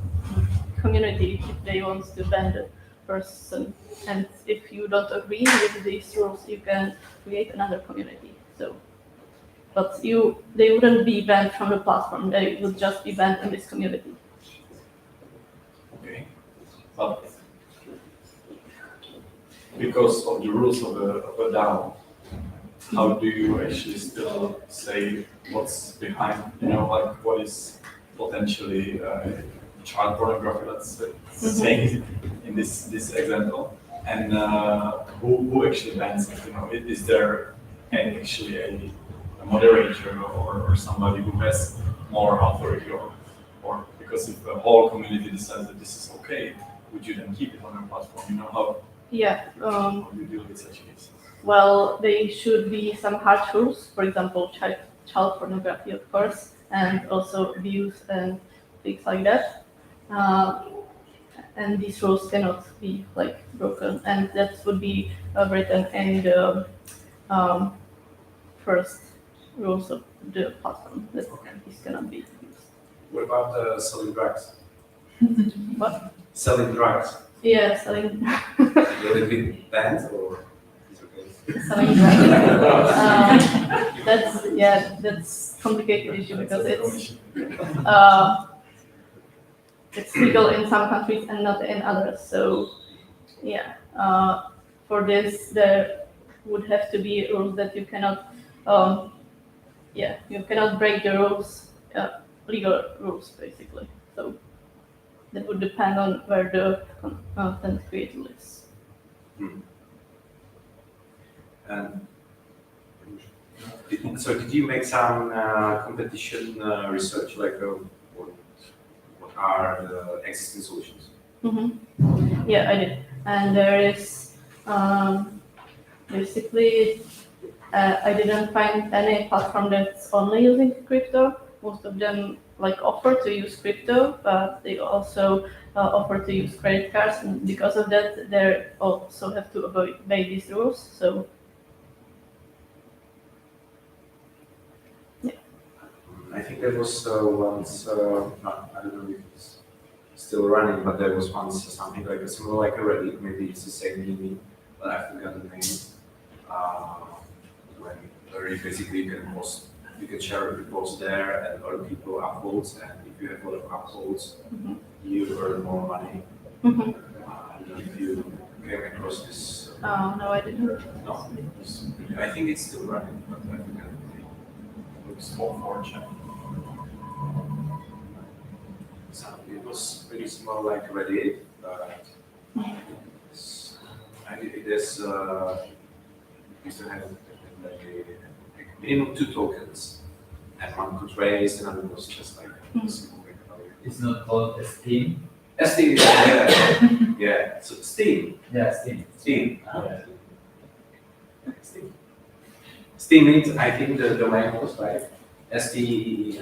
community if they want to ban the person, and if you don't agree with these rules, you can create another community. So, but they wouldn't be banned from the platform. They would just be banned in this community. Okay, but because of the rules of a DAO, how do you actually still say what's behind, like what is potentially child pornography, let's say, in this example, and who actually bans it? Is there actually a moderator or somebody who has more authority, or because if the whole community decides that this is okay, would you then keep it on your platform? How? Yeah. How do you deal with such cases? Well, there should be some hard rules, for example, child pornography, of course, and also abuse and things like that. And these rules cannot be broken, and that would be written in the first rules of the platform, that this cannot be used. What about selling drugs? What? Selling drugs. Yeah, selling. Will it be banned or? Selling that's complicated issue, because it's legal in some countries and not in others. So yeah, for this there would have to be rules that you cannot yeah, you cannot break the rules, legal rules basically. So that would depend on where the content creator lives. And so did you make some competition research, like what are the existing solutions? Yeah, I did. And there is basically, I didn't find any platform that's only using crypto. Most of them like offer to use crypto, but they also offer to use credit cards, and because of that, they also have to obey these rules. So I think there was once, I don't know if it's still running, but there was once something like a similar, like a Reddit, maybe it's the same meaning, but I forgot the name. Where you basically you can share the post there, and other people uploads, and if you have a lot of uploads, you earn more money. I don't know if you came across this. no, I didn't. No, I think it's still running, but I forgot the name. It's for fortune. So it was pretty small, like Reddit, but it is used to have like a minimum 2 tokens, and one could raise, and another was just like It's not called Steam. Steam, yeah, yeah. So Steam. Yeah, Steam. Steam. Steam. Steam means, I think the domain was like STEAM.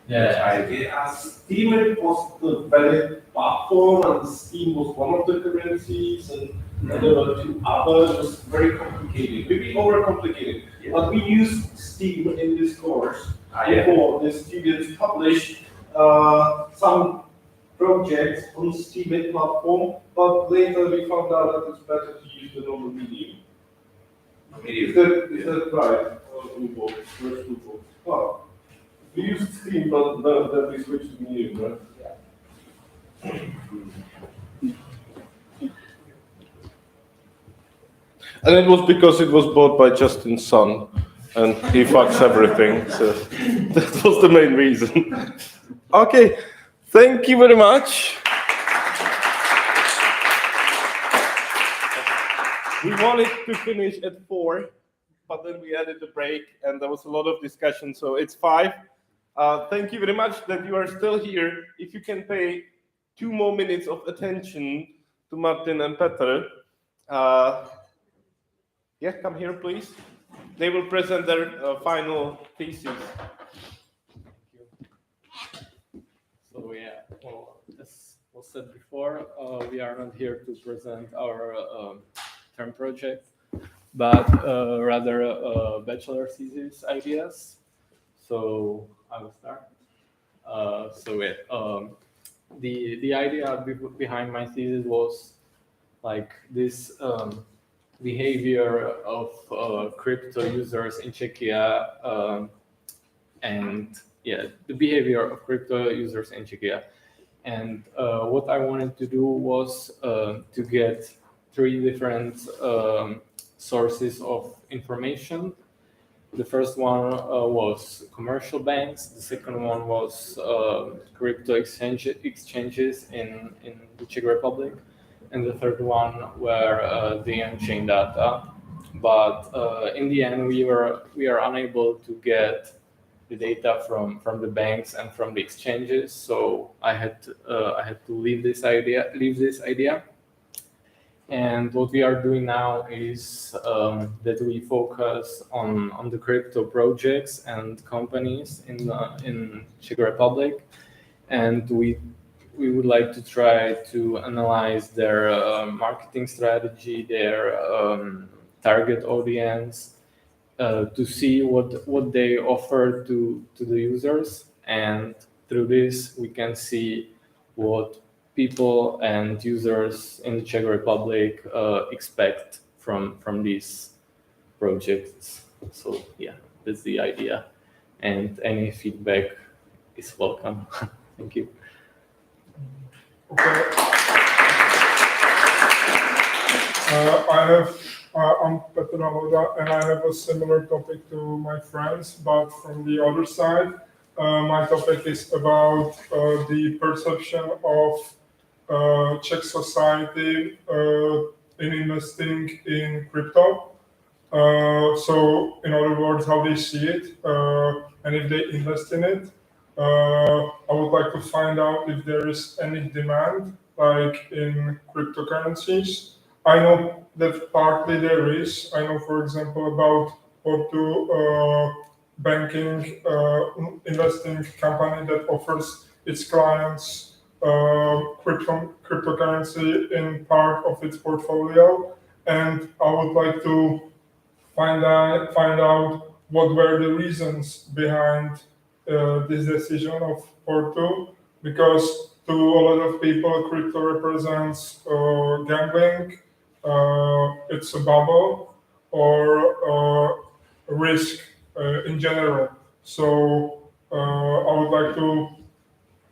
Yeah, Steam was the valid platform, and Steam was one of the currencies, and there were 2 others. It was very complicated, maybe overcomplicated. Yeah. But we used Steam in this course. Before the students published some projects on Steam platform, but later we found out that it's better to use the normal Medium. Is that right? First Google. Oh. We used Steam, but then we switched to Medium, right? And it was because it was bought by Justin's son, and he fucks everything. So that was the main reason. Okay, thank you very much. We wanted to finish at 4, but then we added a break, and there was a lot of discussion, so it's 5. Thank you very much that you are still here. If you can pay 2 more minutes of attention to Martin and Petr. Yeah, come here, please. They will present their final thesis. So yeah, well, as was said before, we are not here to present our term project, but rather bachelor thesis ideas. So I will start. The idea behind my thesis was like this behavior of crypto users in Czechia, and yeah, the behavior of crypto users in Czechia. And what I wanted to do was to get 3 different sources of information. The first one was commercial banks. The second one was crypto exchanges in the Czech Republic. And the third one were the on-chain data. But in the end, we are unable to get the data from the banks and from the exchanges. So I had to leave this idea. And what we are doing now is that we focus on the crypto projects and companies in Czech Republic, and we would like to try to analyze their marketing strategy, their target audience, to see what they offer to the users, and through this we can see what people and users in the Czech Republic expect from these projects. So yeah, that's the idea, and any feedback is welcome. Thank you. I have I'm Petr Haloda, and I have a similar topic to my friends, but from the other side. My topic is about the perception of Czech society in investing in crypto. So, in other words, how they see it, and if they invest in it. I would like to find out if there is any demand, like in cryptocurrencies. I know that partly there is. I know, for example, about Porto banking investing company that offers its clients cryptocurrency in part of its portfolio, and I would like to find out what were the reasons behind this decision of Porto, because to a lot of people, crypto represents gambling, it's a bubble, or a risk in general. So I would like to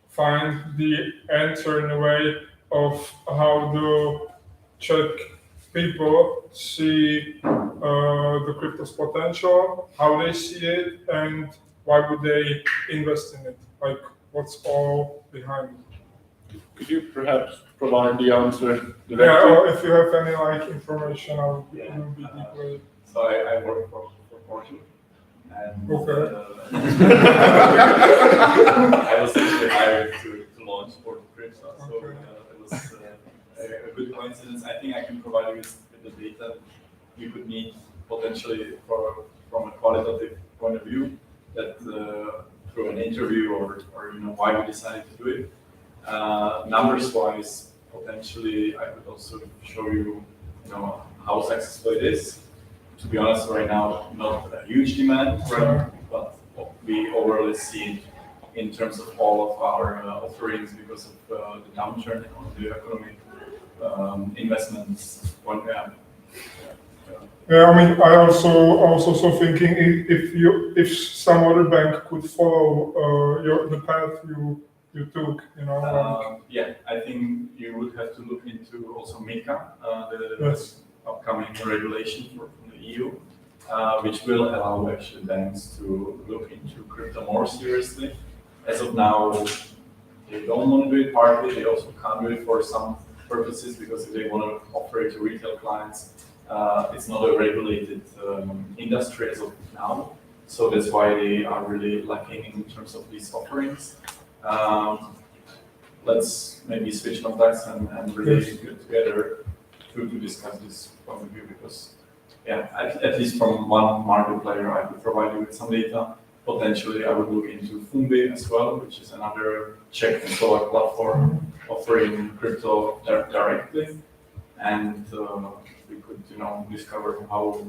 find the answer in a way of how the Czech people see the crypto's potential, how they see it, and why would they invest in it? Like, what's all behind it? Could you perhaps provide the answer directly? Yeah, or if you have any like information, I would be deeply. So I work for Porto. And, Okay. I was actually hired to launch Porto Crypto, so it was a good coincidence. I think I can provide you with the data you could need potentially from a qualitative point of view, that through an interview or why we decided to do it. Numbers wise, potentially I could also show you how successful it is. To be honest, right now, not a huge demand, right? But we overall see it in terms of all of our offerings because of the downturn on the economic investments. Yeah, I mean, I also thinking if some other bank could follow the path you took, Yeah, I think you would have to look into also MiCA, the Yes. upcoming regulation from the EU, which will allow actually banks to look into crypto more seriously. As of now, they don't want to do it partly. They also can't do it for some purposes because if they want to offer it to retail clients, it's not a regulated industry as of now. So that's why they are really lacking in terms of these offerings. Let's maybe switch contacts and really get together to discuss this point of view because, yeah, at least from one market player, I could provide you with some data. Potentially, I would look into Fumbi as well, which is another Czech and Slovak platform offering crypto directly, and we could, discover how.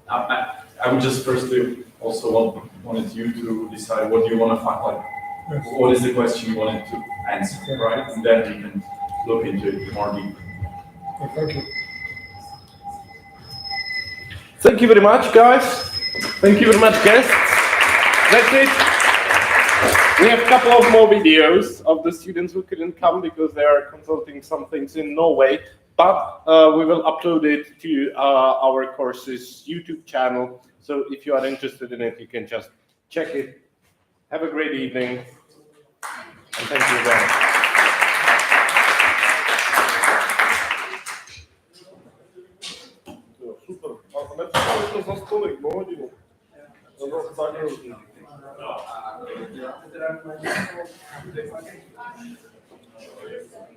I would just firstly also wanted you to decide what you want to find, like what is the question you wanted to answer, right? And then you can look into it more deeply. Thank you. Thank you very much, guys. Thank you very much, guests. That's it. We have a couple of more videos of the students who couldn't come because they are consulting some things in Norway, but we will upload it to our course's YouTube channel. So if you are interested in it, you can just check it. Have a great evening. And thank you again. Super. To za stolik, po hodinu. To bylo tak hrozný.